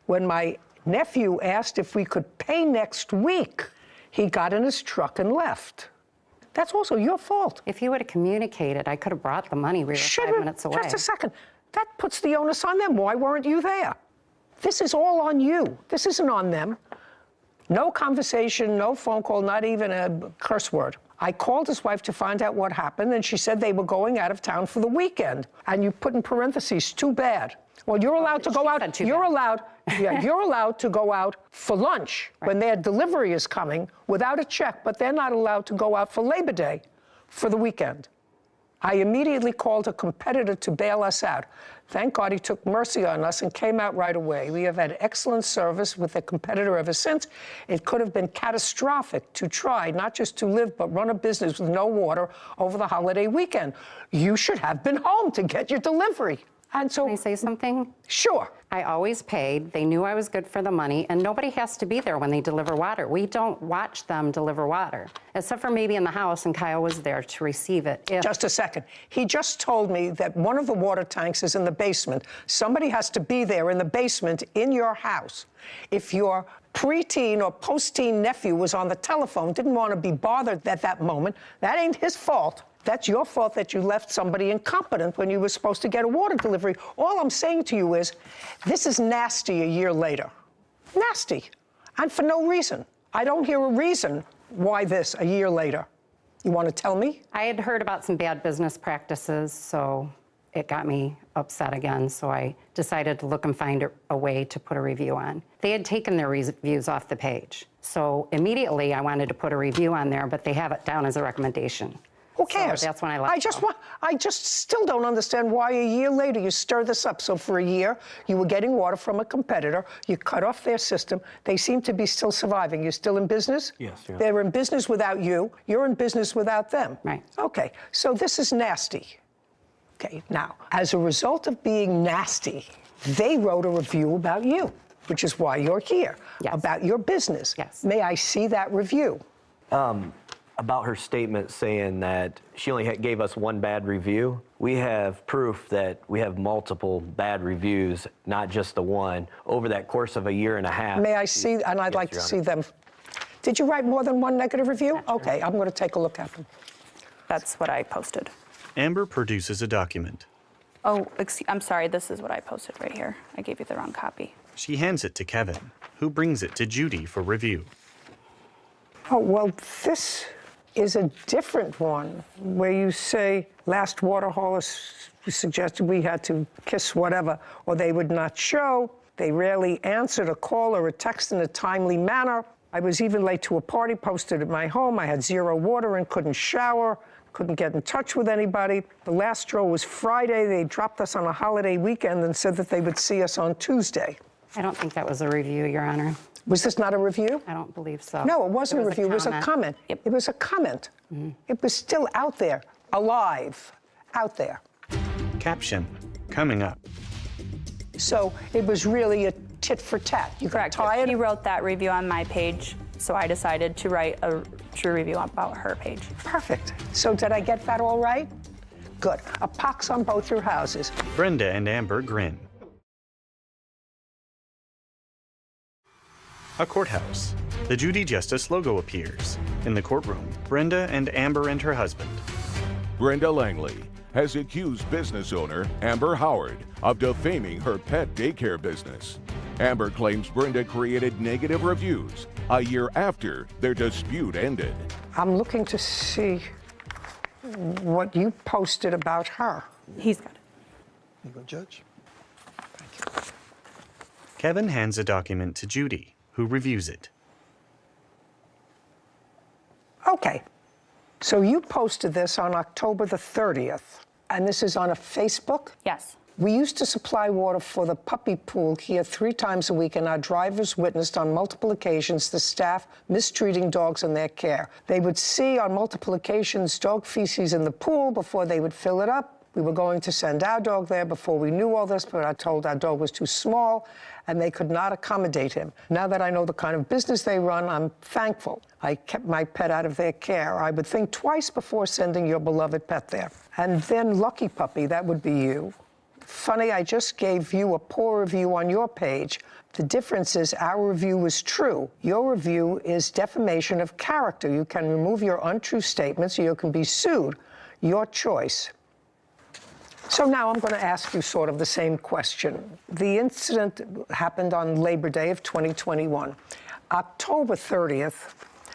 [SPEAKER 4] When my nephew asked if we could pay next week, he got in his truck and left. That's also your fault.
[SPEAKER 10] If he would have communicated, I could have brought the money. We were 5 minutes away.
[SPEAKER 4] Just a second. That puts the onus on them. Why weren't you there? This is all on you. This isn't on them. No conversation, no phone call, not even a curse word. I called his wife to find out what happened, and she said they were going out of town for the weekend. And you put in parentheses, too bad. Well, you're allowed to go out. You're allowed to go out for lunch when their delivery is coming without a check, but they're not allowed to go out for Labor Day for the weekend. I immediately called a competitor to bail us out. Thank God he took mercy on us and came out right away. We have had excellent service with the competitor ever since. It could have been catastrophic to try not just to live but run a business with no water over the holiday weekend. You should have been home to get your delivery. And so,
[SPEAKER 10] can I say something?
[SPEAKER 4] Sure.
[SPEAKER 10] I always paid. They knew I was good for the money, and nobody has to be there when they deliver water. We don't watch them deliver water, except for maybe in the house, and Kyle was there to receive it.
[SPEAKER 4] Just a second. He just told me that one of the water tanks is in the basement. Somebody has to be there in the basement in your house. If your preteen or post-teen nephew was on the telephone, didn't want to be bothered at that moment, that ain't his fault. That's your fault that you left somebody incompetent when you were supposed to get a water delivery. All I'm saying to you is, this is nasty a year later. Nasty. And for no reason. I don't hear a reason why this a year later. You want to tell me?
[SPEAKER 10] I had heard about some bad business practices, so it got me upset again. So I decided to look and find a way to put a review on. They had taken their reviews off the page. So immediately I wanted to put a review on there, but they have it down as a recommendation.
[SPEAKER 4] Who cares?
[SPEAKER 10] So that's when I left.
[SPEAKER 4] I just still don't understand why a year later you stir this up. So for a year, you were getting water from a competitor. You cut off their system. They seem to be still surviving. You're still in business?
[SPEAKER 6] Yes. Yeah.
[SPEAKER 4] They're in business without you. You're in business without them.
[SPEAKER 10] Right.
[SPEAKER 4] Okay. So this is nasty. Okay. Now, as a result of being nasty, they wrote a review about you, which is why you're here.
[SPEAKER 10] Yes.
[SPEAKER 4] About your business.
[SPEAKER 10] Yes.
[SPEAKER 4] May I see that review?
[SPEAKER 6] About her statement saying that she only gave us one bad review, we have proof that we have multiple bad reviews, not just the one, over that course of a year and a half.
[SPEAKER 4] May I see, and I'd like to see them. Did you write more than one negative review? Okay, I'm going to take a look at them.
[SPEAKER 11] That's what I posted.
[SPEAKER 3] Amber produces a document.
[SPEAKER 11] Oh, I'm sorry, this is what I posted right here. I gave you the wrong copy.
[SPEAKER 3] She hands it to Kevin, who brings it to Judy for review.
[SPEAKER 4] Oh, well, this is a different one where you say last water haulers suggested we had to kiss whatever or they would not show. They rarely answered a call or a text in a timely manner. I was even late to a party posted at my home. I had zero water and couldn't shower. couldn't get in touch with anybody. The last straw was Friday. They dropped us on a holiday weekend and said that they would see us on Tuesday.
[SPEAKER 10] I don't think that was a review, Your Honor.
[SPEAKER 4] Was this not a review?
[SPEAKER 10] I don't believe so.
[SPEAKER 4] No, it wasn't a review. It was a comment. It was a comment. It was still out there, alive, out there.
[SPEAKER 3] Caption coming up.
[SPEAKER 4] So it was really a tit for tat. You got tired?
[SPEAKER 11] He wrote that review on my page, so I decided to write a true review about her page.
[SPEAKER 4] Perfect. So did I get that all right? Good. A pox on both your houses.
[SPEAKER 3] Brenda and Amber grin. A courthouse. The Judy Justice logo appears. In the courtroom, Brenda and Amber and her husband.
[SPEAKER 1] Brenda Langley has accused business owner Amber Howard of defaming her pet daycare business. Amber claims Brenda created negative reviews a year after their dispute ended.
[SPEAKER 4] I'm looking to see what you posted about her.
[SPEAKER 11] He's got it.
[SPEAKER 7] You go, Judge.
[SPEAKER 3] Kevin hands a document to Judy, who reviews it.
[SPEAKER 4] Okay. So you posted this on October the 30th, and this is on a Facebook?
[SPEAKER 11] Yes.
[SPEAKER 4] We used to supply water for the puppy pool here 3 times a week, and our drivers witnessed on multiple occasions the staff mistreating dogs in their care. They would see on multiple occasions dog feces in the pool before they would fill it up. We were going to send our dog there before we knew all this, but I told our dog was too small and they could not accommodate him. Now that I know the kind of business they run, I'm thankful I kept my pet out of their care. I would think twice before sending your beloved pet there. And then Lucky Puppy, that would be you. Funny, I just gave you a poor review on your page. The difference is our review was true. Your review is defamation of character. You can remove your untrue statements or you can be sued. Your choice. So now I'm going to ask you sort of the same question. The incident happened on Labor Day of 2021. October 30th,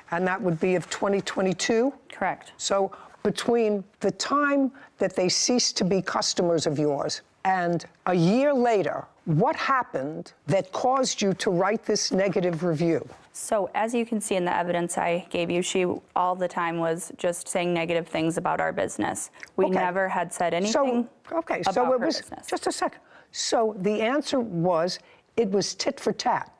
[SPEAKER 4] and that would be of 2022?
[SPEAKER 11] Correct.
[SPEAKER 4] So between the time that they ceased to be customers of yours and a year later, what happened that caused you to write this negative review?
[SPEAKER 11] So as you can see in the evidence I gave you, she all the time was just saying negative things about our business. We never had said anything about her business.
[SPEAKER 4] Just a second. So the answer was it was tit for tat.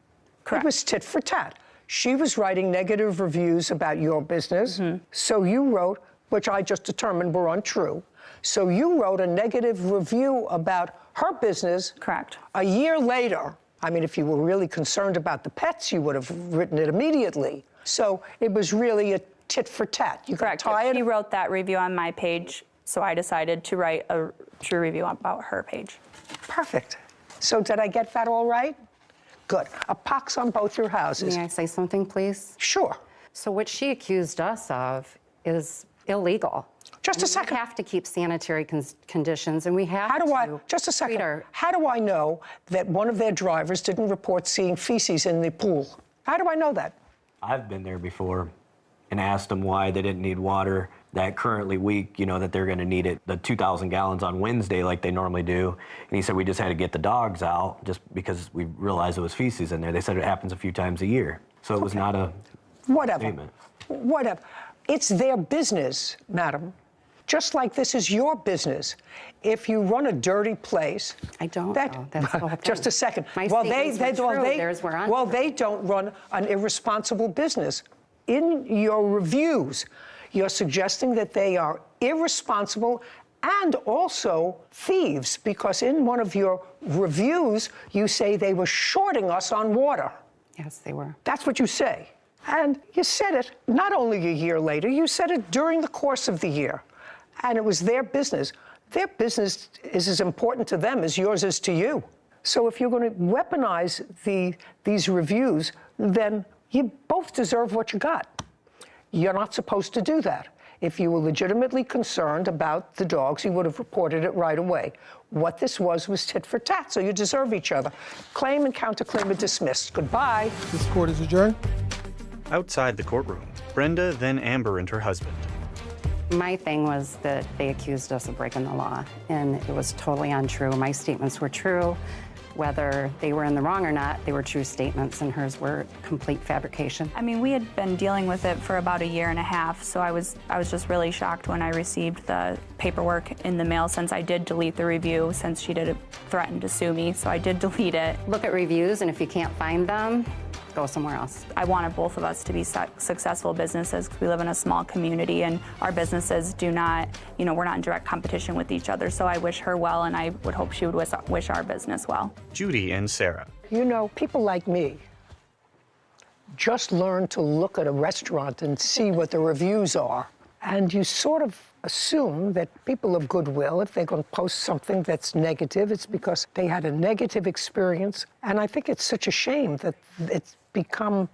[SPEAKER 4] Correct. It was tit for tat. She was writing negative reviews about your business. So you wrote, which I just determined were untrue. So you wrote a negative review about her business.
[SPEAKER 11] Correct.
[SPEAKER 4] A year later. I mean, if you were really concerned about the pets, you would have written it immediately. So it was really a tit for tat. You got tired?
[SPEAKER 11] He wrote that review on my page, so I decided to write a true review about her page.
[SPEAKER 4] Perfect. So did I get that all right? Good. A pox on both your houses.
[SPEAKER 10] May I say something, please?
[SPEAKER 4] Sure.
[SPEAKER 10] So what she accused us of is illegal.
[SPEAKER 4] Just a second.
[SPEAKER 10] We have to keep sanitary conditions, and we have
[SPEAKER 4] Just a second. How do I know that one of their drivers didn't report seeing feces in the pool? How do I know that?
[SPEAKER 6] I've been there before and asked them why they didn't need water that currently week, you know, that they're going to need it, the 2,000 gallons on Wednesday like they normally do. And he said we just had to get the dogs out just because we realized there was feces in there. They said it happens a few times a year. So it was not a statement.
[SPEAKER 4] Whatever. It's their business, madam. Just like this is your business. If you run a dirty place,
[SPEAKER 10] I don't know. That's the whole thing.
[SPEAKER 4] Just a second.
[SPEAKER 10] My
[SPEAKER 4] Well, they don't run an irresponsible business. In your reviews, you're suggesting that they are irresponsible and also thieves, because in one of your reviews, you say they were shorting us on water.
[SPEAKER 10] Yes, they were.
[SPEAKER 4] That's what you say. And you said it not only a year later, you said it during the course of the year. And it was their business. Their business is as important to them as yours is to you. So if you're going to weaponize these reviews, then you both deserve what you got. You're not supposed to do that. If you were legitimately concerned about the dogs, you would have reported it right away. What this was tit for tat, so you deserve each other. Claim and counterclaim are dismissed. Goodbye.
[SPEAKER 7] This court is adjourned.
[SPEAKER 3] Outside the courtroom, Brenda, then Amber and her husband.
[SPEAKER 10] My thing was that they accused us of breaking the law, and it was totally untrue. My statements were true. whether they were in the wrong or not, they were true statements and hers were complete fabrication.
[SPEAKER 11] I mean, we had been dealing with it for about a year and a half, so I was just really shocked when I received the paperwork in the mail, since I did delete the review since she did threaten to sue me, so I did delete it.
[SPEAKER 10] Look at reviews, and if you can't find them, go somewhere else.
[SPEAKER 11] I wanted both of us to be successful businesses because we live in a small community and our businesses do not, we're not in direct competition with each other. So I wish her well, and I would hope she would wish our business well.
[SPEAKER 3] Judy and Sarah.
[SPEAKER 4] You know, people like me just learn to look at a restaurant and see what the reviews are. And you sort of assume that people of goodwill, if they're going to post something that's negative, it's because they had a negative experience. And I think it's such a shame that it's become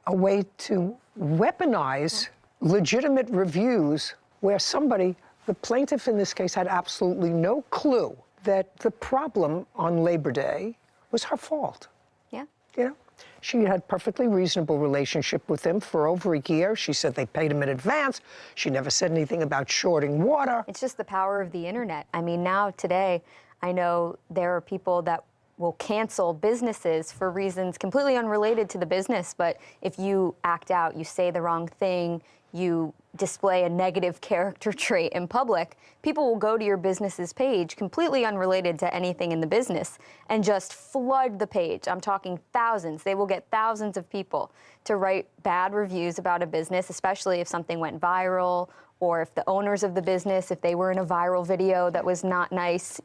[SPEAKER 4] a way to weaponize legitimate reviews where somebody, the plaintiff in this case, had absolutely no clue that the problem on Labor Day was her fault.
[SPEAKER 8] Yeah.
[SPEAKER 4] You know? She had a perfectly reasonable relationship with him for over a year. She said they paid him in advance. She never said anything about shorting water.
[SPEAKER 8] It's just the power of the internet. I mean, now today, I know there are people that will cancel businesses for reasons completely unrelated to the business, but if you act out, you say the wrong thing, you display a negative character trait in public, people will go to your business's page completely unrelated to anything in the business and just flood the page. I'm talking thousands. They will get thousands of people to write bad reviews about a business, especially if something went viral or if the owners of the business, if they were in a viral video that was not nice.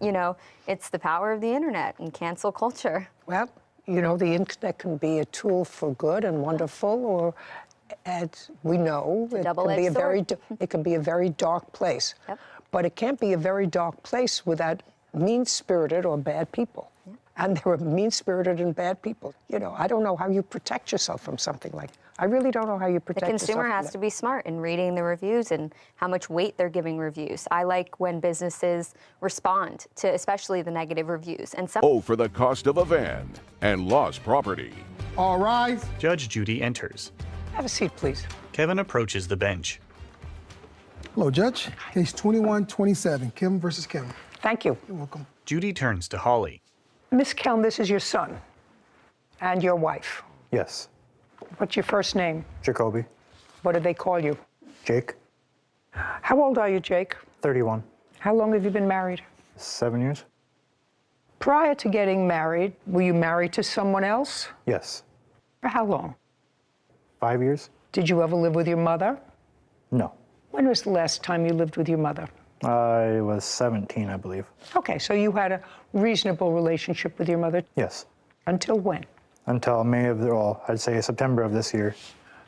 [SPEAKER 8] It's the power of the internet and cancel culture.
[SPEAKER 4] Well, the internet can be a tool for good and wonderful, or as we know, it can be a very dark place.
[SPEAKER 8] Yep.
[SPEAKER 4] But it can't be a very dark place without mean-spirited or bad people. Yeah. And there are mean-spirited and bad people. I don't know how you protect yourself from something like that. I really don't know how you protect yourself.
[SPEAKER 8] The consumer has to be smart in reading the reviews and how much weight they're giving reviews. I like when businesses respond to especially the negative reviews. And
[SPEAKER 1] for the cost of a van and lost property.
[SPEAKER 7] All rise.
[SPEAKER 3] Judge Judy enters.
[SPEAKER 4] Have a seat, please.
[SPEAKER 3] Kevin approaches the bench.
[SPEAKER 7] Hello, Judge. Case 2127, Kim versus Kim.
[SPEAKER 4] Thank you.
[SPEAKER 7] You're welcome.
[SPEAKER 3] Judy turns to Holly.
[SPEAKER 4] Miss Kelm, this is your son and your wife.
[SPEAKER 9] Yes.
[SPEAKER 4] What's your first name?
[SPEAKER 9] Jacoby.
[SPEAKER 4] What do they call you?
[SPEAKER 9] Jake.
[SPEAKER 4] How old are you, Jake?
[SPEAKER 9] 31.
[SPEAKER 4] How long have you been married?
[SPEAKER 9] 7 years.
[SPEAKER 4] Prior to getting married, were you married to someone else?
[SPEAKER 9] Yes.
[SPEAKER 4] For how long?
[SPEAKER 9] 5 years.
[SPEAKER 4] Did you ever live with your mother?
[SPEAKER 9] No.
[SPEAKER 4] When was the last time you lived with your mother?
[SPEAKER 9] I was 17, I believe.
[SPEAKER 4] Okay, so you had a reasonable relationship with your mother?
[SPEAKER 9] Yes.
[SPEAKER 4] Until when?
[SPEAKER 9] Until I'd say September of this year.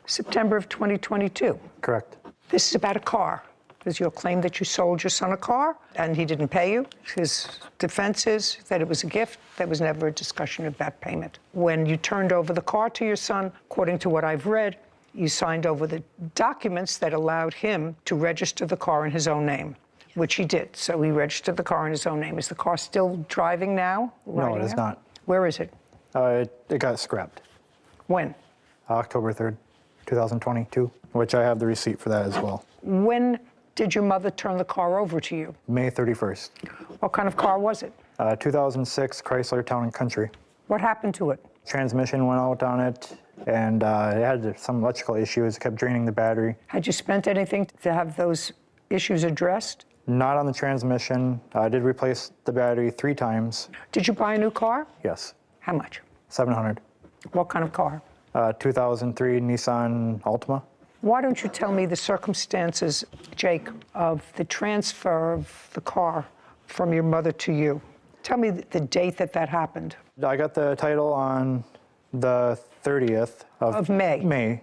[SPEAKER 4] September of 2022?
[SPEAKER 9] Correct.
[SPEAKER 4] This is about a car. Is your claim that you sold your son a car and he didn't pay you? His defense is that it was a gift. There was never a discussion of that payment. When you turned over the car to your son, according to what I've read, you signed over the documents that allowed him to register the car in his own name, which he did. So he registered the car in his own name. Is the car still driving now?
[SPEAKER 9] No, it is not.
[SPEAKER 4] Where is it?
[SPEAKER 9] It got scrapped.
[SPEAKER 4] When?
[SPEAKER 9] October 3rd, 2022, which I have the receipt for that as well.
[SPEAKER 4] When did your mother turn the car over to you?
[SPEAKER 9] May 31st.
[SPEAKER 4] What kind of car was it?
[SPEAKER 9] 2006 Chrysler Town & Country.
[SPEAKER 4] What happened to it?
[SPEAKER 9] Transmission went out on it, and it had some electrical issues. It kept draining the battery.
[SPEAKER 4] Had you spent anything to have those issues addressed?
[SPEAKER 9] Not on the transmission. I did replace the battery 3 times.
[SPEAKER 4] Did you buy a new car?
[SPEAKER 9] Yes.
[SPEAKER 4] How much?
[SPEAKER 9] $700.
[SPEAKER 4] What kind of car?
[SPEAKER 9] 2003 Nissan Altima.
[SPEAKER 4] Why don't you tell me the circumstances, Jake, of the transfer of the car from your mother to you? Tell me the date that happened.
[SPEAKER 9] I got the title on the 30th of
[SPEAKER 4] May.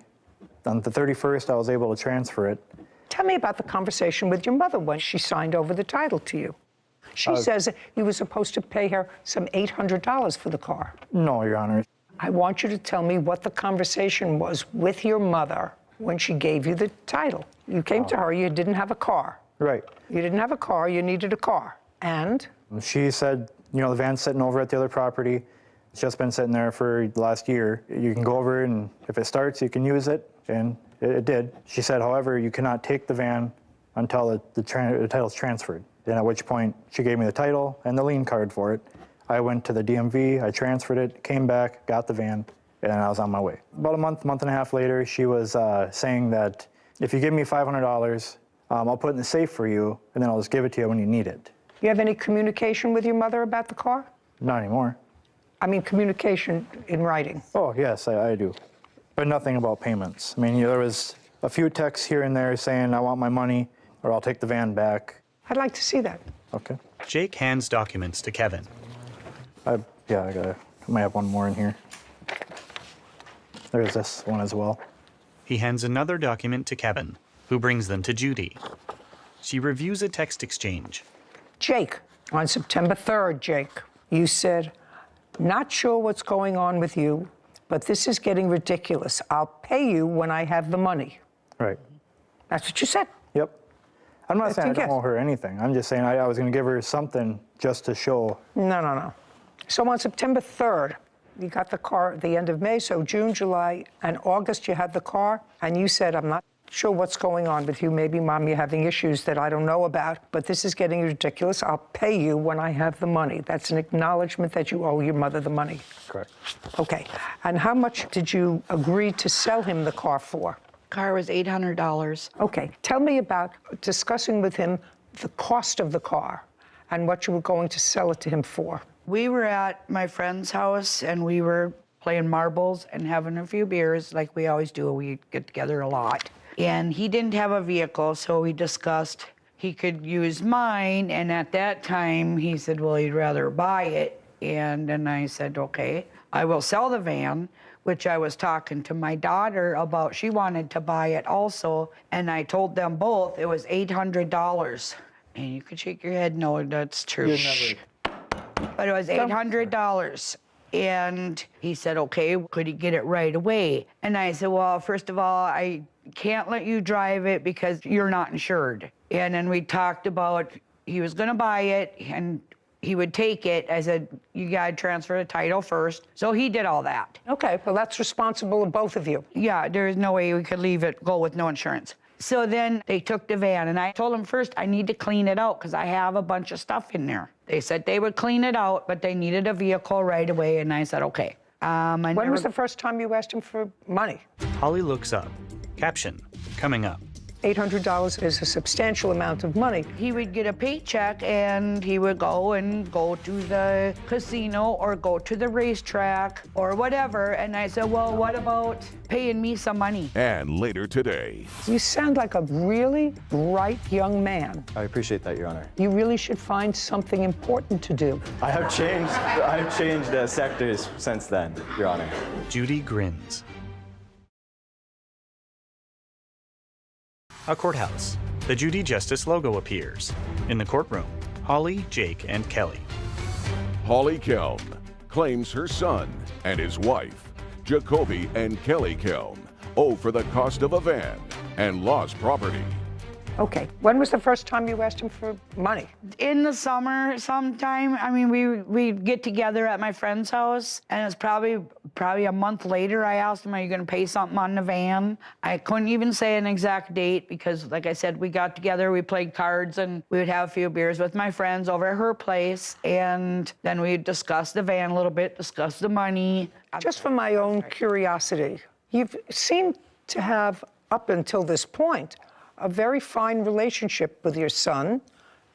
[SPEAKER 9] On the 31st, I was able to transfer it.
[SPEAKER 4] Tell me about the conversation with your mother when she signed over the title to you. She says you were supposed to pay her some $800 for the car.
[SPEAKER 9] No, Your Honor.
[SPEAKER 4] I want you to tell me what the conversation was with your mother when she gave you the title. You came to her, you didn't have a car.
[SPEAKER 9] Right.
[SPEAKER 4] You didn't have a car, you needed a car. And?
[SPEAKER 9] She said, the van's sitting over at the other property. It's just been sitting there for the last year. You can go over and if it starts, you can use it. And it did. She said, however, you cannot take the van until the title's transferred. And at which point, she gave me the title and the lien card for it. I went to the DMV, I transferred it, came back, got the van, and I was on my way. About a month and a half later, she was saying that if you give me $500, I'll put it in the safe for you, and then I'll just give it to you when you need it.
[SPEAKER 4] You have any communication with your mother about the car?
[SPEAKER 9] Not anymore.
[SPEAKER 4] I mean, communication in writing.
[SPEAKER 9] Oh, yes, I do. But nothing about payments. I mean, there was a few texts here and there saying, I want my money, or I'll take the van back.
[SPEAKER 4] I'd like to see that.
[SPEAKER 9] Okay.
[SPEAKER 3] Jake hands documents to Kevin.
[SPEAKER 9] I might have one more in here. There's this one as well.
[SPEAKER 3] He hands another document to Kevin, who brings them to Judy. She reviews a text exchange.
[SPEAKER 4] Jake, on September 3rd, Jake, you said, not sure what's going on with you, but this is getting ridiculous. I'll pay you when I have the money.
[SPEAKER 9] Right.
[SPEAKER 4] That's what you said.
[SPEAKER 9] Yep. I'm not saying I don't
[SPEAKER 4] yes.
[SPEAKER 9] owe her anything. I'm just saying I was going to give her something just to show.
[SPEAKER 4] No. So on September 3rd, you got the car at the end of May, so June, July, and August you had the car, and you said, I'm not sure what's going on with you. Maybe, Mom, you're having issues that I don't know about, but this is getting ridiculous. I'll pay you when I have the money. That's an acknowledgement that you owe your mother the money.
[SPEAKER 9] Correct.
[SPEAKER 4] Okay. And how much did you agree to sell him the car for?
[SPEAKER 13] Car was $800.
[SPEAKER 4] Okay. Tell me about discussing with him the cost of the car and what you were going to sell it to him for.
[SPEAKER 13] We were at my friend's house, and we were playing marbles and having a few beers like we always do. We get together a lot. And he didn't have a vehicle, so we discussed he could use mine. And at that time, he said, well, he'd rather buy it. And then I said, okay, I will sell the van, which I was talking to my daughter about. She wanted to buy it also. And I told them both it was $800. And you could shake your head, no, that's true. But it was $800. And he said, okay, could he get it right away? And I said, well, first of all, I can't let you drive it because you're not insured. And then we talked about he was gonna buy it and he would take it. I said, you gotta transfer the title first. So he did all that.
[SPEAKER 4] Okay, well, that's responsible of both of you.
[SPEAKER 13] Yeah, there's no way we could leave it, go with no insurance. So then they took the van, and I told them first, I need to clean it out because I have a bunch of stuff in there. They said they would clean it out, but they needed a vehicle right away, and I said, okay.
[SPEAKER 4] When was the first time you asked him for money?
[SPEAKER 3] Holly looks up. Caption, coming up.
[SPEAKER 4] $800 is a substantial amount of money.
[SPEAKER 13] He would get a paycheck and he would go to the casino or go to the racetrack or whatever. And I said, well, what about paying me some money?
[SPEAKER 1] And later today.
[SPEAKER 4] You sound like a really bright young man.
[SPEAKER 22] I appreciate that, Your Honor.
[SPEAKER 4] You really should find something important to do.
[SPEAKER 22] I've changed sectors since then, Your Honor.
[SPEAKER 3] Judy grins. A courthouse. The Judy Justice logo appears. In the courtroom, Holly, Jake, and Kelly.
[SPEAKER 1] Holly Kelm claims her son and his wife, Jacoby and Kelly Kelm, owe for the cost of a van and lost property.
[SPEAKER 4] Okay, when was the first time you asked him for money?
[SPEAKER 13] In the summer sometime. I mean, we'd get together at my friend's house, and it's probably a month later I asked him, are you gonna pay something on the van? I couldn't even say an exact date because, like I said, we got together, we played cards, and we would have a few beers with my friends over at her place, and then we'd discuss the van a little bit, discuss the money.
[SPEAKER 4] Just for my own curiosity, you've seemed to have, up until this point, a very fine relationship with your son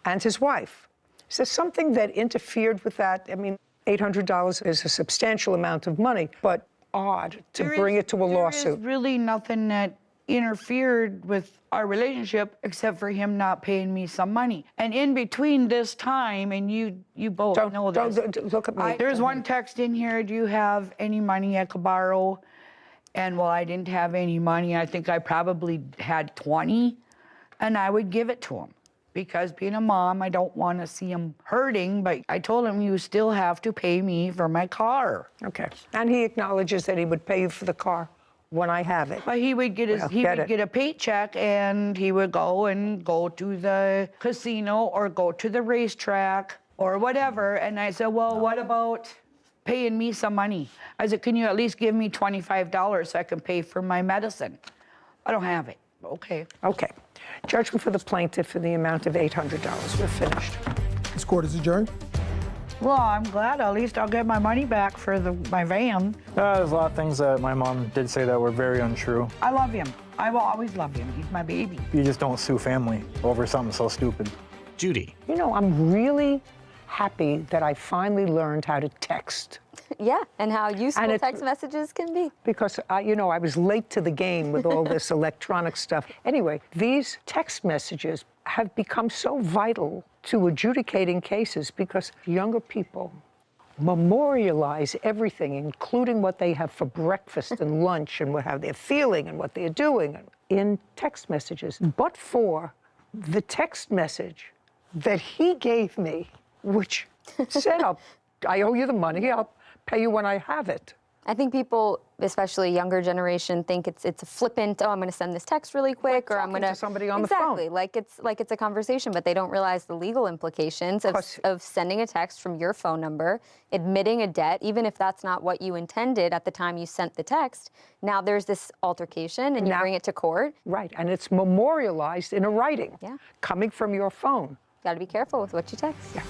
[SPEAKER 4] and his wife. Is there something that interfered with that? I mean, $800 is a substantial amount of money, but odd to bring it to a lawsuit.
[SPEAKER 13] There's really nothing that interfered with our relationship except for him not paying me some money. And in between this time, and you both know this.
[SPEAKER 4] Don't look at me.
[SPEAKER 13] There's one text in here, do you have any money I could borrow? And well, I didn't have any money. I think I probably had 20, and I would give it to him. Because being a mom, I don't want to see him hurting, but I told him, you still have to pay me for my car.
[SPEAKER 4] Okay. And he acknowledges that he would pay you for the car when I have it.
[SPEAKER 13] But he would get get a paycheck, and he would go to the casino or go to the racetrack or whatever. And I said, well, what about paying me some money? I said, can you at least give me $25 so I can pay for my medicine? I don't have it. Okay.
[SPEAKER 4] Okay. Judgment for the plaintiff for the amount of $800. We're finished.
[SPEAKER 7] This court is adjourned.
[SPEAKER 13] Well, I'm glad. At least I'll get my money back for my van.
[SPEAKER 9] There's a lot of things that my mom did say that were very untrue.
[SPEAKER 13] I love him. I will always love him. He's my baby.
[SPEAKER 9] You just don't sue family over something so stupid.
[SPEAKER 3] Judy.
[SPEAKER 4] You know, I'm really happy that I finally learned how to text.
[SPEAKER 8] Yeah, and how useful text messages can be.
[SPEAKER 4] Because, you know, I was late to the game with all this electronic stuff. Anyway, these text messages have become so vital to adjudicating cases because younger people memorialize everything, including what they have for breakfast and lunch and how they're feeling and what they're doing in text messages. But for the text message that he gave me, which said, I owe you the money, I'll pay you when I have it.
[SPEAKER 8] I think people, especially younger generation, think it's a flippant, oh, I'm going to send this text really quick, or I'm going to
[SPEAKER 4] somebody on the phone.
[SPEAKER 8] Exactly, like it's a conversation, but they don't realize the legal implications of sending a text from your phone number, admitting a debt, even if that's not what you intended at the time you sent the text. Now there's this altercation, and you bring it to court.
[SPEAKER 4] Right, and it's memorialized in a writing, coming from your phone.
[SPEAKER 8] Got to be careful with what you text.
[SPEAKER 4] Yeah.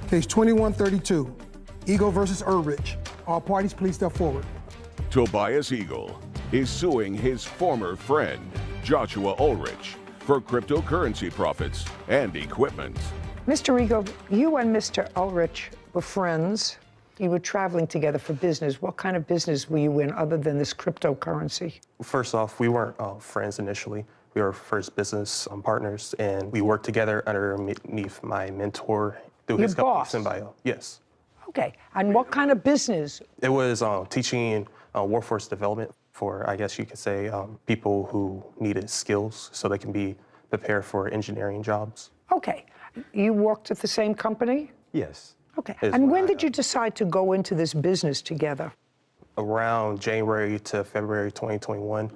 [SPEAKER 7] Case 2132, Eagle versus Ulrich. All parties, please step forward.
[SPEAKER 1] Tobias Eagle is suing his former friend, Joshua Ulrich, for cryptocurrency profits and equipment.
[SPEAKER 4] Mr. Eagle, you and Mr. Ulrich were friends. You were traveling together for business. What kind of business were you in other than this cryptocurrency?
[SPEAKER 5] First off, we weren't friends initially. We were first business partners, and we worked together underneath my mentor through his company, Symbio. Yes.
[SPEAKER 4] Okay, and what kind of business?
[SPEAKER 5] It was teaching workforce development for, I guess you could say, people who needed skills so they can be prepared for engineering jobs.
[SPEAKER 4] Okay, you worked at the same company?
[SPEAKER 5] Yes.
[SPEAKER 4] Okay, and when did you decide to go into this business together?
[SPEAKER 5] Around January to February 2021.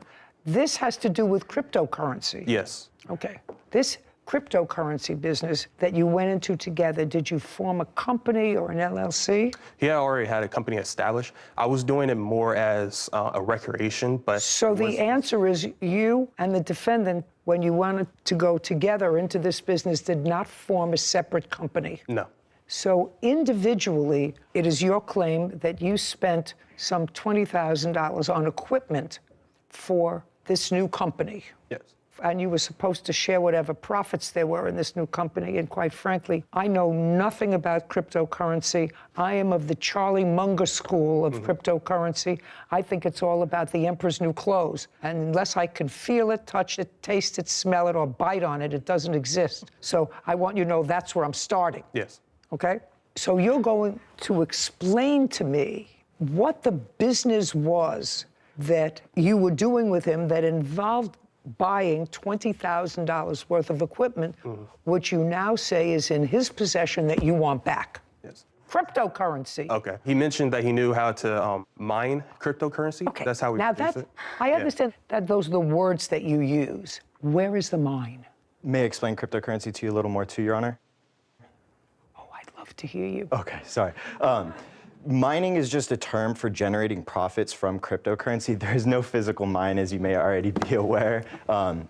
[SPEAKER 4] This has to do with cryptocurrency?
[SPEAKER 5] Yes.
[SPEAKER 4] Okay, this cryptocurrency business that you went into together, did you form a company or an LLC?
[SPEAKER 5] Yeah, I already had a company established. I was doing it more as a recreation, but...
[SPEAKER 4] So the answer is you and the defendant, when you wanted to go together into this business, did not form a separate company?
[SPEAKER 5] No.
[SPEAKER 4] So individually, it is your claim that you spent some $20,000 on equipment for this new company?
[SPEAKER 5] Yes.
[SPEAKER 4] And you were supposed to share whatever profits there were in this new company. And quite frankly, I know nothing about cryptocurrency. I am of the Charlie Munger school of cryptocurrency. I think it's all about the emperor's new clothes. And unless I can feel it, touch it, taste it, smell it, or bite on it, it doesn't exist. So I want you to know that's where I'm starting.
[SPEAKER 5] Yes.
[SPEAKER 4] Okay? So you're going to explain to me what the business was that you were doing with him that involved buying $20,000 worth of equipment, which you now say is in his possession that you want back.
[SPEAKER 5] Yes.
[SPEAKER 4] Cryptocurrency.
[SPEAKER 5] Okay. He mentioned that he knew how to mine cryptocurrency.
[SPEAKER 4] Okay.
[SPEAKER 5] That's how we
[SPEAKER 4] now
[SPEAKER 5] produce it.
[SPEAKER 4] I understand that those are the words that you use. Where is the mine?
[SPEAKER 22] May I explain cryptocurrency to you a little more too, Your Honor?
[SPEAKER 4] Oh, I'd love to hear you.
[SPEAKER 22] Okay, sorry. Mining is just a term for generating profits from cryptocurrency. There is no physical mine, as you may already be aware.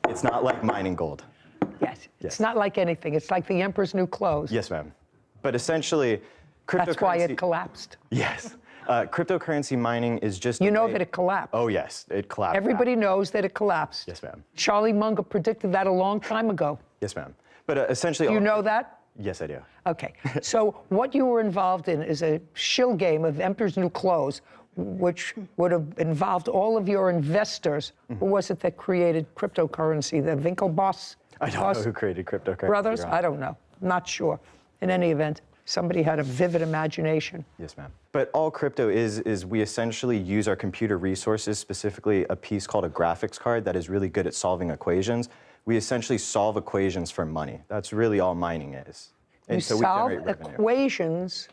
[SPEAKER 22] It's not like mining gold.
[SPEAKER 4] Yes, it's not like anything. It's like the emperor's new clothes.
[SPEAKER 22] Yes, ma'am. But essentially, cryptocurrency...
[SPEAKER 4] That's why it collapsed.
[SPEAKER 22] Yes. Cryptocurrency mining is just...
[SPEAKER 4] You know that it collapsed.
[SPEAKER 22] Oh, yes, it collapsed.
[SPEAKER 4] Everybody knows that it collapsed.
[SPEAKER 22] Yes, ma'am.
[SPEAKER 4] Charlie Munger predicted that a long time ago.
[SPEAKER 22] Yes, ma'am. But essentially...
[SPEAKER 4] Do you know that?
[SPEAKER 22] Yes, I do.
[SPEAKER 4] Okay. So what you were involved in is a shill game of Emperor's New Clothes, which would have involved all of your investors. Who was it that created cryptocurrency? The Winklevoss?
[SPEAKER 22] I don't know who created cryptocurrency.
[SPEAKER 4] Brothers? I don't know. Not sure. In any event, somebody had a vivid imagination.
[SPEAKER 22] Yes, ma'am. But all crypto is we essentially use our computer resources, specifically a piece called a graphics card that is really good at solving equations. We essentially solve equations for money. That's really all mining is. And
[SPEAKER 4] You
[SPEAKER 22] so we
[SPEAKER 4] solve
[SPEAKER 22] generate revenue.
[SPEAKER 4] equations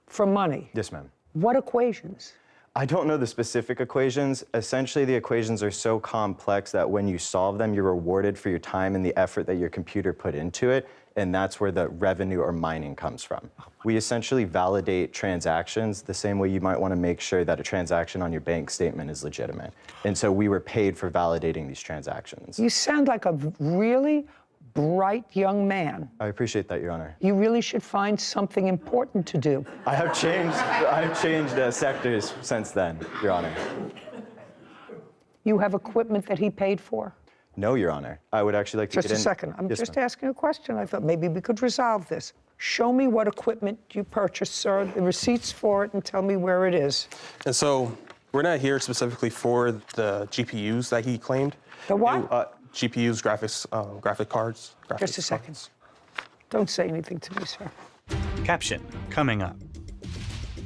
[SPEAKER 4] for money.
[SPEAKER 22] Yes, ma'am.
[SPEAKER 4] What equations?
[SPEAKER 22] I don't know the specific equations. Essentially, the equations are so complex that when you solve them, you're rewarded for your time and the effort that your computer put into it, and that's where the revenue or mining comes from. We essentially validate transactions the same way you might want to make sure that a transaction on your bank statement is legitimate. And so we were paid for validating these transactions.
[SPEAKER 4] You sound like a really bright young man.
[SPEAKER 22] I appreciate that, Your Honor.
[SPEAKER 4] You really should find something important to do.
[SPEAKER 22] I have changed sectors since then, Your Honor.
[SPEAKER 4] You have equipment that he paid for?
[SPEAKER 22] No, Your Honor. I would actually like to
[SPEAKER 4] Just
[SPEAKER 22] get in.
[SPEAKER 4] a second. I'm
[SPEAKER 22] Yes,
[SPEAKER 4] just
[SPEAKER 22] ma'am.
[SPEAKER 4] asking a question. I thought maybe we could resolve this. Show me what equipment you purchased, sir, the receipts for it, and tell me where it is.
[SPEAKER 5] And so we're not here specifically for the GPUs that he claimed.
[SPEAKER 4] The what?
[SPEAKER 5] GPUs, graphic cards.
[SPEAKER 4] Just a second. Don't say anything to me, sir.
[SPEAKER 3] Caption coming up.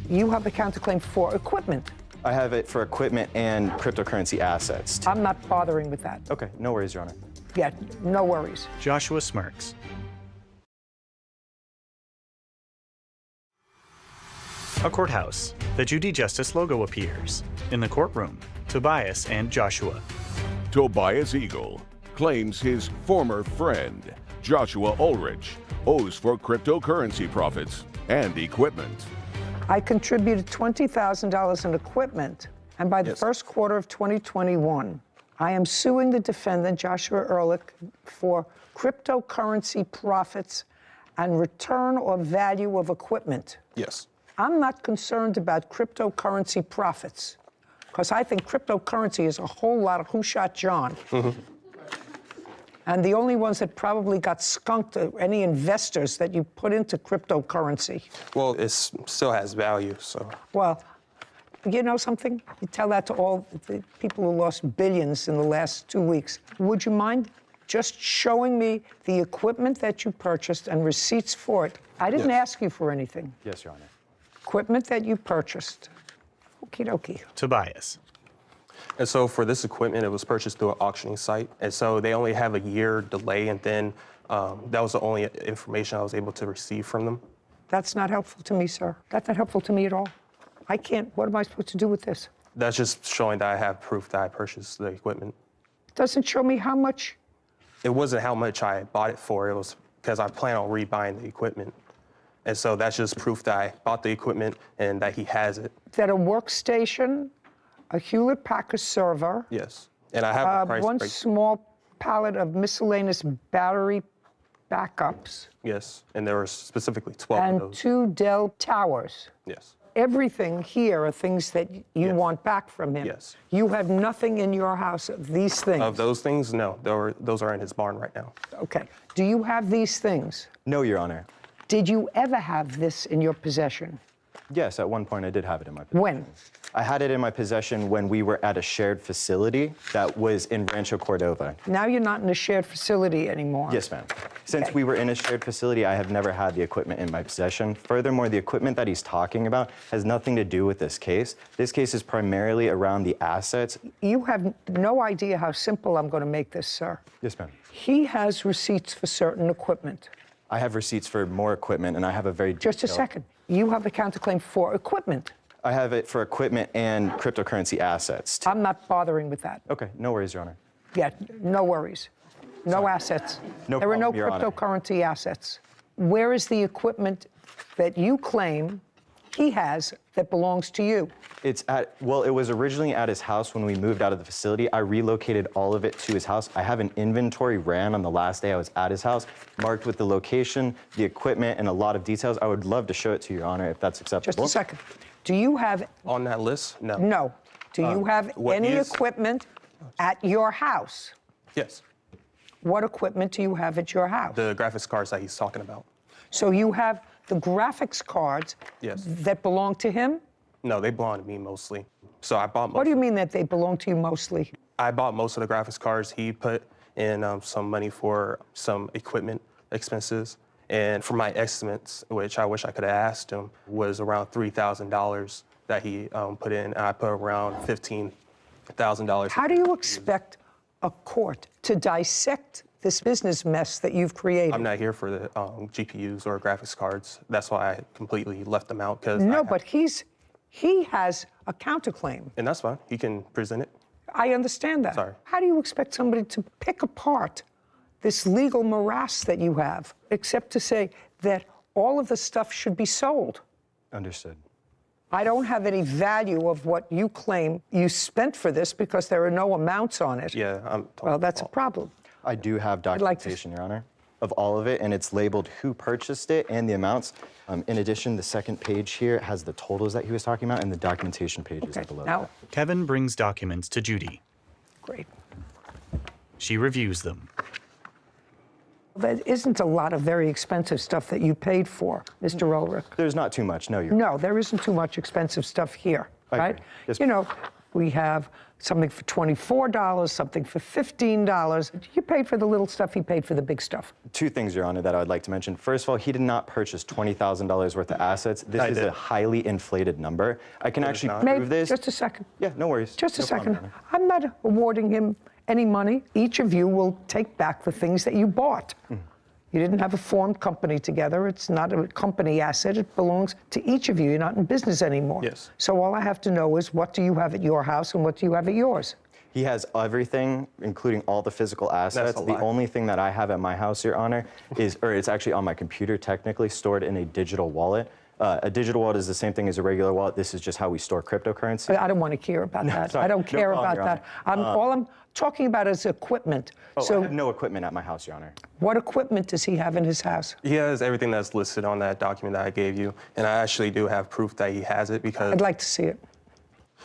[SPEAKER 4] You have a counterclaim for equipment.
[SPEAKER 22] I have it for equipment and cryptocurrency assets.
[SPEAKER 4] I'm not bothering with that.
[SPEAKER 22] Okay, no worries, Your Honor.
[SPEAKER 4] Yeah, no worries.
[SPEAKER 3] Joshua smirks. A courthouse. The Judy Justice logo appears. In the courtroom, Tobias and Joshua.
[SPEAKER 1] Tobias Eagle claims his former friend, Joshua Ulrich, owes for cryptocurrency profits and equipment.
[SPEAKER 4] I contributed $20,000 in equipment, and by the first quarter of 2021, I am suing the defendant, Joshua Ehrlich, for cryptocurrency profits and return or value of equipment.
[SPEAKER 5] Yes.
[SPEAKER 4] I'm not concerned about cryptocurrency profits, because I think cryptocurrency is a whole lot of who shot John. And the only ones that probably got skunked are any investors that you put into cryptocurrency.
[SPEAKER 5] Well, it still has value, so.
[SPEAKER 4] Well, you know something? You tell that to all the people who lost billions in the last 2 weeks. Would you mind just showing me the equipment that you purchased and receipts for it? I didn't ask you for anything.
[SPEAKER 22] Yes, Your Honor.
[SPEAKER 4] Equipment that you purchased. Okie dokie.
[SPEAKER 3] Tobias.
[SPEAKER 5] And so for this equipment, it was purchased through an auctioning site. And so they only have a year delay, and then that was the only information I was able to receive from them.
[SPEAKER 4] That's not helpful to me, sir. That's not helpful to me at all. I can't, what am I supposed to do with this?
[SPEAKER 5] That's just showing that I have proof that I purchased the equipment.
[SPEAKER 4] Doesn't show me how much.
[SPEAKER 5] It wasn't how much I bought it for. It was because I plan on rebuying the equipment. And so that's just proof that I bought the equipment and that he has it.
[SPEAKER 4] That a workstation, a Hewlett-Packard server.
[SPEAKER 5] Yes. And I have a price
[SPEAKER 4] one
[SPEAKER 5] break.
[SPEAKER 4] small pallet of miscellaneous battery backups.
[SPEAKER 5] Yes. And there were specifically 12
[SPEAKER 4] and
[SPEAKER 5] of those.
[SPEAKER 4] 2 Dell towers.
[SPEAKER 5] Yes.
[SPEAKER 4] Everything here are things that you want back from him.
[SPEAKER 5] Yes.
[SPEAKER 4] You have nothing in your house of these things.
[SPEAKER 5] Of those things, no. Those are in his barn right now.
[SPEAKER 4] Okay. Do you have these things?
[SPEAKER 22] No, Your Honor.
[SPEAKER 4] Did you ever have this in your possession?
[SPEAKER 22] Yes, at one point I did have it in my possession.
[SPEAKER 4] When?
[SPEAKER 22] I had it in my possession when we were at a shared facility that was in Rancho Cordova.
[SPEAKER 4] Now you're not in a shared facility anymore.
[SPEAKER 22] Yes, ma'am. Since we were in a shared facility, I have never had the equipment in my possession. Furthermore, the equipment that he's talking about has nothing to do with this case. This case is primarily around the assets.
[SPEAKER 4] You have no idea how simple I'm going to make this, sir.
[SPEAKER 22] Yes, ma'am.
[SPEAKER 4] He has receipts for certain equipment.
[SPEAKER 22] I have receipts for more equipment, and I have a very
[SPEAKER 4] Just a second. You have a counterclaim for equipment.
[SPEAKER 22] I have it for equipment and cryptocurrency assets.
[SPEAKER 4] I'm not bothering with that.
[SPEAKER 22] Okay, no worries, Your Honor.
[SPEAKER 4] Yeah, no worries. No assets.
[SPEAKER 22] No
[SPEAKER 4] there are no
[SPEAKER 22] problem, Your Honor.
[SPEAKER 4] cryptocurrency assets. Where is the equipment that you claim he has that belongs to you?
[SPEAKER 22] It's well, it was originally at his house when we moved out of the facility. I relocated all of it to his house. I have an inventory ran on the last day I was at his house, marked with the location, the equipment, and a lot of details. I would love to show it to Your Honor if that's acceptable.
[SPEAKER 4] Just a second. Do you have...
[SPEAKER 5] On that list? No.
[SPEAKER 4] No. Do you have any equipment at your house?
[SPEAKER 5] Yes.
[SPEAKER 4] What equipment do you have at your house?
[SPEAKER 5] The graphics cards that he's talking about.
[SPEAKER 4] So you have the graphics cards that belong to him?
[SPEAKER 5] No, they belong to me mostly. So I bought most.
[SPEAKER 4] What do you mean that they belong to you mostly?
[SPEAKER 5] I bought most of the graphics cards. He put in some money for some equipment expenses. And for my estimates, which I wish I could have asked him, was around $3,000 that he put in. And I put around $15,000.
[SPEAKER 4] How do you expect a court to dissect this business mess that you've created?
[SPEAKER 5] I'm not here for the GPUs or graphics cards. That's why I completely left them out.
[SPEAKER 4] No, but he has a counterclaim.
[SPEAKER 5] And that's fine. He can present it.
[SPEAKER 4] I understand that.
[SPEAKER 5] Sorry.
[SPEAKER 4] How do you expect somebody to pick apart this legal morass that you have, except to say that all of the stuff should be sold?
[SPEAKER 22] Understood.
[SPEAKER 4] I don't have any value of what you claim you spent for this because there are no amounts on it.
[SPEAKER 5] Yeah,
[SPEAKER 4] well, that's a problem.
[SPEAKER 22] I do have documentation, Your Honor. of all of it, and it's labeled who purchased it and the amounts. In addition, the second page here has the totals that he was talking about, and the documentation pages are below that.
[SPEAKER 3] Kevin brings documents to Judy.
[SPEAKER 4] Great.
[SPEAKER 3] She reviews them.
[SPEAKER 4] There isn't a lot of very expensive stuff that you paid for, Mr. Ulrich.
[SPEAKER 22] There's not too much, no.
[SPEAKER 4] No, there isn't too much expensive stuff here, right?
[SPEAKER 22] Yes,
[SPEAKER 4] you know, we have something for $24, something for $15. You paid for the little stuff, he paid for the big stuff.
[SPEAKER 22] Two things, Your Honor, that I would like to mention. First of all, he did not purchase $20,000 worth of assets. This is a highly inflated number. I can actually prove this.
[SPEAKER 4] Just a second.
[SPEAKER 22] Yeah, no worries.
[SPEAKER 4] Just a
[SPEAKER 22] No problem,
[SPEAKER 4] second.
[SPEAKER 22] Your Honor.
[SPEAKER 4] I'm not awarding him any money. Each of you will take back the things that you bought. You didn't have a formed company together. It's not a company asset. It belongs to each of you. You're not in business anymore.
[SPEAKER 5] Yes.
[SPEAKER 4] So all I have to know is what do you have at your house and what do you have at yours?
[SPEAKER 22] He has everything, including all the physical assets. The only thing that I have at my house, Your Honor, is, or it's actually on my computer, technically stored in a digital wallet. A digital wallet is the same thing as a regular wallet. This is just how we store cryptocurrency.
[SPEAKER 4] I don't want to care about that.
[SPEAKER 22] sorry.
[SPEAKER 4] I don't care
[SPEAKER 22] No problem,
[SPEAKER 4] about
[SPEAKER 22] Your
[SPEAKER 4] that.
[SPEAKER 22] Honor.
[SPEAKER 4] All I'm talking about is equipment.
[SPEAKER 22] I have no equipment at my house, Your Honor.
[SPEAKER 4] What equipment does he have in his house?
[SPEAKER 5] He has everything that's listed on that document that I gave you, and I actually do have proof that he has it because...
[SPEAKER 4] I'd like to see it.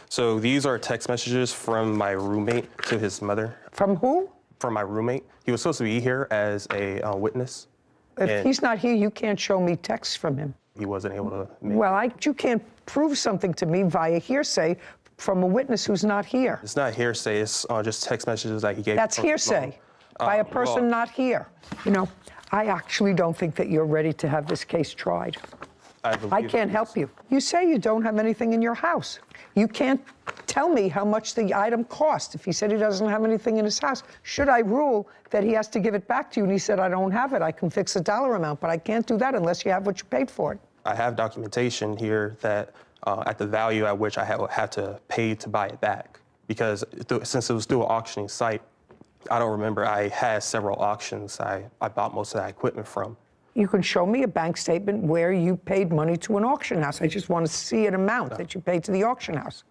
[SPEAKER 5] So these are text messages from my roommate to his mother.
[SPEAKER 4] From who?
[SPEAKER 5] From my roommate. He was supposed to be here as a witness.
[SPEAKER 4] If he's not here, you can't show me texts from him.
[SPEAKER 5] He wasn't able to
[SPEAKER 4] Well, you can't prove something to me via hearsay from a witness who's not here.
[SPEAKER 5] It's not hearsay, it's just text messages that he gave.
[SPEAKER 4] That's hearsay by a person not here. You know, I actually don't think that you're ready to have this case tried. I can't help you. You say you don't have anything in your house. You can't tell me how much the item cost. If he said he doesn't have anything in his house, should I rule that he has to give it back to you and he said, I don't have it, I can fix a dollar amount, but I can't do that unless you have what you paid for it.
[SPEAKER 5] I have documentation here that at the value at which I had to pay to buy it back. Because since it was through an auctioning site, I don't remember, I had several auctions I bought most of that equipment from.
[SPEAKER 4] You can show me a bank statement where you paid money to an auction house. I just want to see an amount that you paid to the auction house.